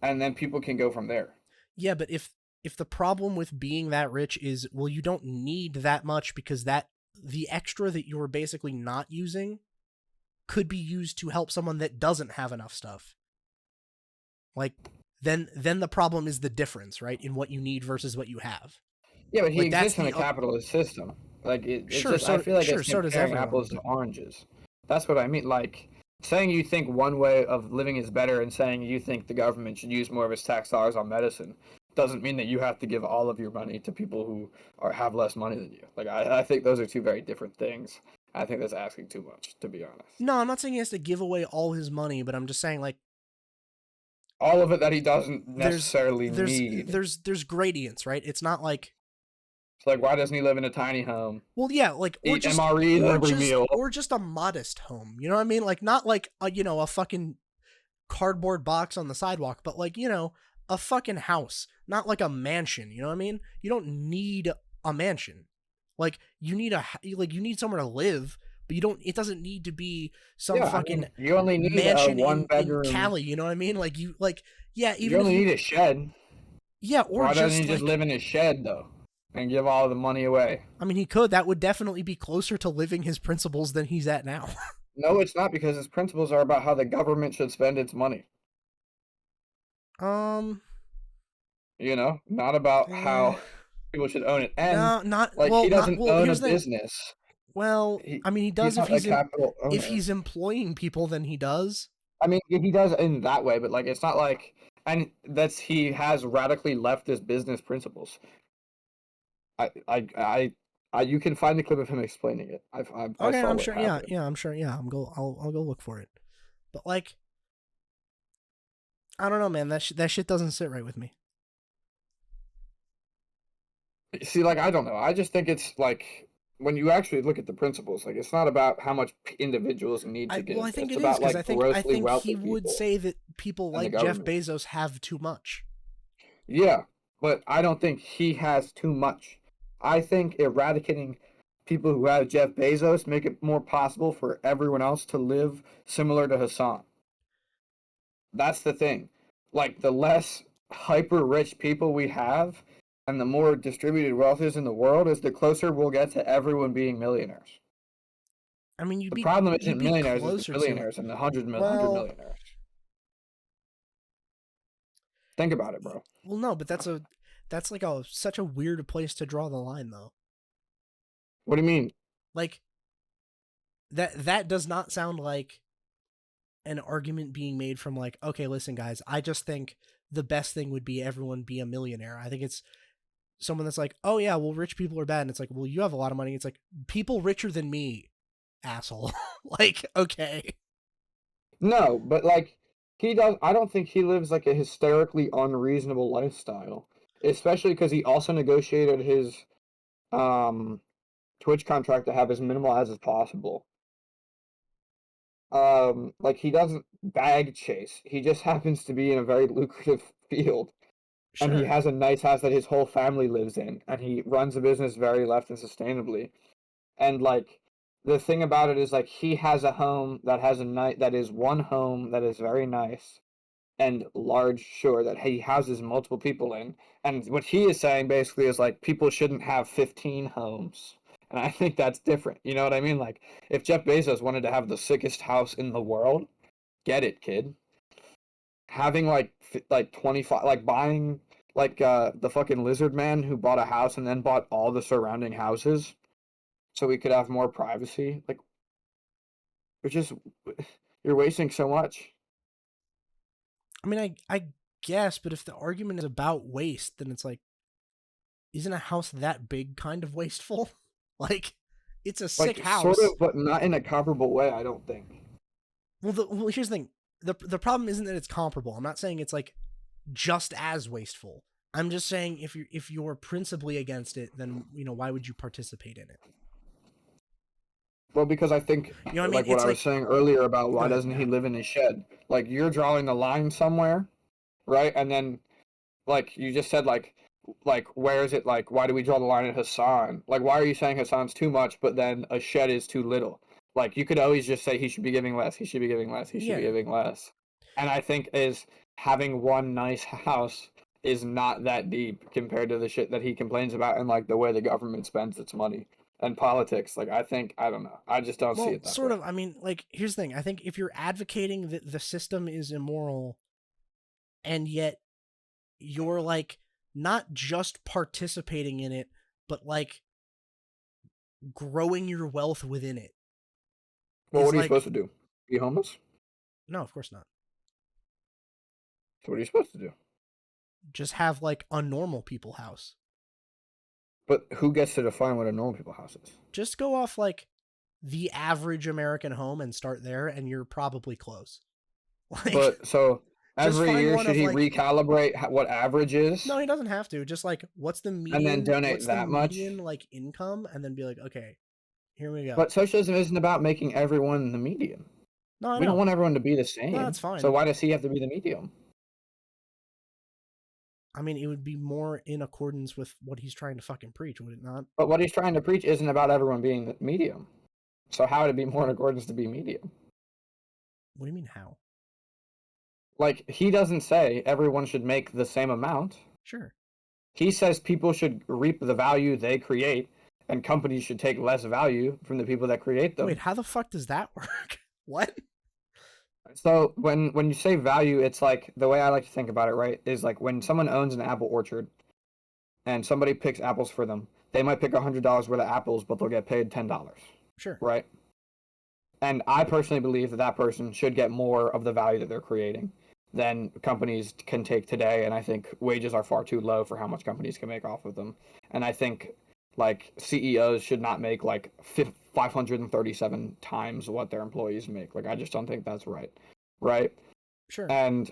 and then people can go from there. Yeah, but if if the problem with being that rich is, well, you don't need that much because that the extra that you're basically not using could be used to help someone that doesn't have enough stuff. Like, then the problem is the difference, right, in what you need versus what you have. Yeah, but he Like, that's exists in a the capitalist system. Like it's sure. just I So feel like sure. it's So does comparing everyone. apples to But oranges. That's what I mean. Like saying you think one way of living is better and saying you think the government should use more of its tax dollars on medicine doesn't mean that you have to give all of your money to people who have less money than you. Like I think those are two very different things. I think that's asking too much, to be honest. no, I'm not saying he has to give away all his money, but I'm just saying, like, All of it that he doesn't there's necessarily there's need. there's gradients, right? It's not like, It's like why doesn't he live in a tiny home? well, yeah, like, Eat MREs every meal. or just a modest home. You know what I mean? Like, not like a fucking cardboard box on the sidewalk, but like, a fucking house, not like a mansion. You know what I mean? You don't need a mansion. Like, you need you need somewhere to live, but you don't. It doesn't need to be some Yeah, I fucking mean, you only need a mansion one in bedroom. Cali. You know what I mean? Yeah, You even if only you need a shed. yeah, or Why doesn't he just just like, live in his shed though, and give all the money away? I mean, he could. That would definitely be closer to living his principles than he's at now. No, it's not because his principles are about how the government should spend its money. um, You know, not about eh, how people should own it. And no, not like well, he not doesn't well. own a Here's the thing. business. Well, He I mean, he he's does not a capital if owner. he's employing people, then he does. I mean, he does in that way, but like it's not like and that's he has radically leftist business principles. You can find the clip of him explaining it. I Okay, saw I'm what sure. Yeah, happened. yeah, I'm sure. Yeah, I'll go look for it. But like, I don't know, man. That shit doesn't sit right with me. See, like I don't know. I just think it's like when you actually look at the principles, like it's not about how much individuals need to I give. think It's it is about because like I grossly think he wealthy would people say that people and the like Jeff government. Bezos have too much. Yeah, but I don't think he has too much. I think eradicating people who have Jeff Bezos make it more possible for everyone else to live similar to Hassan. That's the thing. Like the less hyper rich people we have and the more distributed wealth is in the world is the closer we'll get to everyone being millionaires. I mean, The problem you'd isn't be millionaires, it's the closer to it. billionaires and the hundred Well, millionaires. Think about it, bro. well, no, but that's like such a weird place to draw the line, though. What do you mean? Like, that does not sound like an argument being made from like, okay, listen, guys, I just think the best thing would be everyone be a millionaire. I think it's someone that's like, oh yeah, well, rich people are bad. And it's like, well, you have a lot of money. It's like, people richer than me, asshole. Like, okay. No, but like he does. I don't think he lives like a hysterically unreasonable lifestyle, especially because he also negotiated his um Twitch contract to have as minimal ads as possible. Like he doesn't bag chase. He just happens to be in a very lucrative field, and he Sure. has a nice house that his whole family lives in, and he runs a business very left and sustainably. And like the thing about it is like he has a home that has a night that is one home that is very nice and large, sure, that he houses multiple people in. And what he is saying basically is like people shouldn't have 15 homes. And I think that's different. You know what I mean? Like if Jeff Bezos wanted to have the sickest house in the world, get it, kid. Having like 25 like buying like the fucking lizard man who bought a house and then bought all the surrounding houses so we could have more privacy. Like we're just you're wasting so much. I mean, I guess, but if the argument is about waste, then it's like, isn't a house that big kind of wasteful? Like, it's a sick Like sort house. of, but not in a comparable way, I don't think. Well, here's the thing. The problem isn't that it's comparable. I'm not saying it's like just as wasteful. I'm just saying if you're principally against it, then why would you participate in it? Well, because I think, You know what I mean? like what It's I was like, saying earlier about go why ahead. doesn't he live in his shed? Like you're drawing the line somewhere, right? And then, like you just said, like where is it? Like why do we draw the line at Hassan? Like why are you saying Hassan's too much, but then a shed is too little? Like you could always just say he should be giving less. He should be giving less. He should be Yeah. giving less. And I think is having one nice house is not that deep compared to the shit that he complains about and like the way the government spends its money and politics. Like I don't know. I just don't see Well, it that sort way. of. I mean, like, here's the thing. I think if you're advocating that the system is immoral, and yet you're like not just participating in it, but like growing your wealth within it, Well, is what are you supposed like, to do? Be homeless? no, of course not. So what are you supposed to do? Just have like a normal people house. But who gets to define what a normal people house is? Just go off like the average American home and start there, and you're probably close. Like, But so just every find year one should of he like, recalibrate what average is no, he doesn't have to. Just like, and then donate what's the that much? median like income, and then be like, okay, here we go. But socialism isn't about making everyone the median. No, I We don't know. want everyone to be the No, same. that's fine. So why does he have to be the medium? I mean, it would be more in accordance with what he's trying to fucking preach, would it not? But what he's trying to preach isn't about everyone being the medium. So how would it be more in accordance to be medium? What do you mean, how? Like, he doesn't say everyone should make the same amount. Sure. He says people should reap the value they create, and companies should take less value from the people that create them. Wait, how the fuck does that work? What? So when you say value, it's like the way I like to think about it, right? Is like when someone owns an apple orchard and somebody picks apples for them, they might pick $100 worth of apples, but they'll get paid $10, Sure. right? And I personally believe that that person should get more of the value that they're creating than companies can take today. And I think wages are far too low for how much companies can make off of them. And I think like CEOs should not make like 537 times what their employees make. Like I just don't think that's right. Right? Sure. And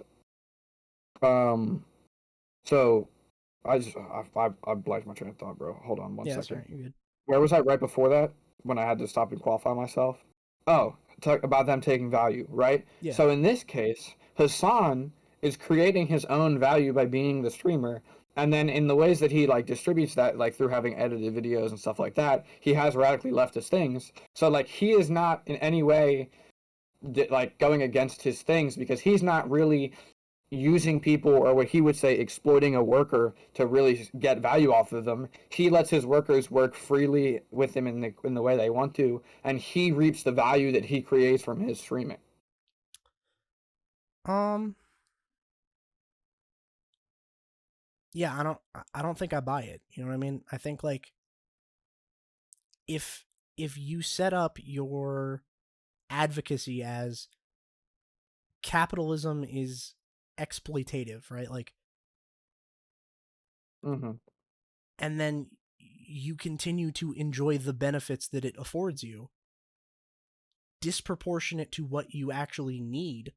so I blanked my train of thought, bro. Hold on one Yeah, second. that's right. You're good. Where was I right before that when I had to stop and qualify myself? Oh, talk about them taking value, right? Yeah. So in this case, Hassan is creating his own value by being the streamer, and then in the ways that he like distributes that, like through having edited videos and stuff like that, he has radically leftist things. So like he is not in any way like going against his things because he's not really using people or what he would say exploiting a worker to really get value off of them. He lets his workers work freely with him in the way they want to, and he reaps the value that he creates from his streaming. Yeah, I don't think I buy it. You know what I mean? I think like if you set up your advocacy as capitalism is exploitative, right? Like, and then you continue to enjoy the benefits that it affords you, disproportionate to what you actually need,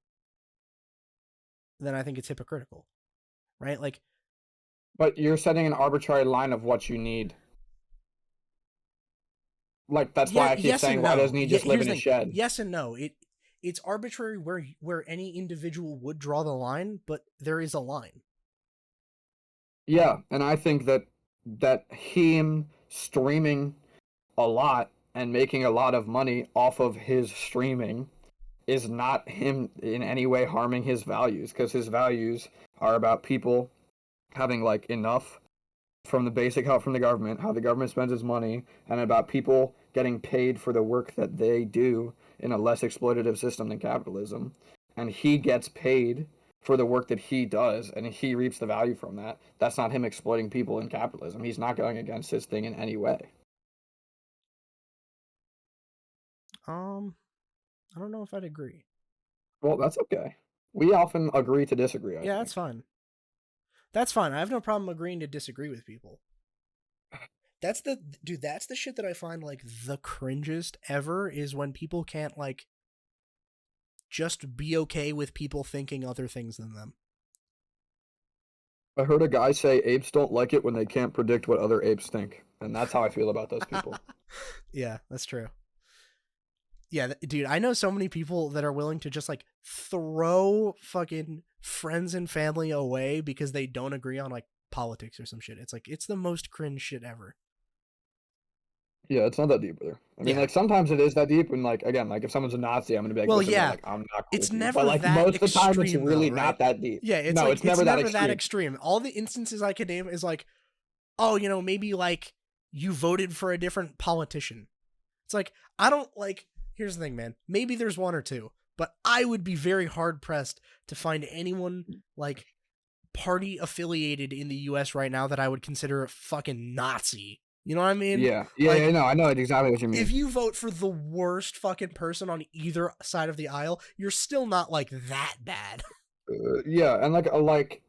then I think it's hypocritical, right? Like, but you're setting an arbitrary line of what you need. Like that's why I keep saying, why doesn't he just live in a shed? Yes and no. It's arbitrary where any individual would draw the line, but there is a line. Yeah, and I think that him streaming a lot and making a lot of money off of his streaming is not him in any way harming his values, because his values are about people having like enough from the basic help from the government, how the government spends its money, and about people getting paid for the work that they do in a less exploitative system than capitalism. And he gets paid for the work that he does, and he reaps the value from that. That's not him exploiting people in capitalism. He's not going against his thing in any way. I don't know if I'd agree. Well, that's okay. We often agree to disagree. Yeah, that's fine. That's fine. I have no problem agreeing to disagree with people. That's the shit that I find like the cringest ever, is when people can't like just be okay with people thinking other things than them. I heard a guy say apes don't like it when they can't predict what other apes think. And that's how I feel about those people. Yeah, that's true. Yeah, dude, I know so many people that are willing to just like throw fucking friends and family away because they don't agree on like politics or some shit. It's like, it's the most cringe shit ever. Yeah, it's not that deep either. I mean, Yeah. like sometimes it is that deep, and like again, like if someone's a Nazi, I'm gonna be like, Well, listen, man, yeah. like I'm not cool It's with you. But never like that most of the time, it's extreme though, really right? not that deep. Yeah, it's No, like it's never that that extreme. extreme. All the instances I could name is like, oh, maybe like you voted for a different politician. It's like, I don't like, here's the thing, man. Maybe there's one or two, but I would be very hard pressed to find anyone like party affiliated in the US right now that I would consider a fucking Nazi. You know what I mean? Yeah, no, I know exactly what you mean. If you vote for the worst fucking person on either side of the aisle, you're still not like that bad. Yeah, and like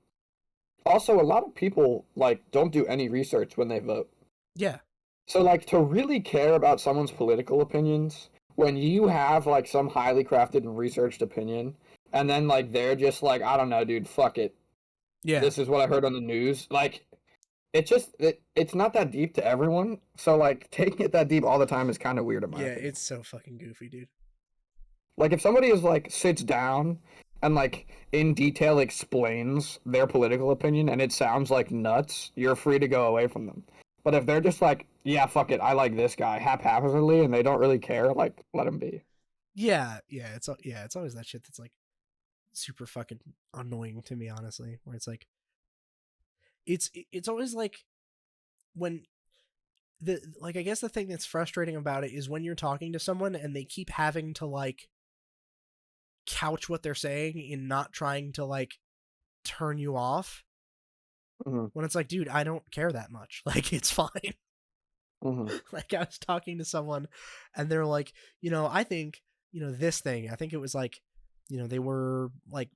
also a lot of people like don't do any research when they vote. Yeah. So like to really care about someone's political opinions when you have like some highly crafted and researched opinion, and then like they're just like, I don't know, dude, fuck it. Yeah. This is what I heard on the news. Like it's not that deep to everyone. So like taking it that deep all the time is kind of weird in my opinion. It's so fucking goofy, dude. Like if somebody is like sits down and like in detail explains their political opinion and it sounds like nuts, you're free to go away from them. But if they're just like, yeah, fuck it, I like this guy haphazardly and they don't really care, like let them be. Yeah, it's always that shit that's like super fucking annoying to me, honestly, where it's like it's always like when I guess the thing that's frustrating about it is when you're talking to someone and they keep having to like couch what they're saying in not trying to like turn you off. Mm-hmm. When it's like, dude, I don't care that much. Like, it's fine. Mm-hmm. Like, I was talking to someone and they're like, I think, this thing, I think it was like, they were like,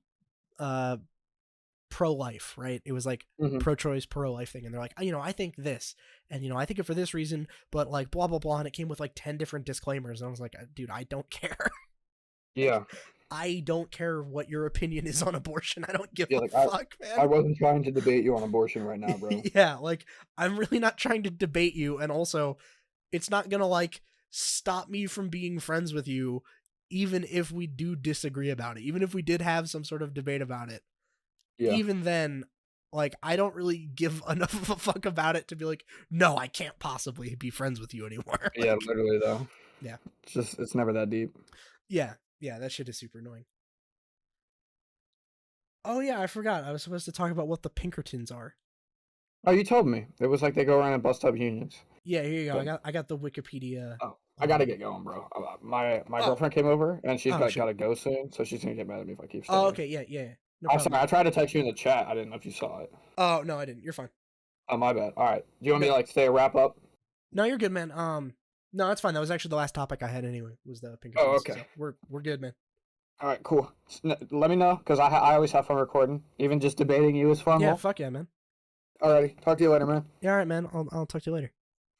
pro-life, right? It was like pro-choice, pro-life thing. And they're like, I think this, and, I think it for this reason, but like blah, blah, blah. And it came with like 10 different disclaimers. And I was like, dude, I don't care. Yeah. I don't care what your opinion is on abortion. I don't give a fuck, man. I wasn't trying to debate you on abortion right now, bro. Yeah, like, I'm really not trying to debate you, and also, it's not gonna, like, stop me from being friends with you, even if we do disagree about it, even if we did have some sort of debate about it. Yeah. Even then, like, I don't really give enough of a fuck about it to be like, no, I can't possibly be friends with you anymore. Like, yeah, literally, though. Yeah. It's never that deep. Yeah, that shit is super annoying. Oh yeah, I forgot. I was supposed to talk about what the Pinkertons are. Oh, you told me. It was like they go around and bust up unions. Yeah, here you go. But I got the Wikipedia. Oh, I gotta get going, bro. My girlfriend came over and she's gotta go soon, so she's gonna get mad at me if I keep staying. Oh, okay, yeah. No I'm sorry. I tried to text you in the chat. I didn't know if you saw it. Oh no, I didn't. You're fine. Oh, my bad. All right. Do you want me to like stay a wrap up? No, you're good, man. No, that's fine. That was actually the last topic I had anyway. Was the Pinkertons. Oh, okay. So we're good, man. All right, cool. Let me know, because I always have fun recording. Even just debating you is fun. Yeah, fuck yeah, man. Alrighty, talk to you later, man. Yeah, all right, man. I'll talk to you later.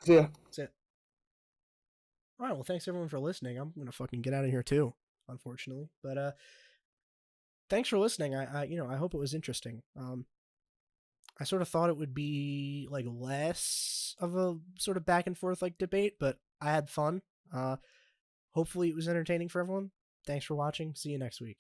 See ya. That's it. All right, well, thanks everyone for listening. I'm gonna fucking get out of here too, unfortunately. But thanks for listening. I hope it was interesting. I sort of thought it would be like less of a sort of back and forth like debate, but I had fun. Hopefully it was entertaining for everyone. Thanks for watching. See you next week.